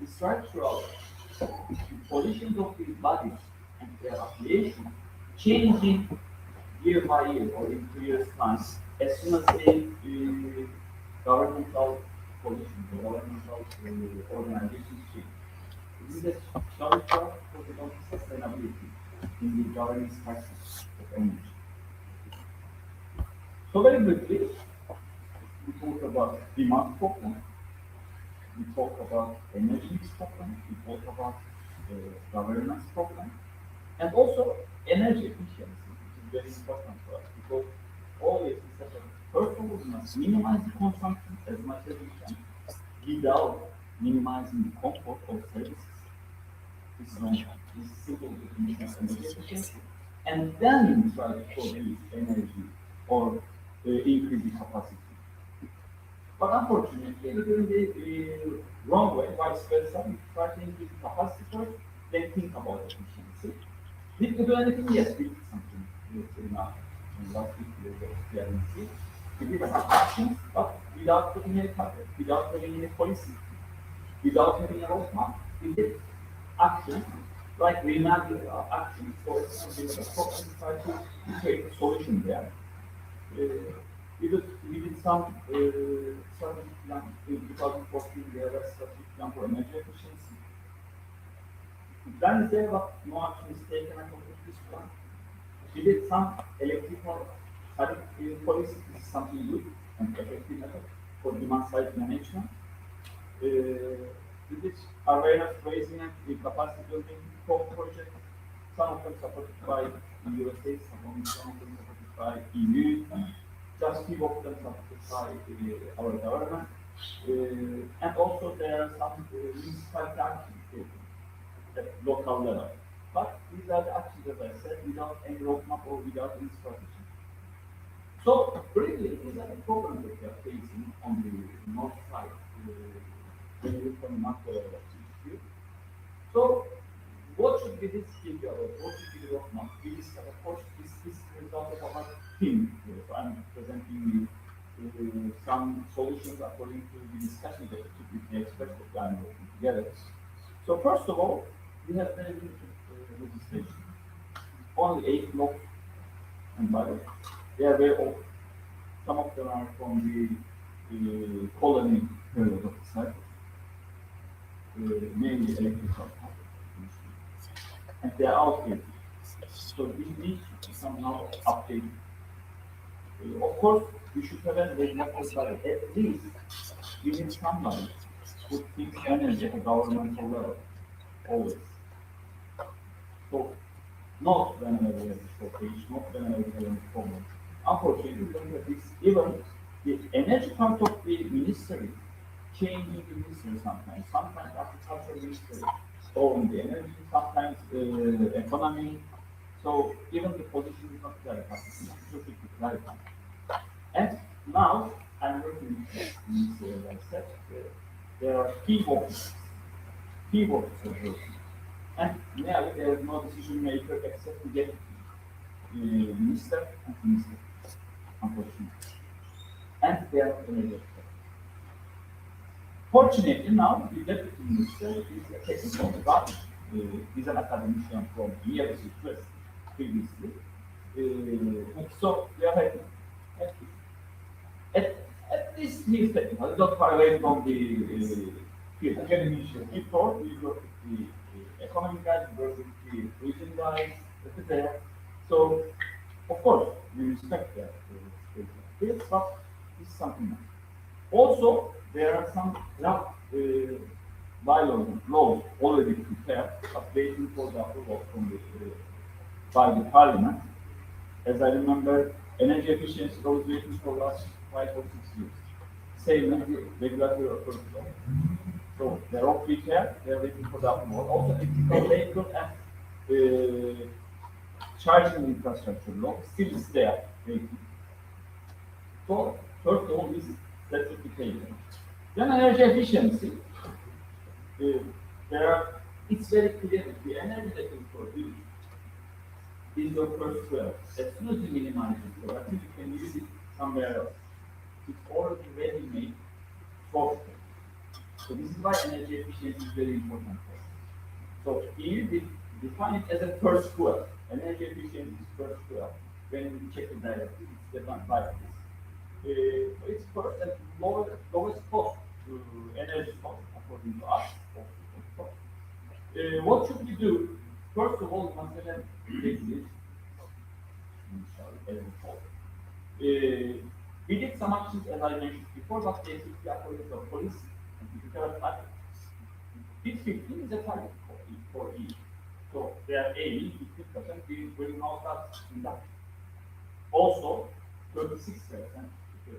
The structural positions of these bodies and their affiliation changing year by year or in 2 years' time as soon as the governmental positions, the governmental organizations change. This is a challenge for the sustainability in the governance practice of energy. So very briefly, we talk about demand problem, we talk about energy mix problem, we talk about governance problem, and also energy efficiency, which is very important for us because always we say, first of all, we must minimize the consumption as much as we can without minimizing the comfort of services. This is one. This is simple definition of energy efficiency. And then we try to produce energy or increase the capacity. But unfortunately, we're doing the wrong way, vice versa. We try to increase the capacity first, then think about efficiency. Did we do anything? Yes, we did something. In the last 50 years of PRNC. We did some actions, but without putting any target, without having any policy, without having a roadmap. We did actions like remember actions. For example, we try to create a solution there. We did some strategic plan in 2014. We have a strategic plan for energy efficiency. Then there was no action is taken according to this plan. We did some electrical tariff policy. This is something good and effective method for demand side management. We did awareness raising and capacity building projects. Some of them supported by the USA, some of them supported by EU, just few of them supported by our government. And also there are some municipal actions taken at local level. But these are the actions, as I said, without any roadmap or without any strategy. So, briefly, these are the problems that we are facing on the north side when you look from macro view. So, what should be this figure or what should be the roadmap? We discuss, of course, this is the result of our team. So, I'm presenting you some solutions according to the discussion that took with the experts that I'm working together. So, first of all, we have very limited legislation. Only 8 laws, and by the way, they are very old. Some of them are from the colony period of the cycle, mainly electrical power, and they are outdated. So we need to somehow update. Of course, we should have a regulatory body. At least we need somebody who thinks energy at a governmental level, always. So, not whenever we have a shortage, not whenever we have a problem. Unfortunately, we don't have this. Even the energy part of the ministry, changing the ministry sometimes. Sometimes agriculture ministry owns the energy, sometimes economy. So even the position is not clarified. It's not perfectly clarified. And now I'm working with this ministry, as I said, there are key officers. Key officers working. And now there is no decision maker except the deputy minister and minister, unfortunately. And they are energy. Fortunately, now the deputy minister is a technical guy. He's an academician from University Press previously. So we are happy. At least he's technical. He's not far away from the field. Academician. He thought we work with the economic guys, we work with the region guys, etc. So, of course, we respect that. But this is something else. Also, there are some draft bylaws and laws already prepared, but waiting for the approval from by the parliament. As I remember, energy efficiency was waiting for last 5 or 6 years. Same as the regulatory authority law. So they're all prepared, they're waiting for the approval. Also, ethical vehicle and charging infrastructure law still is there waiting. So, first of all, this that should be taken. Then energy efficiency. It's very clear that the energy that you produce is your first square. As soon as you minimize it, so I think you can use it somewhere else. It's already ready made for. So this is why energy efficiency is very important for us. So here we define it as a per square. Energy efficiency is per square. When we check the directive, it's defined like this. It's first and lowest cost to energy cost according to us. What should we do? First of all, we must have exit. We did some actions, as I mentioned before, but the activity authorities of police and military target. This 15 is a target for each. So they are aiming 15% greenhouse gas reduction. Also, 36%,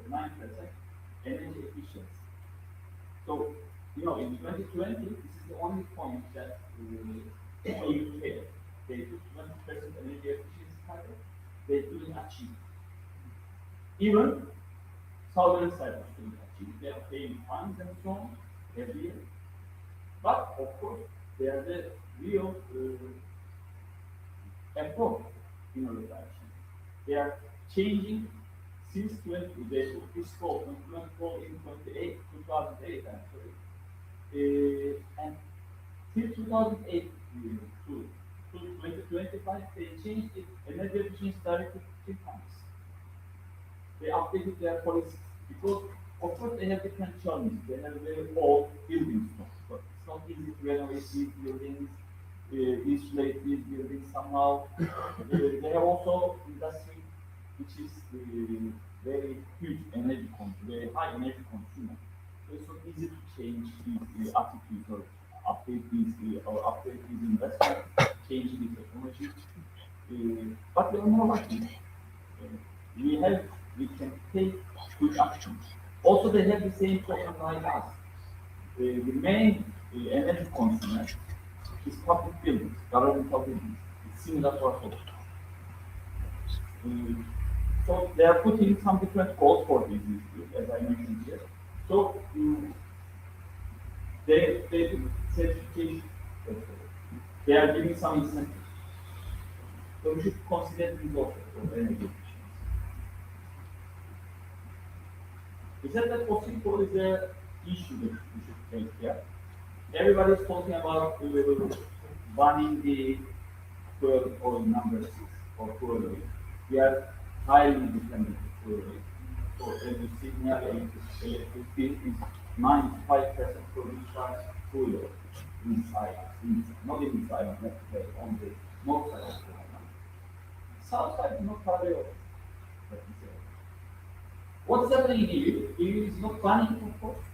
39% energy efficiency. So, you know, in 2020, this is the only point that EU failed. They took 20% energy efficiency target, they didn't achieve. Even southern Cyprus didn't achieve. They are paying fines and so on every year. But of course, they are the real approach in our direction. They are changing since 20, they took this goal, implement goal in 2008 actually. And till 2008 to 2025, they changed the energy efficiency directive 3 times. They updated their policies because, of course, they have different challenges. They have very old buildings, so it's not easy to renovate these buildings, insulate these buildings somehow. They have also industry which is very huge energy consumer, very high energy consumer. So it's not easy to change these attitudes or update these investments, changing the technology. But they are more likely. We can take good action. Also, they have the same problem like us. The main energy consumer is public buildings, governmental buildings. It's similar to our social. So they are putting some different goals for these issues, as I mentioned here. So they do certification. They are giving some incentives. So we should consider these also for energy efficiency. Is that possible is an issue that we should take care? Everybody is talking about banning the fuel oil number 6 or fuel oil. We are highly dependent on fuel oil. So as you see here, electricity is 95% produced by fuel oil inside, not inside, on the north side of the island. South side is not far away. What is happening in EU? EU is not planning, of course,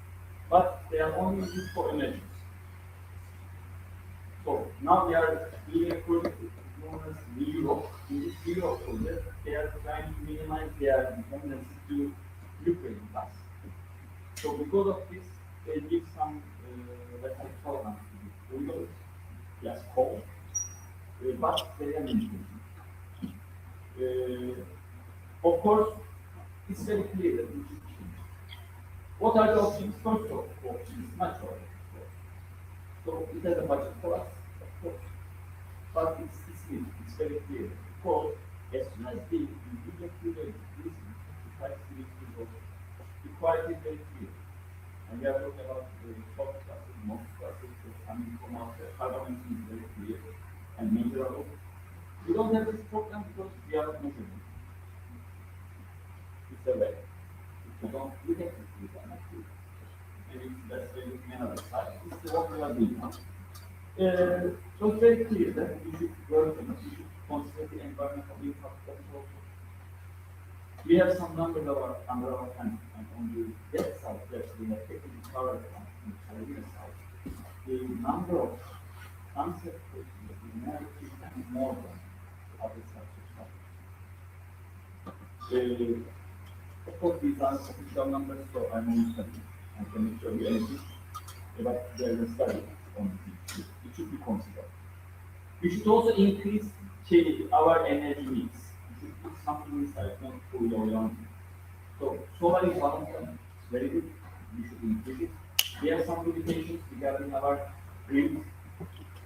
but they are only using for emergency. So now they are doing a project known as Europe. In this Europe project, they are trying to minimize their dependency to Ukraine gas. So because of this, they give some tolerance to the oil, yes, coal, but they are limited. Of course, it's very clear that we should change. What are the options? First of all, options, natural. So it has a budget for us, of course. But it's very clear. Because as soon as the industry is increasing, the price is increasing. The quality is very clear. And we are talking about the top classes, most classes, coming from our carbon emission is very clear and measurable. We don't have this problem because we are not measuring. It's a way. If you don't do that, you cannot do it. Maybe that's why you can side. This is what we are doing now. So it's very clear that we should work and we should consider the environmental impact of it also. We have some numbers under our hand, and on the debt side, that we have taken covered on the Caribbean side. The number of unset persons that we never is more than other types of studies. Of course, these are official numbers, so I'm only studying. I cannot show you anything, but there is a study on this. It should be considered. We should also increase our energy needs. We should put something inside, not full oil on. So solar is one of them. It's very good. We should increase it. We have some limitations regarding our grid.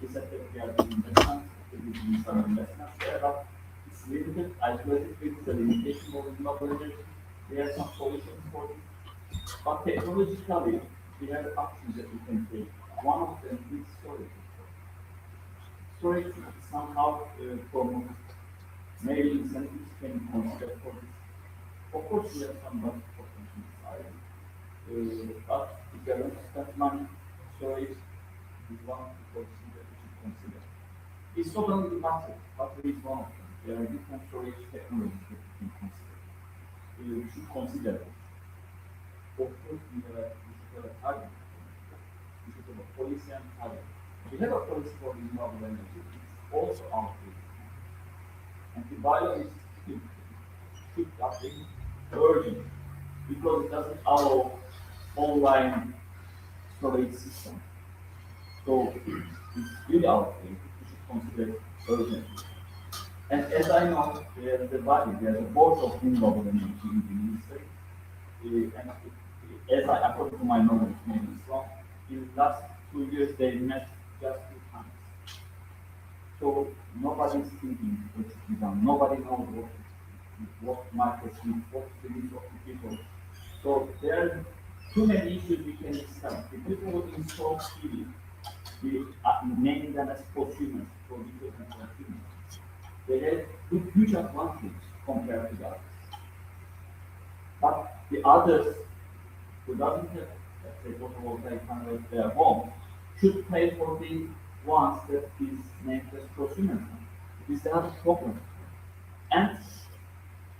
We said that we are doing investments. We are doing some investments there, but it's limited. Isolated grid is a limitation of renewable energy. There are some solutions for it. But technologically, we have options that we can take. One of them is storage. Storage is somehow from maybe incentives can be considered for this. Of course, we have some budget potential inside. But if you are going to spend money, storage is one of the policies that we should consider. It's totally the battery. Battery is one of them. There are different storage technologies that you can consider. You should consider them. Of course, we should have a target. We should have a policy and target. We have a policy for renewable energy. It's also outdated. And the bylaw should update urgent because it doesn't allow online storage system. So it's really outdated. We should consider it urgent. And as I know, there's a board of renewable energy in the ministry. And according to my knowledge, maybe it's wrong, in the last 2 years they met just 2 times. So nobody is thinking what should be done. Nobody knows what markets need, what's the needs of the people. So there are too many issues we can discuss. The people who install PV, we name them as consumers, producers and consumers. They have huge advantage compared to the others. But the others who doesn't have, let's say, photovoltaic panels at their home should pay for the ones that is named as prosumers. This is another problem. And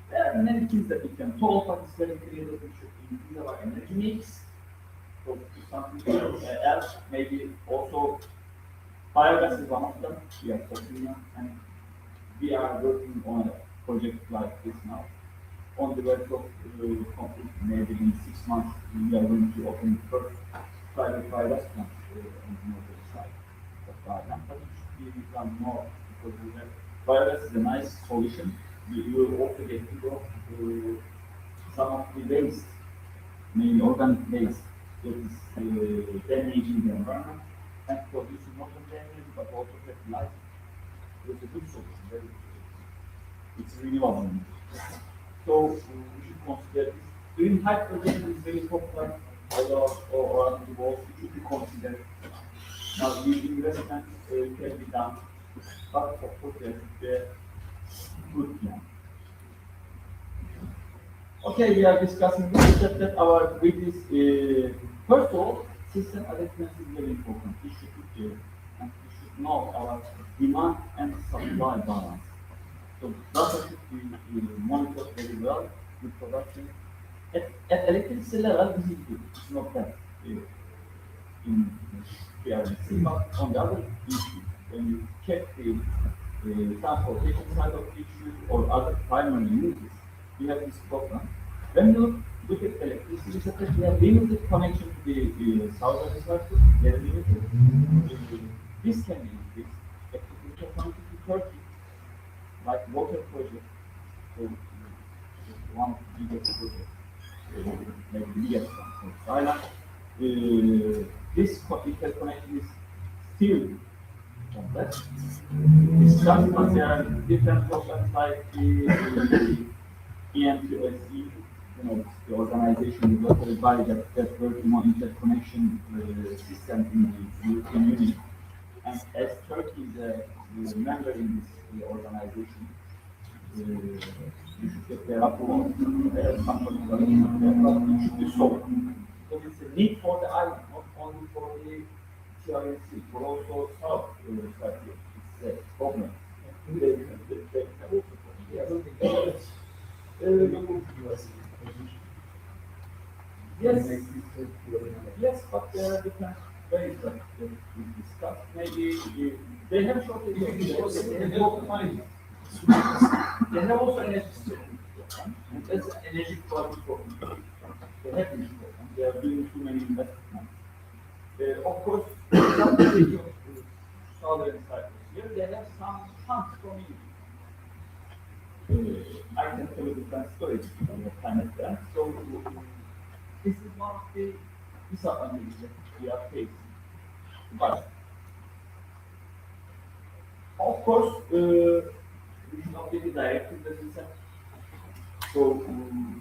there are many things that we can talk, but it's very clear that we should increase our energy mix. So something else, maybe also biogas is one of them. We are talking now, and we are working on a project like this now. On the verge of complete, maybe in 6 months, we are going to open the first private biogas plant on the northern side of Ireland. But it should be done more because biogas is a nice solution. You will also get rid of some of the waste, mainly organic waste, that is damaging the environment and producing not only damage but also fertilizer. It's a good solution, very good solution. It's renewable. So we should consider this. Green hydrogen is very popular all around the world. It should be considered. Now, the investment can be done, but of course, there should be a good plan. Okay, we are discussing this, that our grid is, first of all, system adequacy is very important. We should be clear, and we should know our demand and supply balance. So data should be monitored very well with production. At electricity level, this is good. It's not that in PRC, but on the other issue, when you check the transportation side of the issue or other primary uses, we have this problem. When you look at electricity sector, we have limited connection to the southern sector. They are limited. This can be increased. If we can connect to Turkey, like water project, so one of the biggest projects, maybe the biggest one for Ireland. This interconnection is still complex. Discussed, there are different problems like the EMQSE, the organization, the local body that working on interconnection system in the European Union. And as Turkey is a member in this organization, you should get their approval. Some particular it should be solved. Because it's a need for the island, not only for the TRC, but also South Cyprus. It's a problem. Yes, but there are different ways that we discuss. Maybe they have shortage of resources, they have local money. They have also energy security program, and that's an energy problem for them. They have this program, they are doing too many investments. Of course, some of Southern Cyprus here, they have some funds from you. I can tell you different stories on the planet there. So this is one of the disadvantages that we are facing. But of course, we should not be the directive that we said. So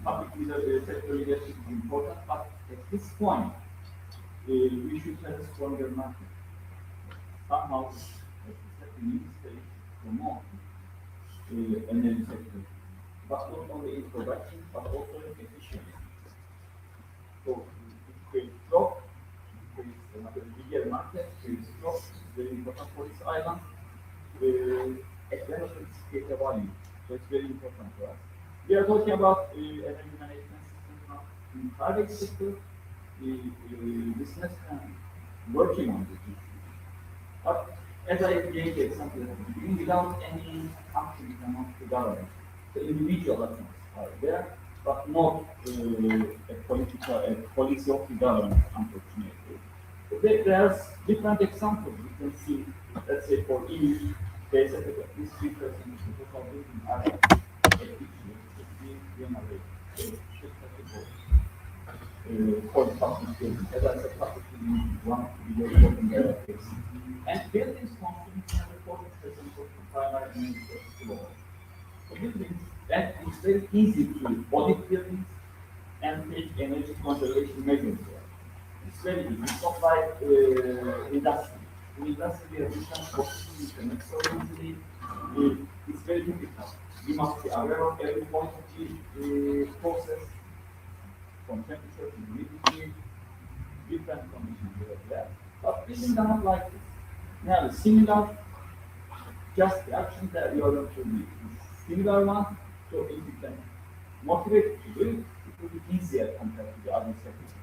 public sector leadership is important, but at this point, we should have a stronger market. Somehow, as we said, we need to promote energy sector, but not only in production, but also in efficiency. So it creates jobs, it creates another bigger market, creates jobs, very important for this island. At the end of it, it's create a value. So it's very important for us. We are talking about energy management system now in private sector. Business working on this issue. But as I gave the example at the beginning, without any action among the government, the individual actions are there, but not a policy of the government, unfortunately. There's different examples. You can see, let's say for EU, they said that this 3% of the total building area should be generated. For the public building. As I said, public building is one of the very important areas. And buildings consume 40% of the primary energy of the world. So buildings, that is very easy to audit buildings and take energy conservation measures there. It's very easy. It's not like industry. In industry, we have different processes and experimentally. It's very difficult. We must be aware of every point of the process, from temperature to humidity, different conditions over there. But buildings are not like this. Now, similar, just the action that you are going to do is similar one. So if you can motivate to do it, it will be easier compared to the other sectors.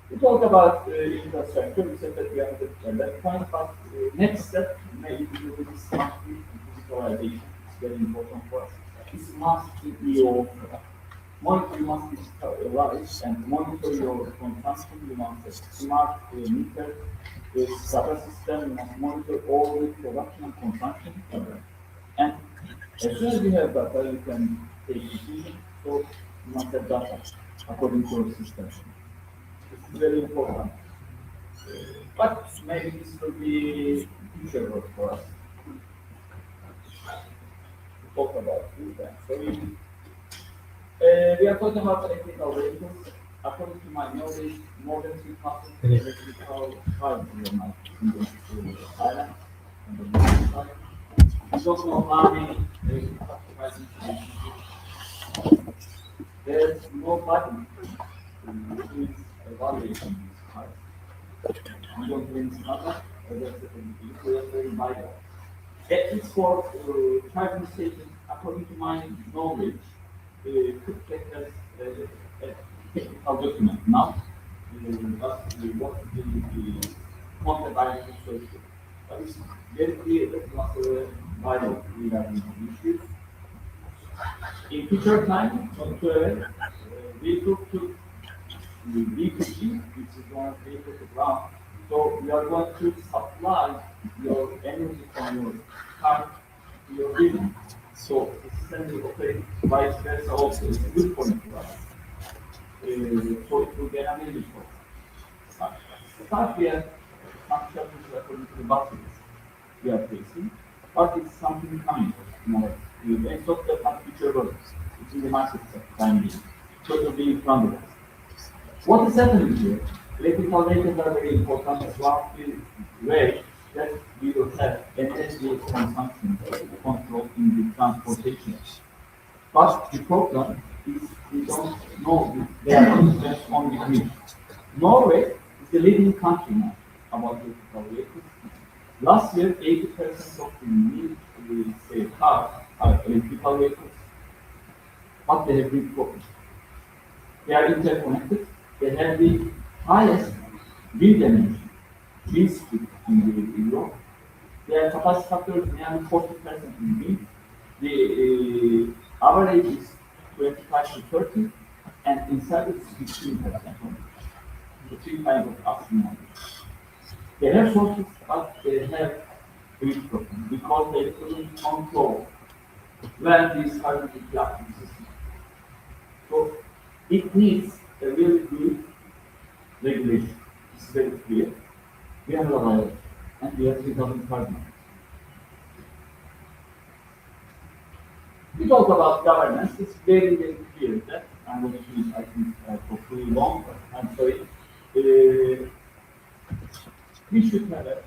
We talked about infrastructure. We said that we are at that point, but next step maybe will be smart grid and digitalization. It's very important for us. It's smart EO. Monitor, you must digitalize and monitor your consumption. You must have smart meter, SCADA system. You must monitor all the production and consumption. And as soon as you have data, you can take decisions. So you must have data according to your system. This is very important. But maybe this will be future work for us. To talk about that. So we are talking about electrical vehicles. According to my knowledge, more than 3,000 electrical cars are in the island. I don't know how many electrical cars there's no button which is evaluating these cars. We don't bring another, as I said, we are very vital. At least for charging stations, according to my knowledge, could get us a technical document now, but what the content I have to show. But it's very clear that it's not vital regarding the issue. In future time, we took to VPG, which is one of the vehicle to ground. So we are going to supply your energy from your car to your building. So the system will operate vice versa also. It's a good point for us. So it will get an energy for us. Start here, some challenges according to the batteries we are facing, but it's something coming. It's not that future works. It's in the market time being. So it will be in front of us. What is happening here? Electrical vehicles are very important as one way that we will have energy consumption control in the transportation. But the problem is we don't know they are not on the grid. Norway is the leading country now about electrical vehicles. Last year, 80% of the new cars are electrical vehicles, but they have big problems. They are interconnected. They have the highest wind energy, wind speed in Europe. Their capacity factor is nearly 40% in wind. The average is 25 to 30, and inside it is 15%. So 3 times of upstream. They have sources, but they have big problems because they couldn't control when these are the active system. So it needs a really good regulation. It's very clear. We have a lot, and we have 3,000 partners. We talk about governance. It's very, very clear that I'm going to use, I think, for too long. I'm sorry. We should have a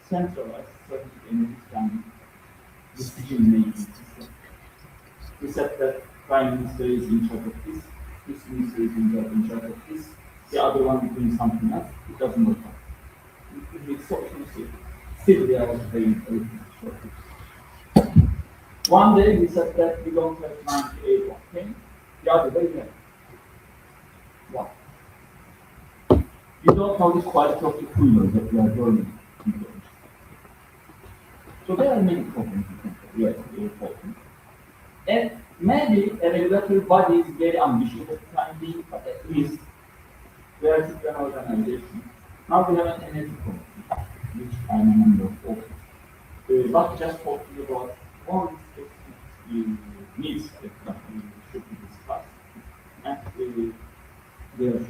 centralized strategic energy planning decision-making system. We said that Prime Minister is in charge of this minister is in charge of this, the other one is doing something else. It doesn't work out. with socialism, still they are paying everything. One day we said that we don't have 98 octane, the other day we have. Why? We don't know the quality of the fuel that we are burning. So there are many problems we are facing. And maybe a regulatory body is very ambitious at the time being, but at least we are an organization. Now we have an energy committee, which I'm a member of. But just talking about one specific needs that should be discussed, and they're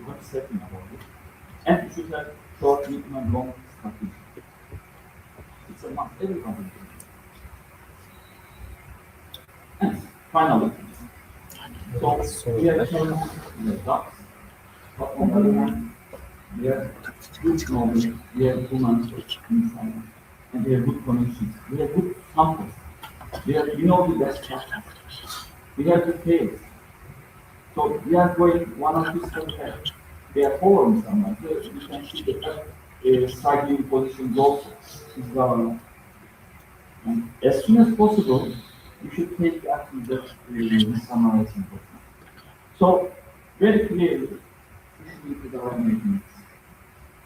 not certain about it. And we should have short, medium, and long strategy. It's a must. Everybody can. And finally, so we have changed the ducks, but on the other hand, we have good knowledge, we have women inside, and we have good connections, we have good samples, we have, the best practices, we have the fails. So we are going one or two steps ahead. They are following someone. So you can see the struggling positions also in government. And as soon as possible, you should take action that is summarizing. So very clearly, you should look at our maintenance.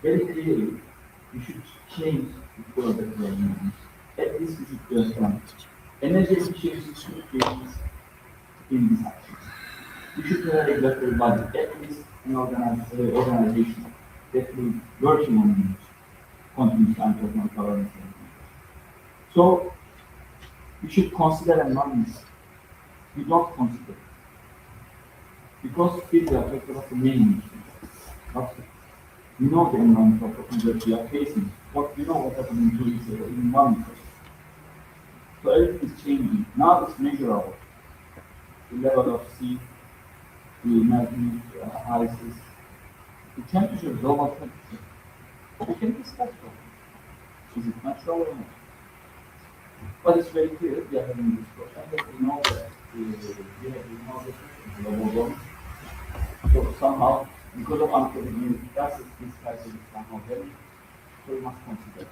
Very clearly, you should change the product development. At least we should do a plan. Energy efficiency should be in these actions. You should have a regulatory body, at least an organization that will be working on continuous and governance. So you should consider environment. You don't consider it. Because people are talking about the main issues. But you know the environmental problems that we are facing. But you know what happened in 2 weeks ago, in 1 week. So everything is changing. Now it's measurable. The level of sea, the melting ices, the temperature, global temperature. We can discuss that. Is it natural or not? But it's very clear we are having this problem. And we know that we know the global warming. So somehow, because of unpredictable gases, this crisis is somehow very, so we must consider it.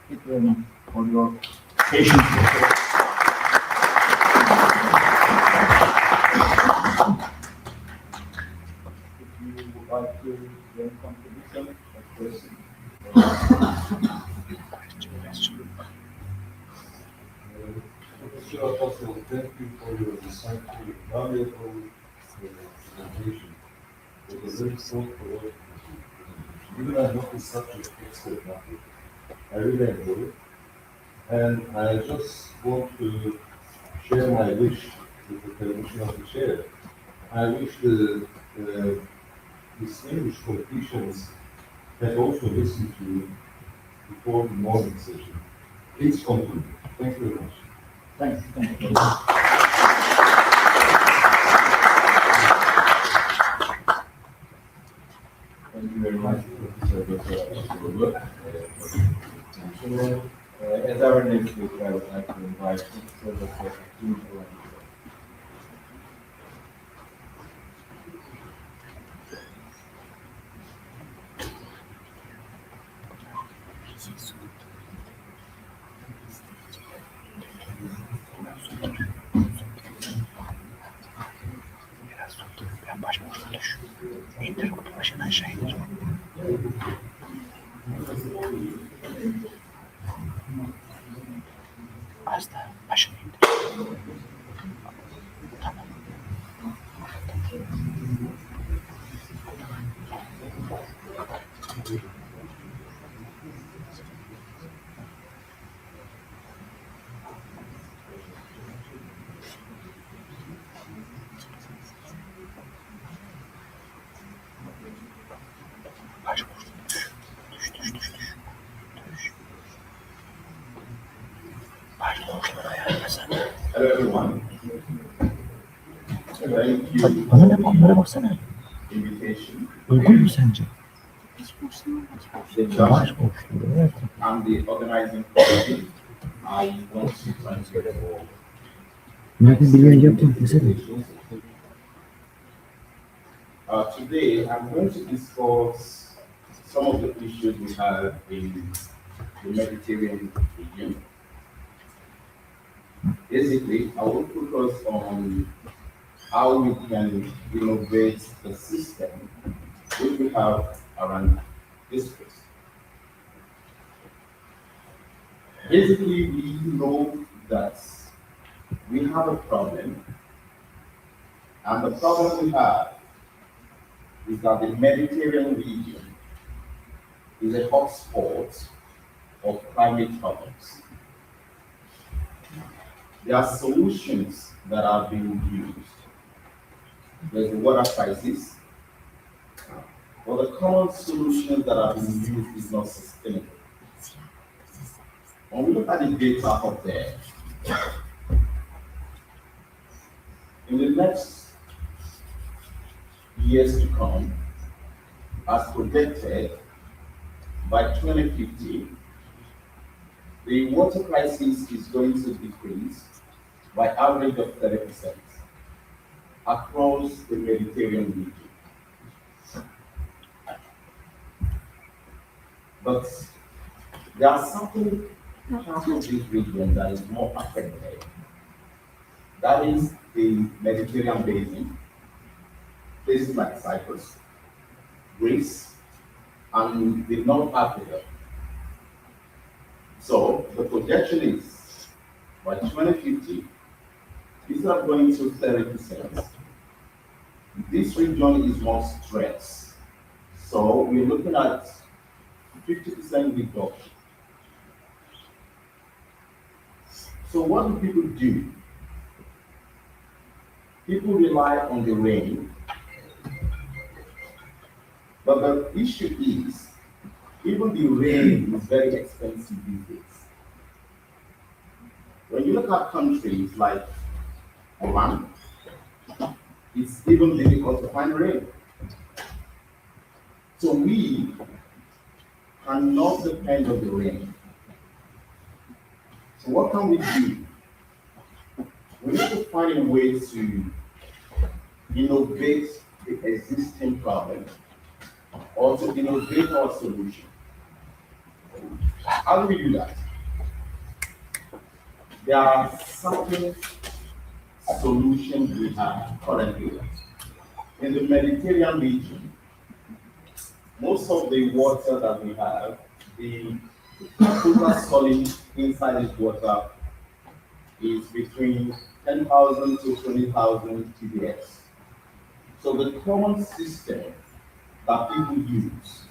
Thank you very much for your patience. If you would like to then contribute a question. Mr. Apostle, thank you for your insightful, valuable presentation. It was very thought-provoking. Even I'm not the subject expert matter. I really enjoy it. And I just want to share my wish with the permission of the chair. I wish the distinguished politicians had also listened to you before the morning session. Please conclude. Thank you very much. Thanks. Thank you. Thank you very much, Professor for the work. As our next speaker, I would like to invite Professor Dr. Ben başbakanla şu indir kutu başına aşağı indir. Az da başını indir. Tamam. Hello everyone. Bana ne onlara baksana. Uygun mu sence? Baş boşluğu. Evet. I'm the organizing committee. I want to transfer the ball. Ne biliyorsun yapın desene. Today I'm going to discuss some of the issues we have in the Mediterranean region. Basically, I will focus on how we can innovate the system which we have around this place. Basically, we know that we have a problem, and the problem we have is that the Mediterranean region is a hotspot of climate problems. There are solutions that are being used. There's the water crisis, but the common solutions that are being used is not sustainable. When we look at the data up there, in the next years to come, as projected, by 2050, the water crisis is going to decrease by average of 30% across the Mediterranean region. But there are certain parts of this region that is more affected. That is the Mediterranean basin, places like Cyprus, Greece, and the North Africa. So the projection is by 2050, instead of going to 30%, this region is more stressed. So we're looking at 50% reduction. So what do people do? People rely on the rain. But the issue is, even the rain is very expensive these days. When you look at countries like Oman, it's even difficult to find rain. So we cannot depend on the rain. So what can we do? We need to find a way to innovate the existing problem or to innovate our solution. How do we do that? There are certain solutions we have currently. In the Mediterranean region, most of the water that we have, the total solid inside this water is between 10,000 to 20,000 TBS. So the common system that people use,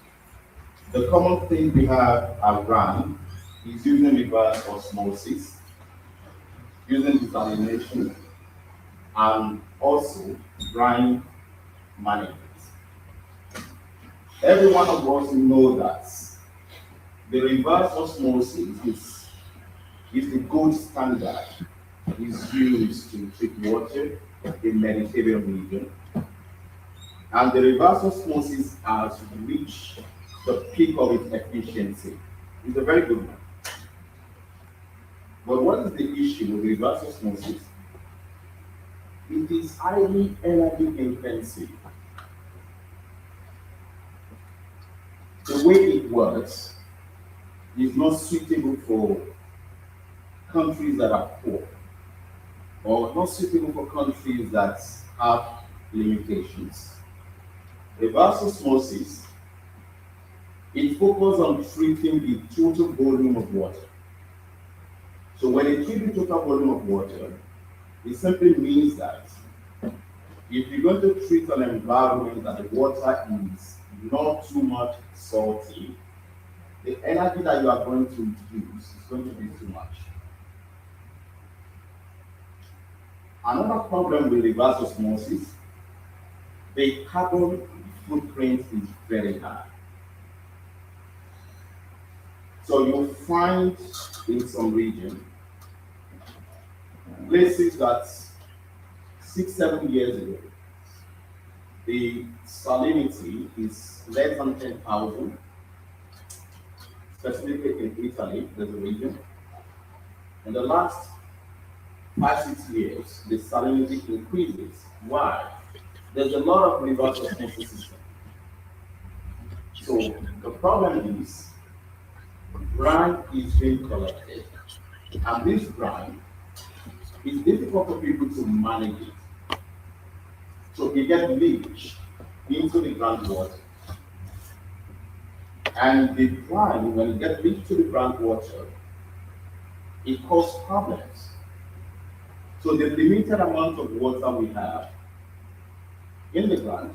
the common thing we have around is using reverse osmosis, using desalination, and also brine management. Every one of us know that the reverse osmosis is the gold standard is used to treat water in Mediterranean region. And the reverse osmosis has reached the peak of its efficiency. It's a very good one. But what is the issue with reverse osmosis? It is highly energy intensive. The way it works is not suitable for countries that are poor, or not suitable for countries that have limitations. Reverse osmosis, it focuses on treating the total volume of water. So when you treat the total volume of water, it simply means that if you're going to treat an environment that the water is not too much salty, the energy that you are going to use is going to be too much. Another problem with reverse osmosis, the carbon footprint is very high. So you'll find in some region, places that 6-7 years ago, the salinity is less than 10,000. Specifically in Italy, there's a region. In the last 5-6 years, the salinity increases. Why? There's a lot of reverse osmosis system. So the problem is brine is being collected, and this brine is difficult for people to manage it. So it gets leached into the groundwater. And the brine, when it gets leached to the groundwater, it causes problems. So the limited amount of water we have in the ground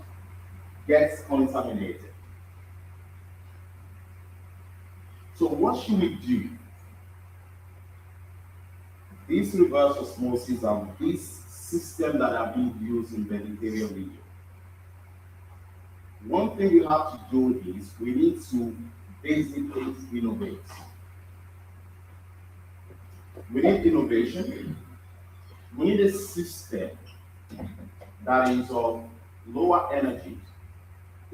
gets contaminated. So what should we do? These reverse osmosis and these systems that are being used in the Mediterranean region. One thing you have to do is we need to basically innovate. We need innovation. We need a system that is of lower energy,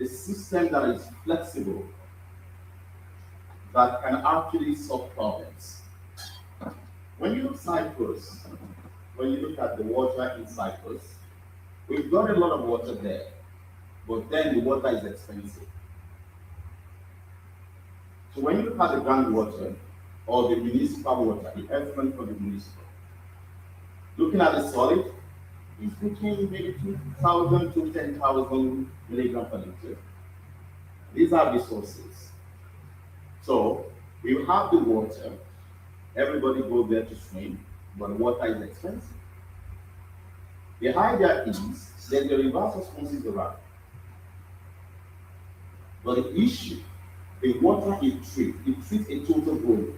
a system that is flexible, that can actually solve problems. When you look at Cyprus, when you look at the water in Cyprus, we've got a lot of water there, but then the water is expensive. So when you look at the groundwater or the municipal water, the effluent from the municipal, looking at the solid, it's between maybe 2,000 to 10,000 milligrams per liter. These are resources. So we have the water, everybody goes there to swim, but water is expensive. The idea is that the reverse osmosis around. But the issue, the water it treats a total volume.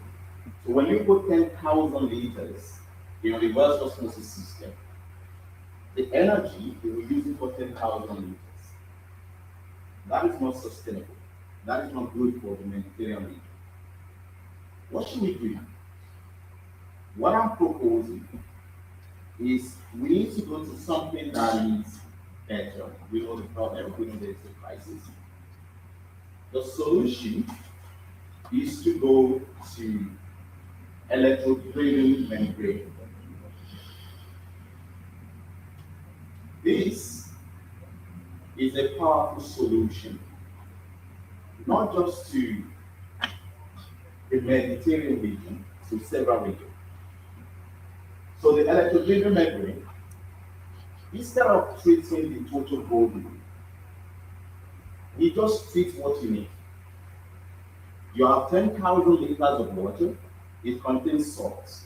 So when you put 10,000 liters in a reverse osmosis system, the energy they will use it for 10,000 liters. That is not sustainable. That is not good for the Mediterranean region. What should we do? What I'm proposing is we need to go to something that is better. We know the problem, we know there's a crisis. The solution is to go to electro-drilling membrane. This is a powerful solution, not just to the Mediterranean region, to several regions. So the electro-drilling membrane, instead of treating the total volume, it just treats what you need. You have 10,000 liters of water, it contains salts.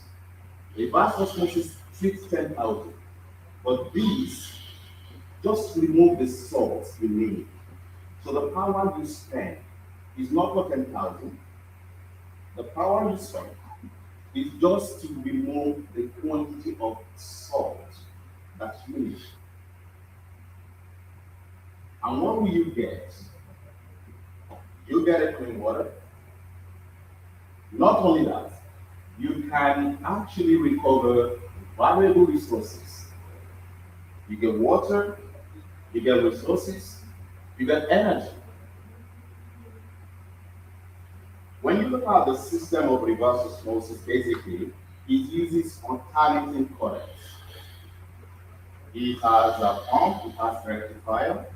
Reverse osmosis treats 10,000, but these just remove the salts you need. So the power you spend is not for 10,000. The power you spend is just to remove the quantity of salt that you need. And what will you get? You get a clean water. Not only that, you can actually recover valuable resources. You get water, you get resources, you get energy. When you look at the system of reverse osmosis, basically, it uses alternating currents. It has a pump, it has a rectifier,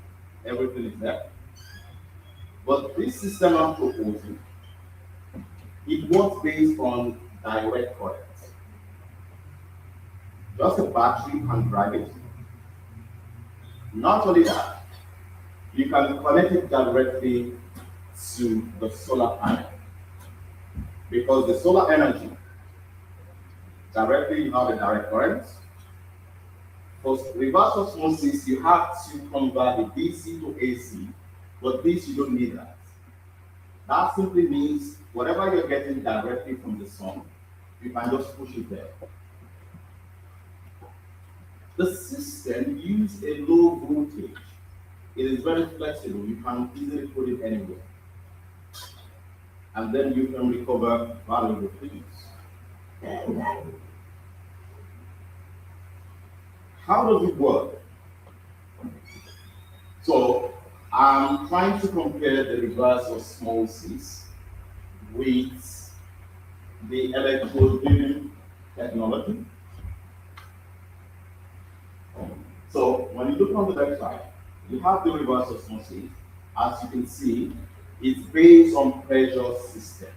everything is there. But this system I'm proposing, it works based on direct current. Just a battery can drive it. Not only that, you can connect it directly to the solar panel. Because the solar energy, directly you have a direct current. For reverse osmosis, you have to convert the DC to AC, but this you don't need that. That simply means whatever you're getting directly from the sun, you can just push it there. The system uses a low voltage. It is very flexible. You can easily put it anywhere. And then you can recover valuable things. How does it work? So I'm trying to compare the reverse osmosis with the electro-drilling technology. So when you look on the left side, you have the reverse osmosis. As you can see, It's based on pressure system.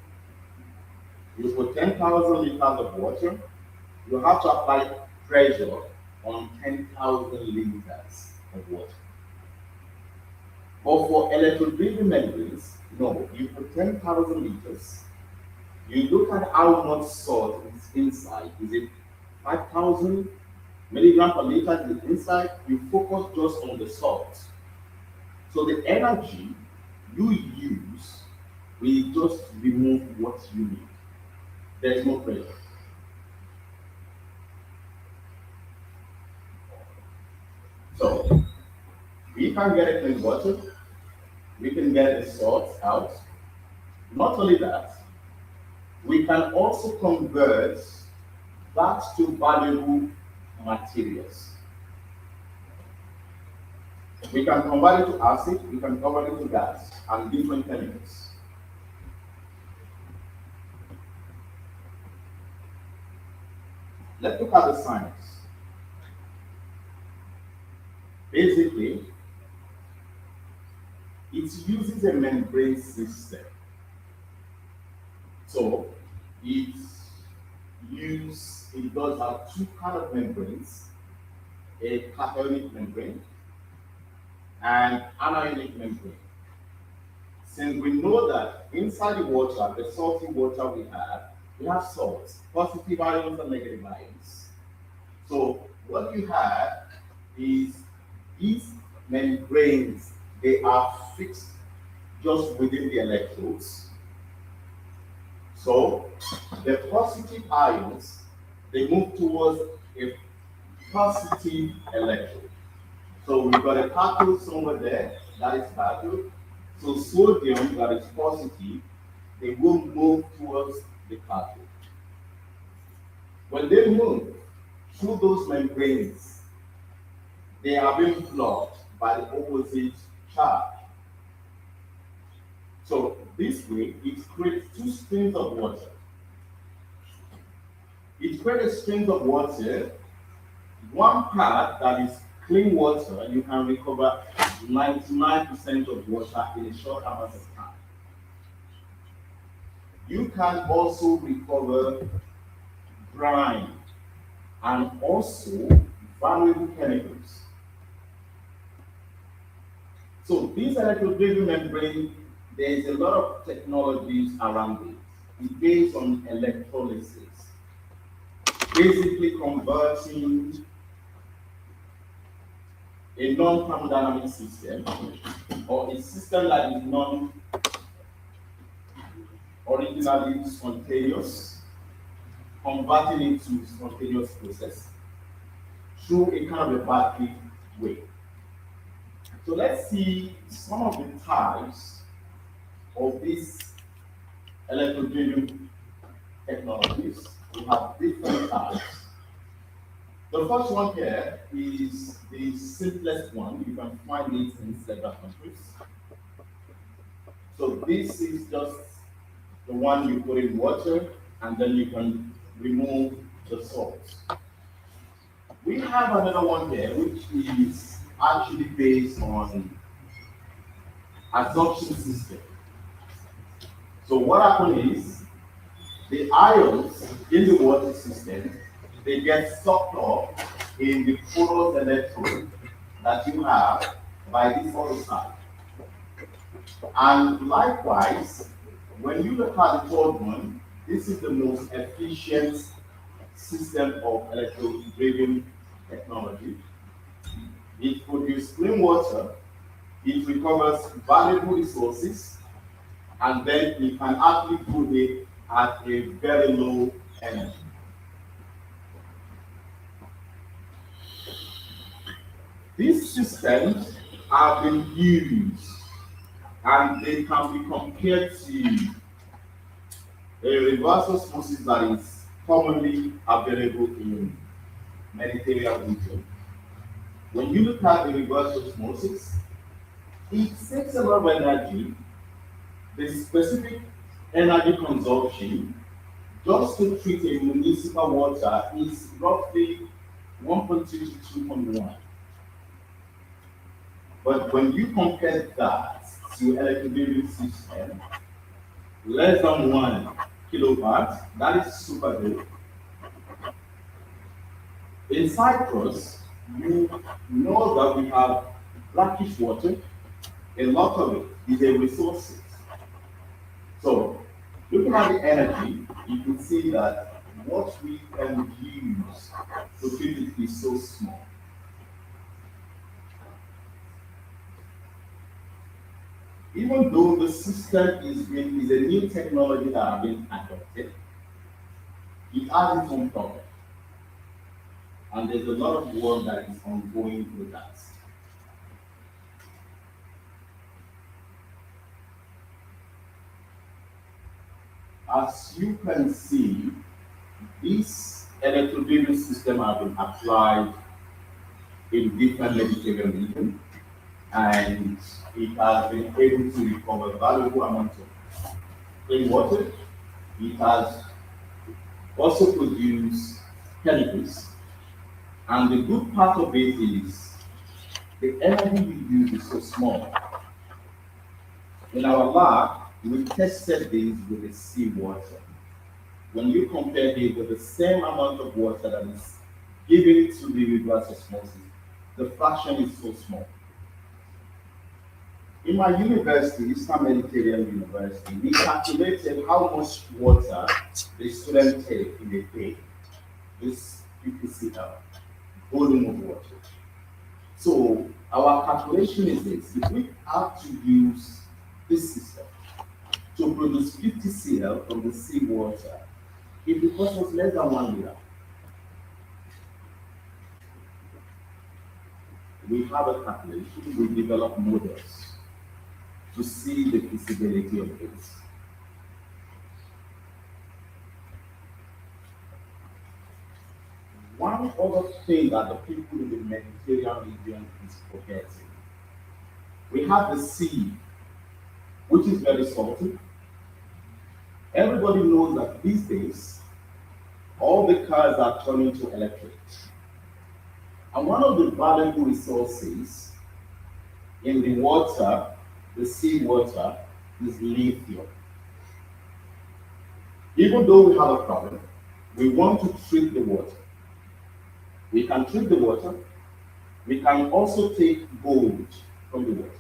You put 10,000 liters of water, you have to apply pressure on 10,000 liters of water. But for electrodriven membranes, no, you put 10,000 liters, you look at how much salt is inside. Is it 5,000 milligram per liter is inside? You focus just on the salt. So the energy you use will just remove what you need. There's no pressure. So we can get it in water, we can get the salt out. Not only that, we can also convert that to valuable materials. We can convert it to acid, we can convert it to gas, and different chemicals. Let's look at the science. Basically, it uses a membrane system. So it does have two kind of membranes, a cationic membrane and anionic membrane. Since we know that inside the water, the salty water we have salts, positive ions and negative ions. So what you have is these membranes, they are fixed just within the electrodes. So the positive ions, they move towards a positive electrode. So we've got a cathode somewhere there, that is cathode. So sodium, that is positive, they will move towards the cathode. When they move through those membranes, they are being blocked by the opposite charge. So this way, it creates two streams of water. It creates streams of water. One part that is clean water, you can recover 99% of water in a short amount of time. You can also recover brine and also valuable chemicals. So this electrodriven membrane, there is a lot of technologies around it. It's based on electrolysis, basically converting a non-thermodynamic system or a system that is non-originally spontaneous, converting it to spontaneous process through a kind of a battery way. So let's see some of the types of these electrodriven technologies. We have different types. The first one here is the simplest one. You can find it in several countries. So this is just the one you put in water and then you can remove the salts. We have another one here which is actually based on adsorption system. So what happens is the ions in the water system, they get sucked up in the porous electrode that you have by this other side. And likewise, when you look at the third one, this is the most efficient system of electrodriven technology. It produces clean water, it recovers valuable resources, and then it can actually do it at a very low energy. These systems have been used and they can be compared to a reverse osmosis that is commonly available in Mediterranean region. When you look at the reverse osmosis, it takes a lot of energy. The specific energy consumption just to treat a municipal water is roughly 1.2 to 2.1. But when you compare that to electrolytic system, less than 1 kilowatt, that is super good. In Cyprus, you know that we have brackish water. A lot of it is a resource. So, looking at the energy, you can see that what we can use to treat it is so small. Even though the system is a new technology that has been adopted, it has its own problem. And there's a lot of work that is ongoing with that. As you can see, this electrolytic system has been applied in different Mediterranean regions, and it has been able to recover valuable amounts of clean water. It has also produced chemicals, and the good part of it is the energy we use is so small. In our lab, we tested this with the seawater. When you compare it with the same amount of water that is given to the reverse osmosis, the fraction is so small. In my university, Eastern Mediterranean University, we calculated how much water the students take in a day, this PPCL, volume of water. So our calculation is this: if we have to use this system to produce 50 cl from the seawater, it will cost us less than 1 liter. We have a calculation, we develop models to see the feasibility of this. One other thing that the people in the Mediterranean region is forgetting: we have the sea, which is very salty. Everybody knows that these days, all the cars are turning to electric. And one of the valuable resources in the water, the sea water, is lithium. Even though we have a problem, we want to treat the water. We can treat the water. We can also take gold from the water.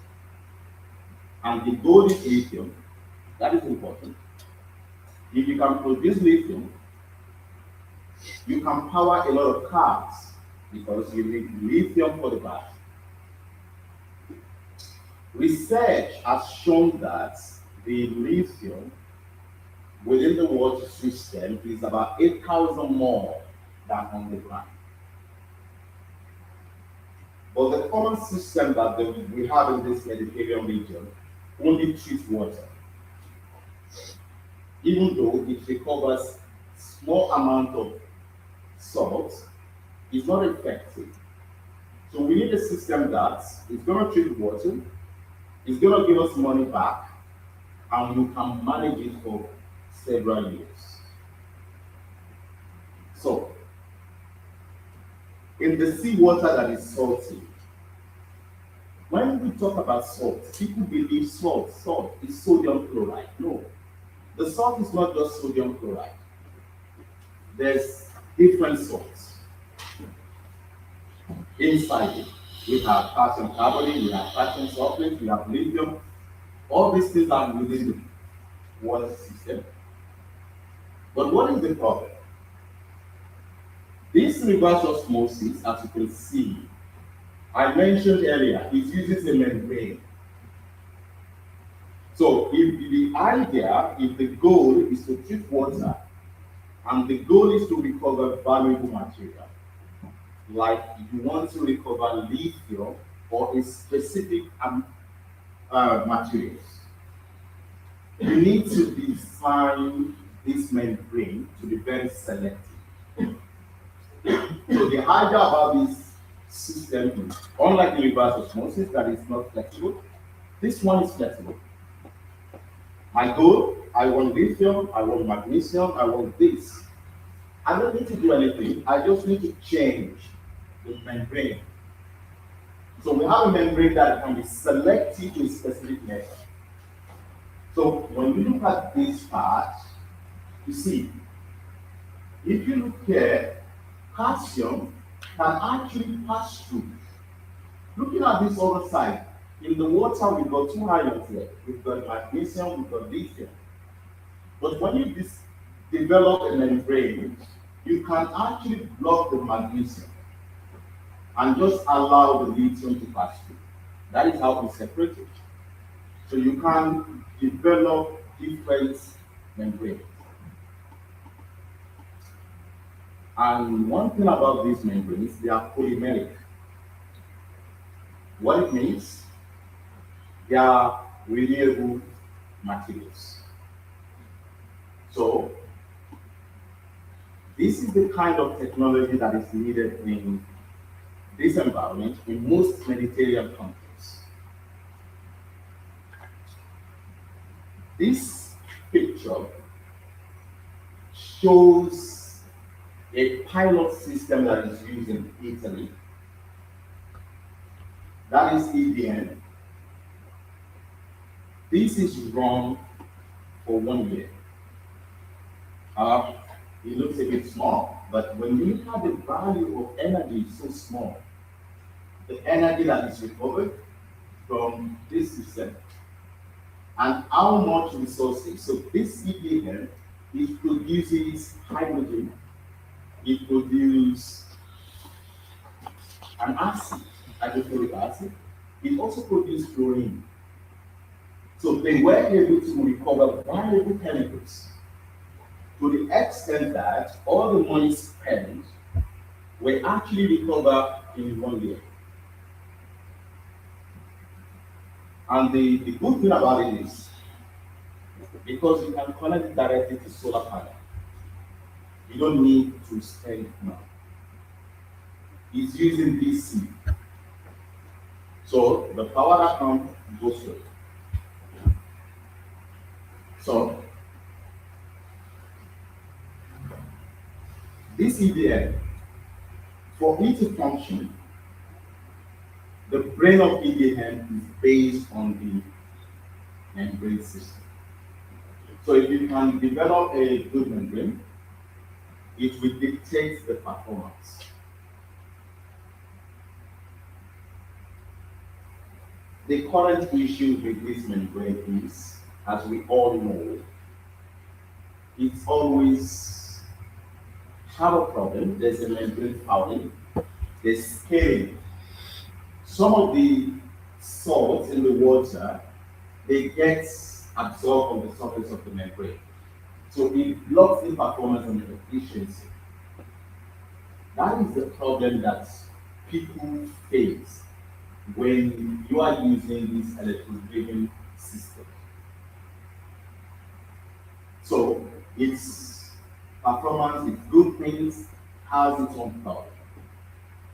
And the gold is lithium. That is important. If you can produce lithium, you can power a lot of cars because you need lithium for the battery. Research has shown that the lithium within the water system is about 8,000 more than on the ground. But the common system that we have in this Mediterranean region only treats water. Even though it recovers small amount of salt, it's not effective. So we need a system that is going to treat water, it's going to give us money back, and you can manage it for several years. So, in the seawater that is salty, when we talk about salt, people believe salt is sodium chloride. No, the salt is not just sodium chloride. There's different salts inside it. We have calcium carbonate, we have calcium sulfate, we have lithium. All these things are within the water system. But what is the problem? This reverse osmosis, as you can see, I mentioned earlier, it uses a membrane. So if the idea, if the goal is to treat water, and the goal is to recover valuable material, like if you want to recover lithium or a specific materials, you need to design this membrane to be very selective. So the idea about this system is, unlike the reverse osmosis that is not flexible, this one is flexible. My goal, I want lithium, I want magnesium, I want this. I don't need to do anything, I just need to change the membrane So we have a membrane that can be selective to a specific metal. So when you look at this part, you see, if you look here, calcium can actually pass through. Looking at this other side, in the water we've got two ions here. We've got magnesium, we've got lithium. But when you develop a membrane, you can actually block the magnesium and just allow the lithium to pass through. That is how we separate it. So you can develop different membranes. And one thing about these membranes, they are polymeric. What it means, they are renewable materials. So this is the kind of technology that is needed in this environment in most Mediterranean countries. This picture shows a pilot system that is used in Italy. That is EDN. This is run for 1 year. It looks a bit small, but when you look at the value of energy, it's so small. The energy that is recovered from this system and how much resources. So this EDN, it produces hydrogen, it produces an acid, hydrochloric acid. It also produces chlorine. So they were able to recover valuable chemicals to the extent that all the money spent were actually recovered in 1 year. And the good thing about it is, because you can connect it directly to solar panel, you don't need to spend money. It's using DC. So the power that comes goes through. So this EDN, for it to function, the brain of EDN is based on the membrane system. So if you can develop a good membrane, it will dictate the performance. The current issue with this membrane is, as we all know, it's always have a problem. There's a membrane fouling, there's scaling. Some of the salts in the water, they get absorbed on the surface of the membrane. So it blocks the performance and the efficiency. That is the problem that people face when you are using this electro-driven system. So its performance, its good things, has its own problem.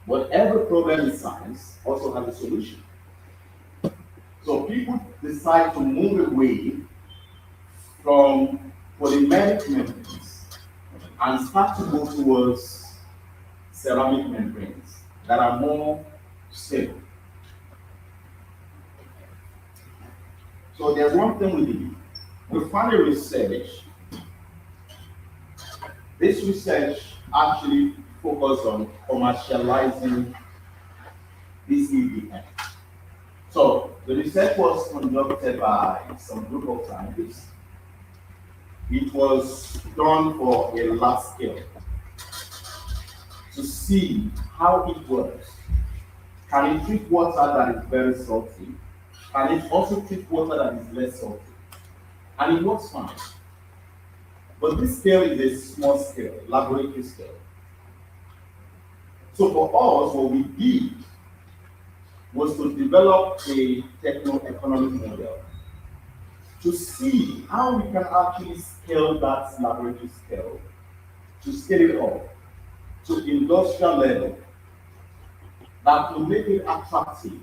But every problem in science also has a solution. So people decide to move away from polymeric membranes and start to go towards ceramic membranes that are more stable. So there's one thing we did. We found a research. This research actually focused on commercializing this EDN. So the research was conducted by some group of scientists. It was done for a large scale to see how it works. Can it treat water that is very salty? Can it also treat water that is less salty? And it works fine. But this scale is a small scale, laboratory scale. So for us, what we did was to develop a techno-economic model to see how we can actually scale that laboratory scale, to scale it up to industrial level that will make it attractive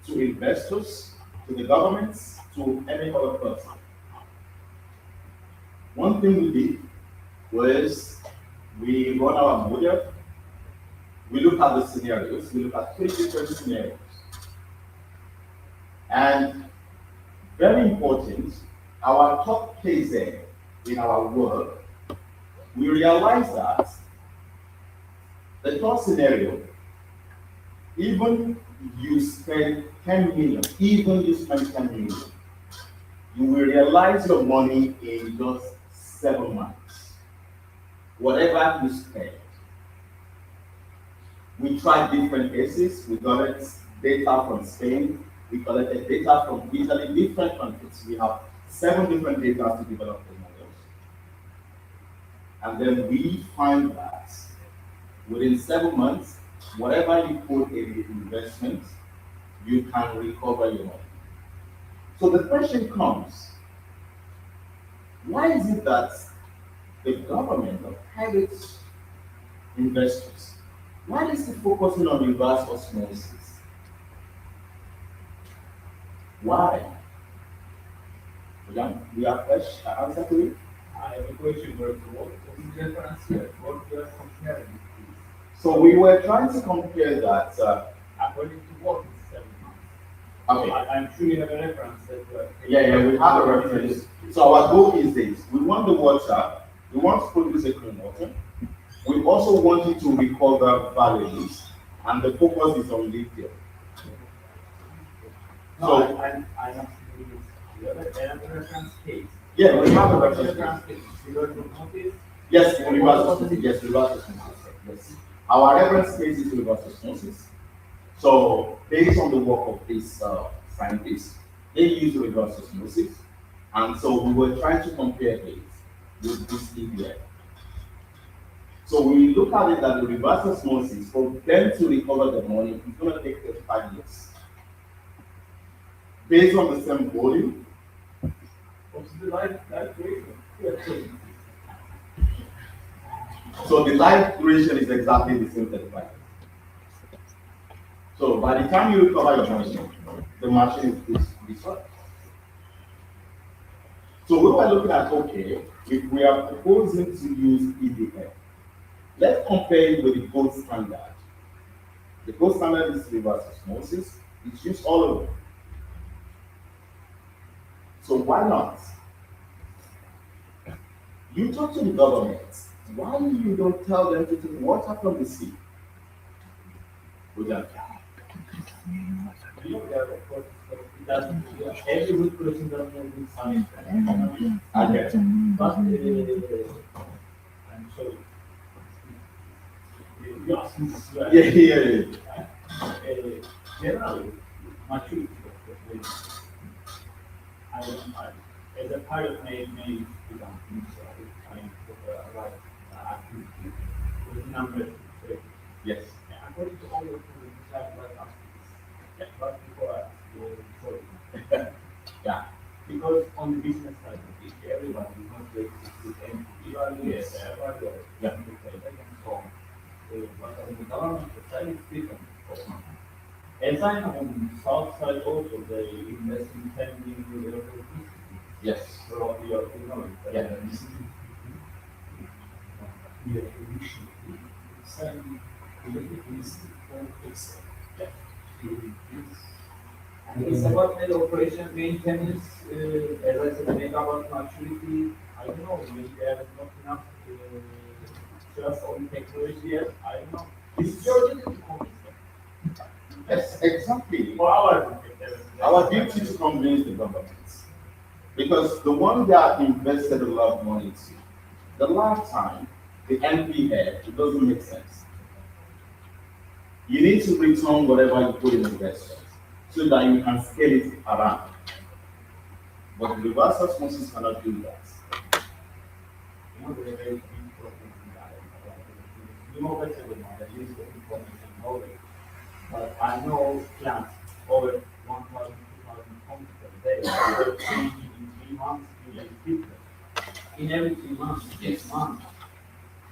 to investors, to the governments, to any other person. One thing we did was we run our model. We look at the scenarios. We look at 3 different scenarios. And very important, our top case there in our work, we realize that the third scenario, even you spend 10 million, even you spend 10 million, you will realize your money in just 7 months. Whatever you spend. We tried different cases. We collected data from Spain. We collected data from Italy, different countries. We have 7 different data to develop the models. And then we find that within 7 months, whatever you put in the investment, you can recover your money. So the question comes, why is it that the government or private investors, why is it focusing on reverse osmosis? Why? We have fresh answer to it? I have a question, but what is the reference here? What we are comparing? So we were trying to compare that. According to what is 7 months? Okay. I'm sure you have a reference that. Yeah, we have a reference. So our goal is this: we want the water, we want to produce a clean water. We also want it to recover values, and the focus is on lithium. No, I'm asking you this. You have a reference case. Yeah, we have a reference case. Yes, reverse osmosis. Yes, reverse osmosis. Yes. Our reference case is reverse osmosis. So, based on the work of these scientists, they use reverse osmosis. And so we were trying to compare it with this EPA. So we look at it that the reverse osmosis, for them to recover the money, it's going to take 35 years. Based on the same volume. What's the life duration? So the life duration is exactly the same 35 years. So by the time you recover your money, the machine is this one. So we were looking at, okay, if we are proposing to use EDF, let's compare it with the gold standard. The gold standard is reverse osmosis. It's used all over. So why not? You talk to the government. Why you don't tell them to take water from the sea? We don't care. Every good person doesn't know this science. I get it. But I'm sorry. You asked me this well. Yeah. Generally, maturity of the as a pilot may become right activity with number 3. Yes. According to all of the design right activities, but before yeah. Because on the business side of it, everyone is not ready to evaluate, Yes. yeah, and so on. But on the government side, it's different. As I know, on the south side also, they invest in 10 million euros. Yes. So we are knowing that. Yeah. And it's about the operation maintenance, as I said, megawatt maturity. I don't know, maybe there is not enough trust on technology yet. I don't know. This is your duty to convince them. Yes, exactly. For our duty to convince the government. Because the one that invested a lot of money to, the last time, the NP had, it doesn't make sense. You need to return whatever you put in investment so that you can scale it around. But the reverse osmosis cannot do that. You know, there are very big problems in that. You know better than me, at least the information knowledge. But I know plants over 1,000, 2,000 tons per day. They're changing in 3 months, usually different. In every 3 months, 6 months.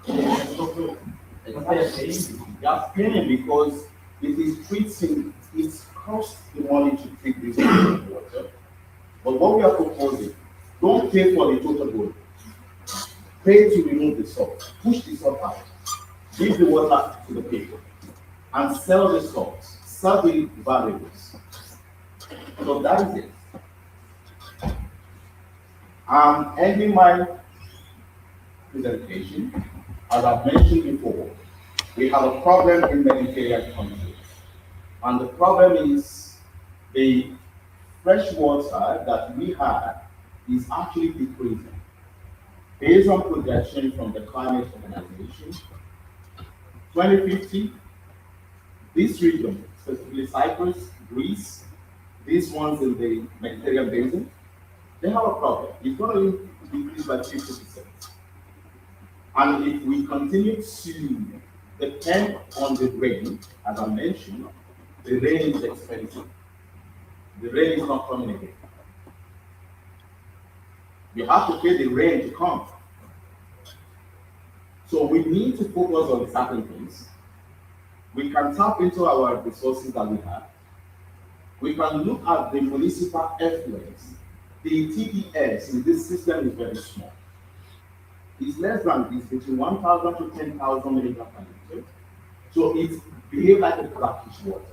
That's so good. But they are paying. They are paying because it is treating, it costs the money to treat this water. But what we are proposing, don't pay for the total volume. Pay to remove the salt, push the salt out, give the water to the people, and sell the salt, sell the valuables. So that is it. I'm ending my presentation. As I've mentioned before, we have a problem in Mediterranean countries. And the problem is the fresh water that we have is actually decreasing. Based on projection from the Climate Organization, 2050, this region, specifically Cyprus, Greece, these ones in the Mediterranean basin, they have a problem. It's going to decrease by 50%. And if we continue to depend on the rain, as I mentioned, the rain is expensive. The rain is not coming again. You have to pay the rain to come. So we need to focus on certain things. We can tap into our resources that we have. We can look at the municipal effluents. The TPS in this system is very small. It's less than this, between 1,000 to 10,000 milligrams per liter. So it behaves like a brackish water.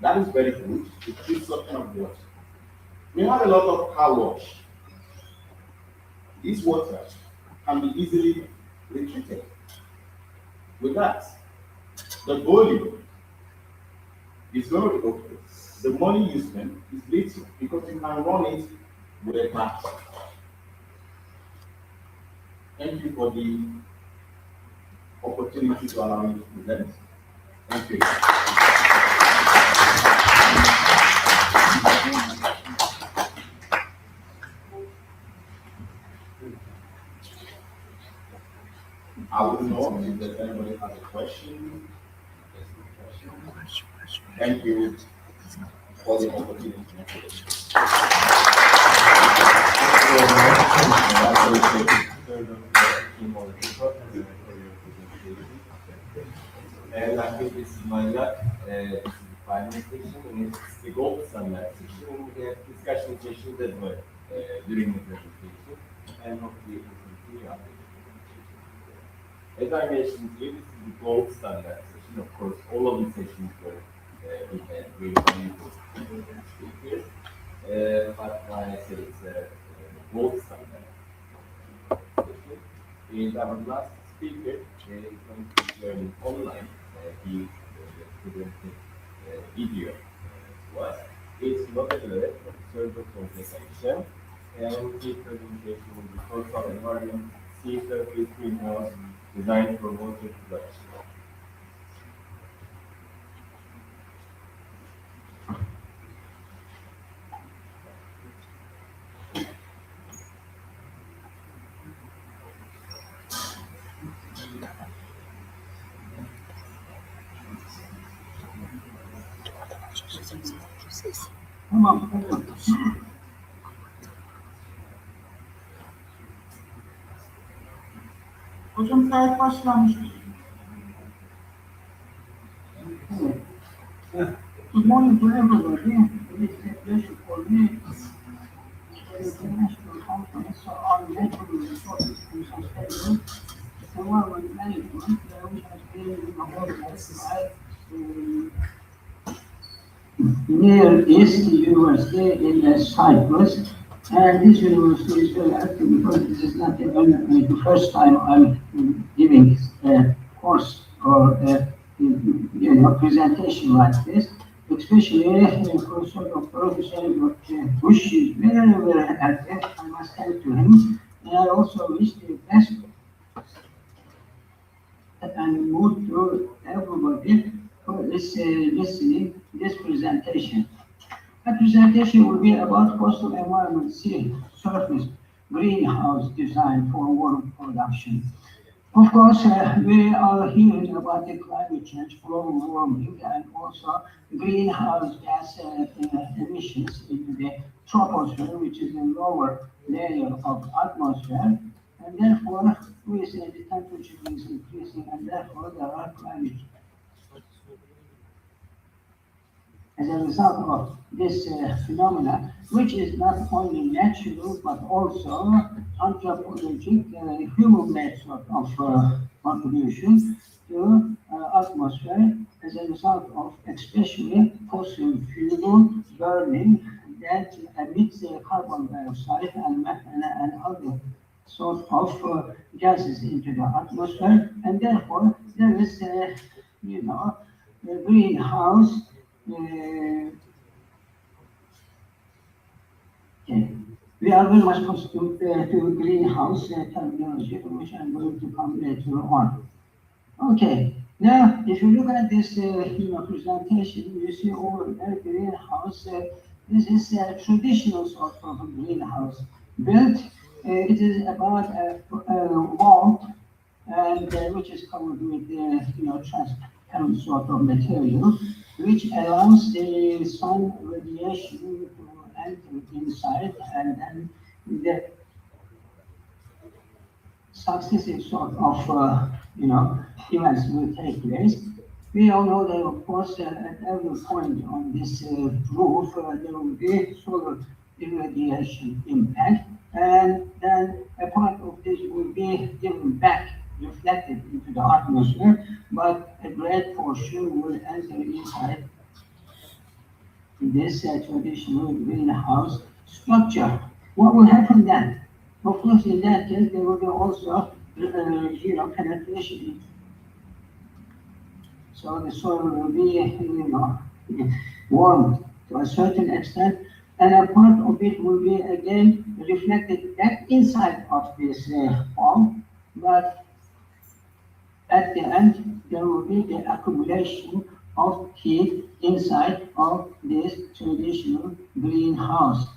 That is very good. It treats suction of water. We have a lot of car wash. This water can be easily retreated. With that, the volume is going to be okay. The money you spend is little because you can run it with a battery. Thank you for the opportunity to allow me to present. Thank you. I would know if there's anybody has a question. Thank you for the opportunity. And I think this is my luck. This is the final session, and it's the gold standard session. And we have discussion sessions as well during the presentation, and hopefully we will continue after the presentation. As I mentioned here, this is the gold standard session. Of course, all of the sessions were we had very valuable speakers, but why I say it's a gold standard session is our last speaker is going to be learning online. He presented video to us. It's not a professor Dr. Zekayşem, and his presentation will be coastal environment, sea surface greenhouse, designed for water production. Tamam. Hocam kayıt başlamış. Good morning to everybody. It is a pleasure for me the International Conference on Natural Resources and Sustainable Environment Management, which has been organized by Near East University in Cyprus. And this university is very active because this is not the first time I'm giving a course or a presentation like this. Especially Professor Dr. Bush is very, very active. I must thank to him. And I also wish the best and mood to everybody who is listening this presentation. The presentation will be about coastal environment sea surface greenhouse design for water production. Of course, we are hearing about the climate change, global warming, and also greenhouse gas emissions in the troposphere, which is a lower layer of atmosphere, and therefore we say the temperature is increasing, and therefore there are climate change. As a result of this phenomena, which is not only natural but also anthropologic, human-made sort of contribution to atmosphere as a result of especially fossil fuel burning that emits carbon dioxide and other sort of gases into the atmosphere, and therefore there is, you know, a greenhouse. Okay. We are very much accustomed to greenhouse terminology, which I'm going to come later on. Okay, now if you look at this presentation, you see over there greenhouse. This is a traditional sort of a greenhouse built. It is about a wall, and which is covered with transparent sort of material, which allows the sun radiation to enter inside, and then the successive sort of events will take place. We all know that, of course, at every point on this roof, there will be solar irradiation impact, and then a part of this will be given back, reflected into the atmosphere, but a great portion will enter inside this traditional greenhouse structure. What will happen then? Of course, in that case, there will be also penetration. So the soil will be, warmed to a certain extent, and a part of it will be again reflected back inside of this form. But at the end, there will be the accumulation of heat inside of this traditional greenhouse.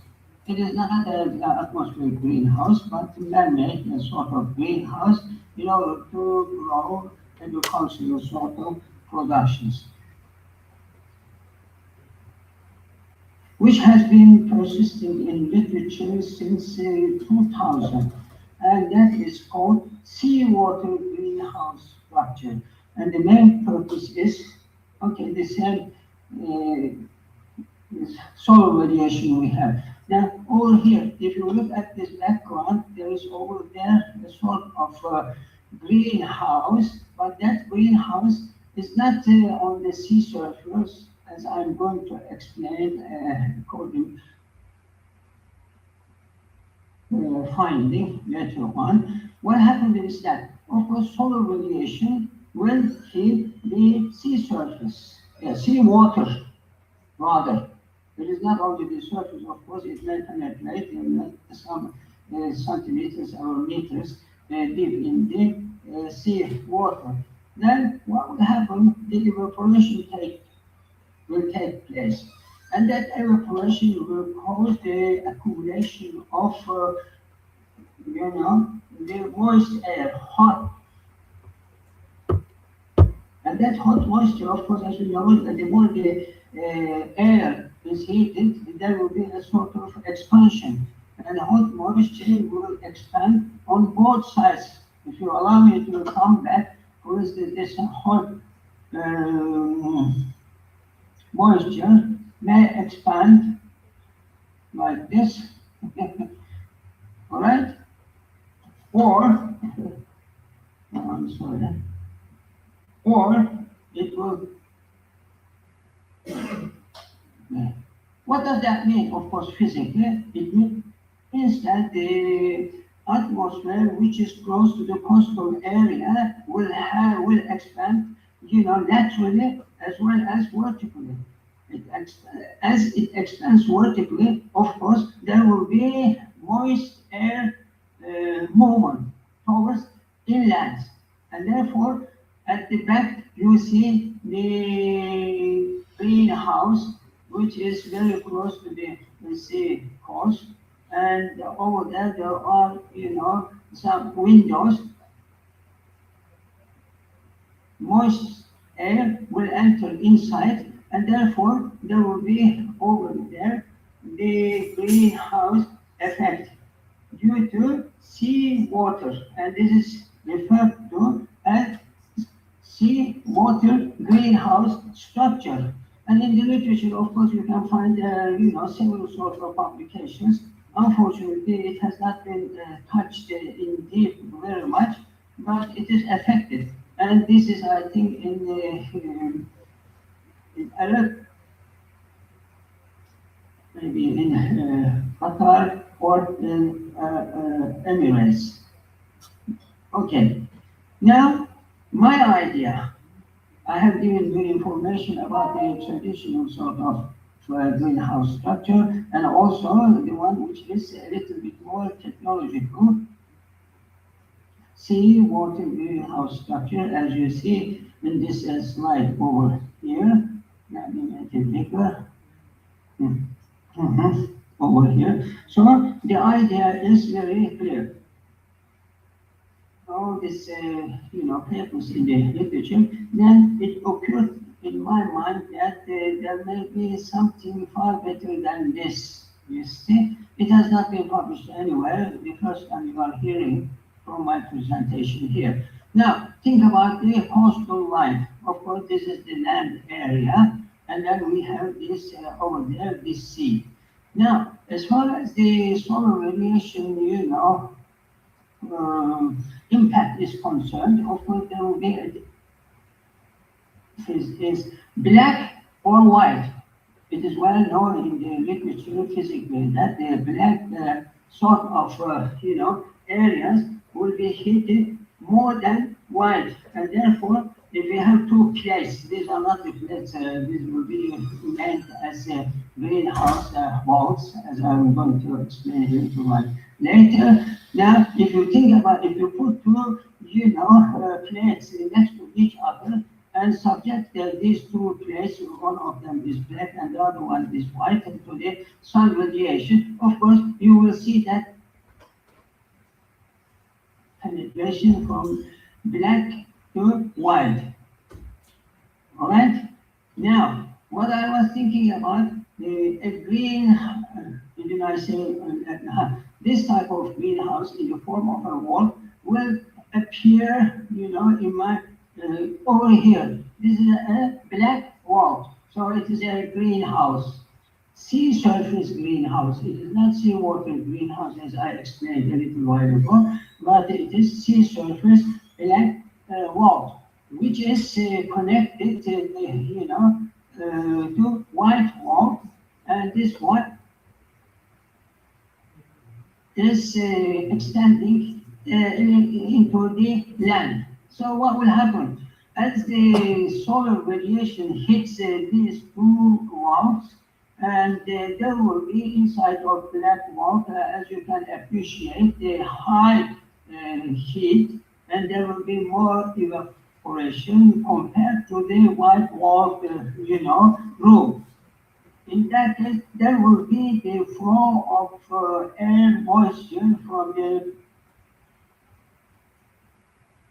It is not an atmospheric greenhouse, but man-made sort of greenhouse in order to grow agricultural sort of productions, which has been persisting in literature since 2000, and that is called seawater greenhouse structure. And the main purpose is, okay, the same solar radiation we have. Now, over here, if you look at this background, there is over there a sort of greenhouse, but that greenhouse is not on the sea surface, as I'm going to explain according finding later on. What happened is that, of course, solar radiation will hit the sea surface, sea water, rather. It is not only the surface, of course, it may penetrate in some centimeters or meters deep in the sea water. Then what will happen? The evaporation will take place. And that evaporation will cause the accumulation of, the moist air, hot. And that hot moisture, of course, as we know, the more the air is heated, there will be a sort of expansion. And the hot moisture will expand on both sides. If you allow me to come back, for instance, this hot moisture may expand like this, all right? Or, I'm sorry, or it will. What does that mean? Of course, physically, it means that the atmosphere, which is close to the coastal area, will expand, naturally as well as vertically. As it expands vertically, of course, there will be moist air movement towards inland, and therefore, at the back, you see the greenhouse, which is very close to the sea coast, and over there are, some windows. Moist air will enter inside, and therefore there will be over there the greenhouse effect due to sea water, and this is referred to as sea water greenhouse structure. And in the literature, of course, you can find several sorts of publications. Unfortunately, it has not been touched in deep very much, but it is affected. And this is, I think, maybe in Qatar or Emirates. Okay, now my idea, I have given you information about the traditional sort of greenhouse structure and also the one which is a little bit more technological. Sea water greenhouse structure, as you see in this slide over here. Let me make it bigger. Over here. So the idea is very clear. All this, papers in the literature, then it occurred in my mind that there may be something far better than this. You see, it has not been published anywhere. The first time you are hearing from my presentation here. Now, think about the coastal line. Of course, this is the land area, and then we have this over there, this sea. Now, as far as the solar radiation, impact is concerned, of course, there will be is black or white. It is well known in the literature physically that the black sort of areas will be heated more than white, and therefore, if we have two plates, these are not the plates. These will be meant as greenhouse walls, as I'm going to explain a little while later. Now, if you think about, if you put two, plates next to each other and subject these two plates, one of them is black and the other one is white, to the sun radiation, of course, you will see that penetration from black to white. All right? Now, what I was thinking about, a green, did I say, this type of greenhouse in the form of a wall will appear, in my, over here. This is a black wall, so it is a greenhouse. Sea surface greenhouse. It is not seawater greenhouse, as I explained a little while ago, but it is sea surface black wall, which is connected, to white wall, and this one is extending into the land. So what will happen? As the solar radiation hits these two walls, and there will be inside of black wall, as you can appreciate, the high heat, and there will be more evaporation compared to the white wall, room. In that case, there will be the flow of air moisture from the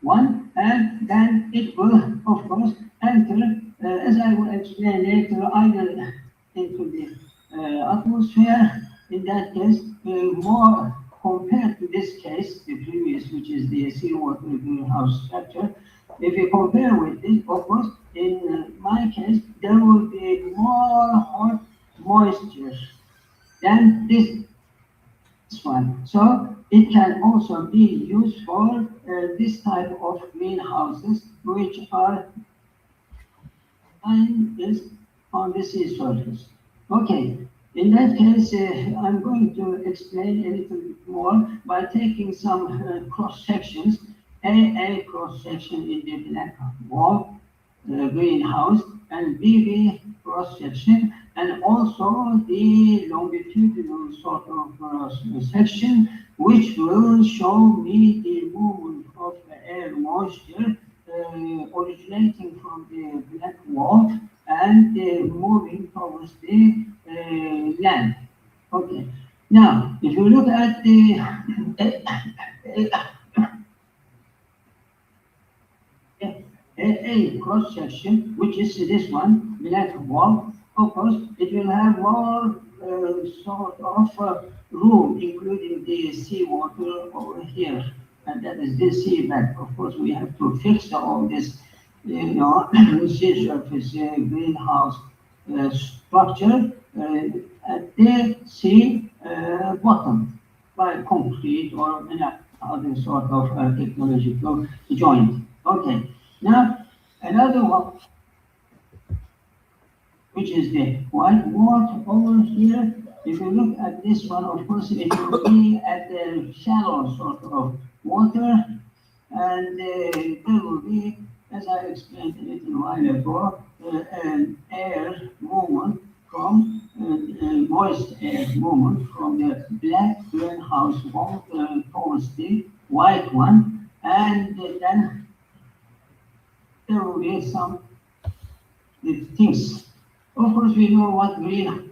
one, and then it will, of course, enter, as I will explain later, either into the atmosphere. In that case, more compared to this case, the previous, which is the seawater greenhouse structure. If you compare with this, of course, in my case, there will be more hot moisture than this one. So it can also be used for this type of greenhouses, which are on the sea surface. Okay, in that case, I'm going to explain a little bit more by taking some cross sections. A cross section in the black wall greenhouse, and BB cross section, and also the longitudinal sort of section, which will show me the movement of the air moisture originating from the black wall and moving towards the land. Okay. Now, if you look at the a cross section, which is this one, black wall, of course, it will have more sort of room, including the seawater over here, and that is the seabed. Of course, we have to fix all this, sea surface greenhouse structure at the sea bottom by concrete or other sort of technological joint. Okay. Now, another one, which is the white wall over here, If you look at this one, of course, it will be at the shallow sort of water, and there will be, as I explained a little while ago, an air movement from moist air movement from the black greenhouse wall towards the white one, and then there will be some things. Of course, we know what green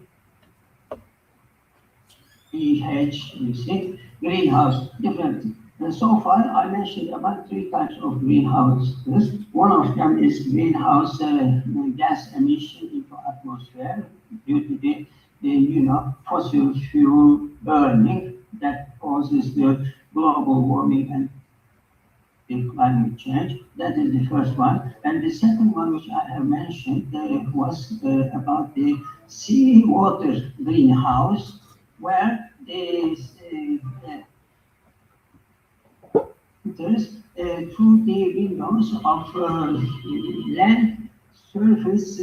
pH, you see, greenhouse, different. And so far, I mentioned about 3 types of greenhouses. One of them is greenhouse gas emission into atmosphere due to the fossil fuel burning that causes the global warming and the climate change. That is the first one. And the second one, which I have mentioned, was about the seawater greenhouse, where enters through the windows of land surface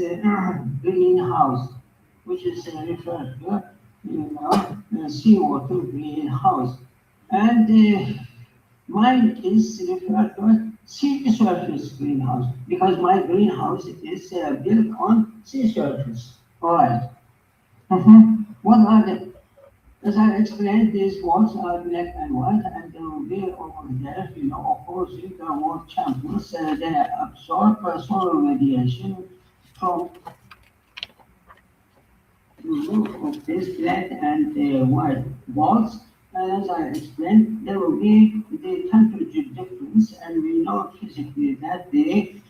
greenhouse, which is referred to, seawater greenhouse. And mine is referred to sea surface greenhouse, because my greenhouse is built on sea surface. All right. What are the, as I explained, these walls are black and white, and there will be over there, opposing thermal chambers. They absorb solar radiation from of this black and white walls. As I explained, there will be the temperature difference, and we know physically that the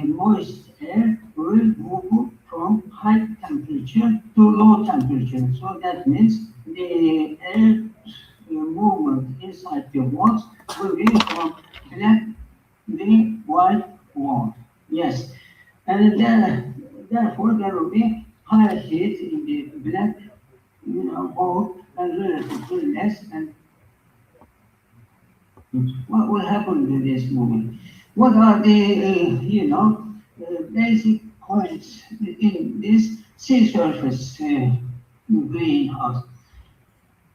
moist air will move from high temperature to low temperature. So that means the air movement inside the walls will be from black to the white wall. Yes, and therefore there will be higher heat in the black, wall, and relatively less. And what will happen with this movement? What are the basic points in this sea surface greenhouse?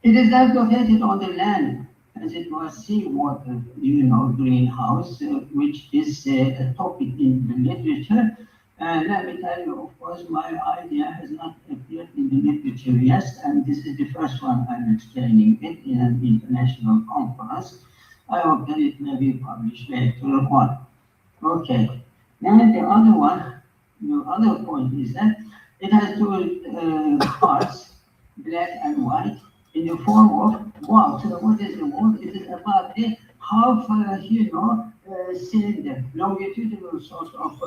It is not located on the land, as it was seawater, greenhouse, which is a topic in the literature. Let me tell you, of course, my idea has not appeared in the literature yet, and this is the first one I'm explaining it in an international conference. I hope that it may be published later on. Okay. Now the other one, the other point is that it has two parts, black and white, in the form of wall. So what is the wall? It is about the half, cylinder, longitudinal sort of,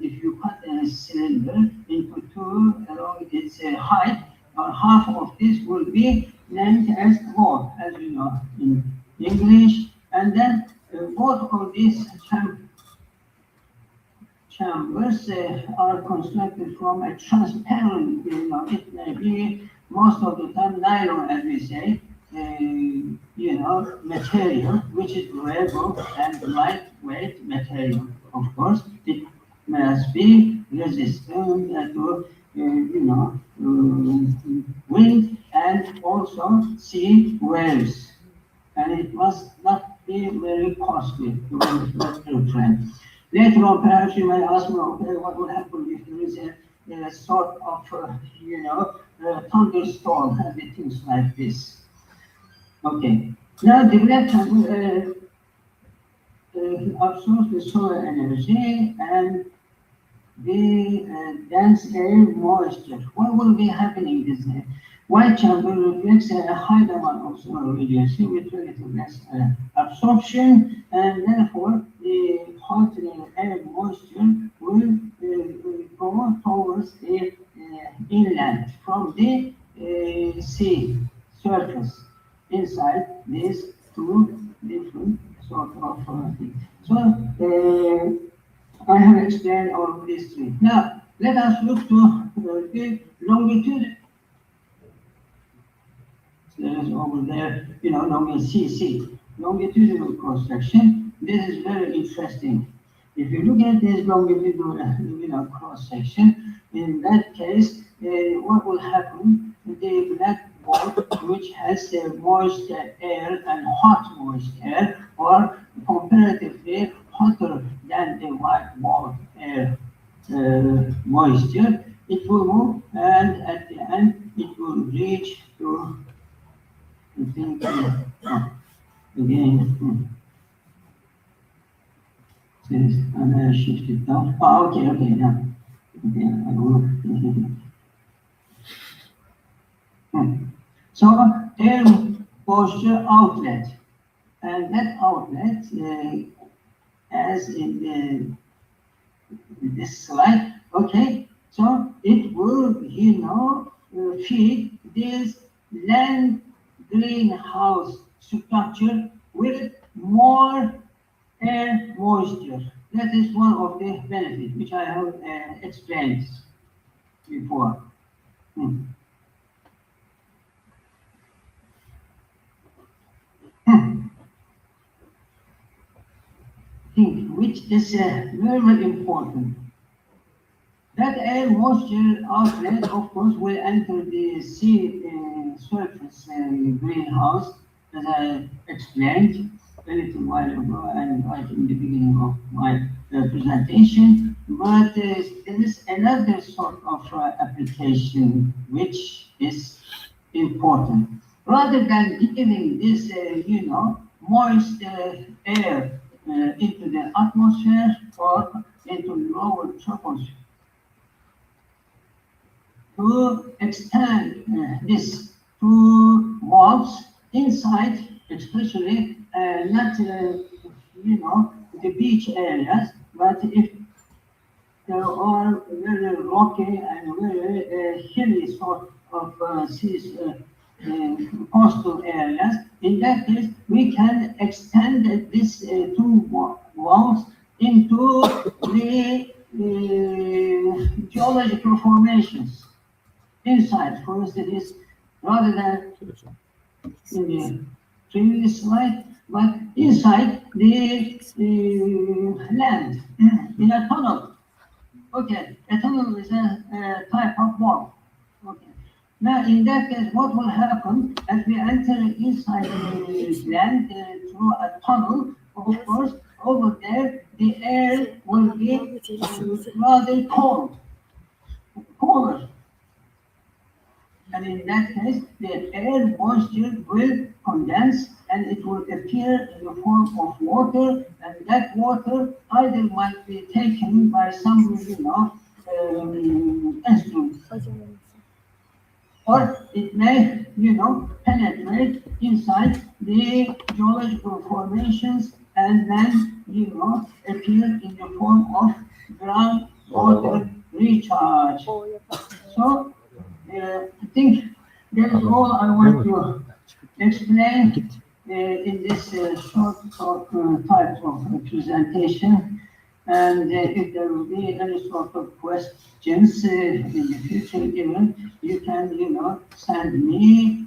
if you cut a cylinder into two along its height, half of this will be named as wall, as you know in English. And then both of these chambers are constructed from a transparent, it may be most of the time nylon, as we say, material, which is durable and lightweight material. Of course, it must be resistant to, wind and also sea waves. And it must not be very costly to manufacture trend. Later on, perhaps you may ask me, okay, what would happen if there is a sort of, thunderstorm and things like this. Okay. Now, the black chamber absorbs the solar energy and the dense air moisture. What will be happening this day? White chamber reflects a high amount of solar radiation with relative less absorption, and therefore the hot air moisture will go towards the inland from the sea surface inside these two different sort of things. So I have explained all of these three. Now let us look to the longitude. There's over there, known as CC, longitudinal cross section. This is very interesting. If you look at this longitudinal cross section, in that case, what will happen the blackboard, which has moist air and hot moist air, or comparatively hotter than the whiteboard air moisture, it will move, and at the end it will reach to, I think, again, and I shift it down. Oh, okay, now. Okay, I will. So, air moisture outlet, and that outlet, as in this slide, okay, so it will, feed this land greenhouse structure with more air moisture. That is one of the benefits which I have explained before. Which is very important. That air moisture outlet, of course, will enter the sea surface greenhouse, as I explained a little while ago and right in the beginning of my presentation. But there is another sort of application which is important. Rather than giving this, moist air into the atmosphere or into lower troposphere, to extend this to walls inside, especially not the beach areas, but if there are very rocky and very hilly sort of coastal areas, in that case we can extend this two walls into the geological formations inside. For instance, rather than in the previous slide, but inside the land in a tunnel. Okay, a tunnel is a type of wall. Okay. Now, in that case, what will happen as we enter inside the land through a tunnel? Of course, over there the air will be rather cold, colder. And in that case, the air moisture will condense and it will appear in the form of water, and that water either might be taken by some, instrument, or it may, penetrate inside the geological formations and then, appear in the form of groundwater recharge. So, I think that is all I want to explain in this short type of presentation. And if there will be any sort of questions in the future, even you can, send me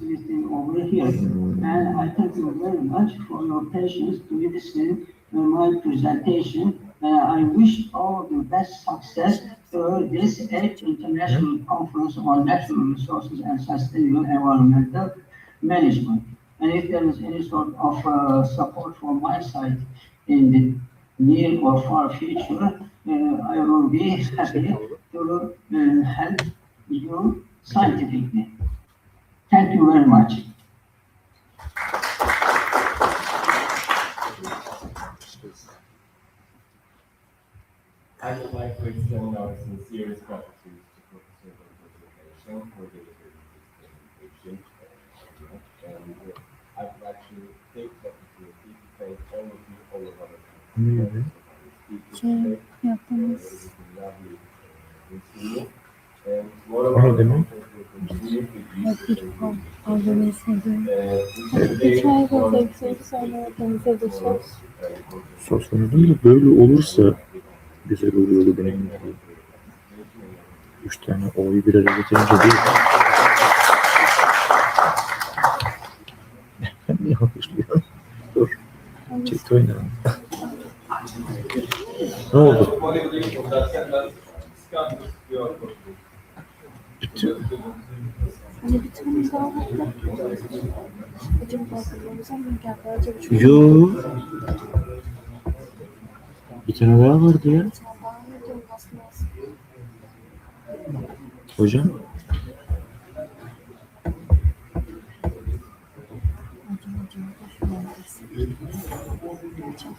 anything over here. And I thank you very much for your patience to listen to my presentation. I wish all the best success to this 8th International Conference on Natural Resources and Sustainable Environmental Management. And if there is any sort of support from my side in the near or far future, I will be happy to help you scientifically. Thank you very much. I would like to extend our sincerest gratitude to Professor Dr. for delivering this presentation. And I would like to take the opportunity to thank all of you, all of our speakers today. It was lovely meeting you. And one of our conference will continue with Sosyolojide böyle olursa güzel oluyordu benim bildiğim. 3 tane O'yu bir araya getirince değil. Ben niye alkışlıyorum? Dur. Çift oynayalım. Ne oldu? Hani bir tane daha var da. Acaba bakıyoruz ama geldi acaba çok. Yo. Bir tane daha vardı ya. Bir tane daha ne diyorum aslında. Hocam. Gerçekten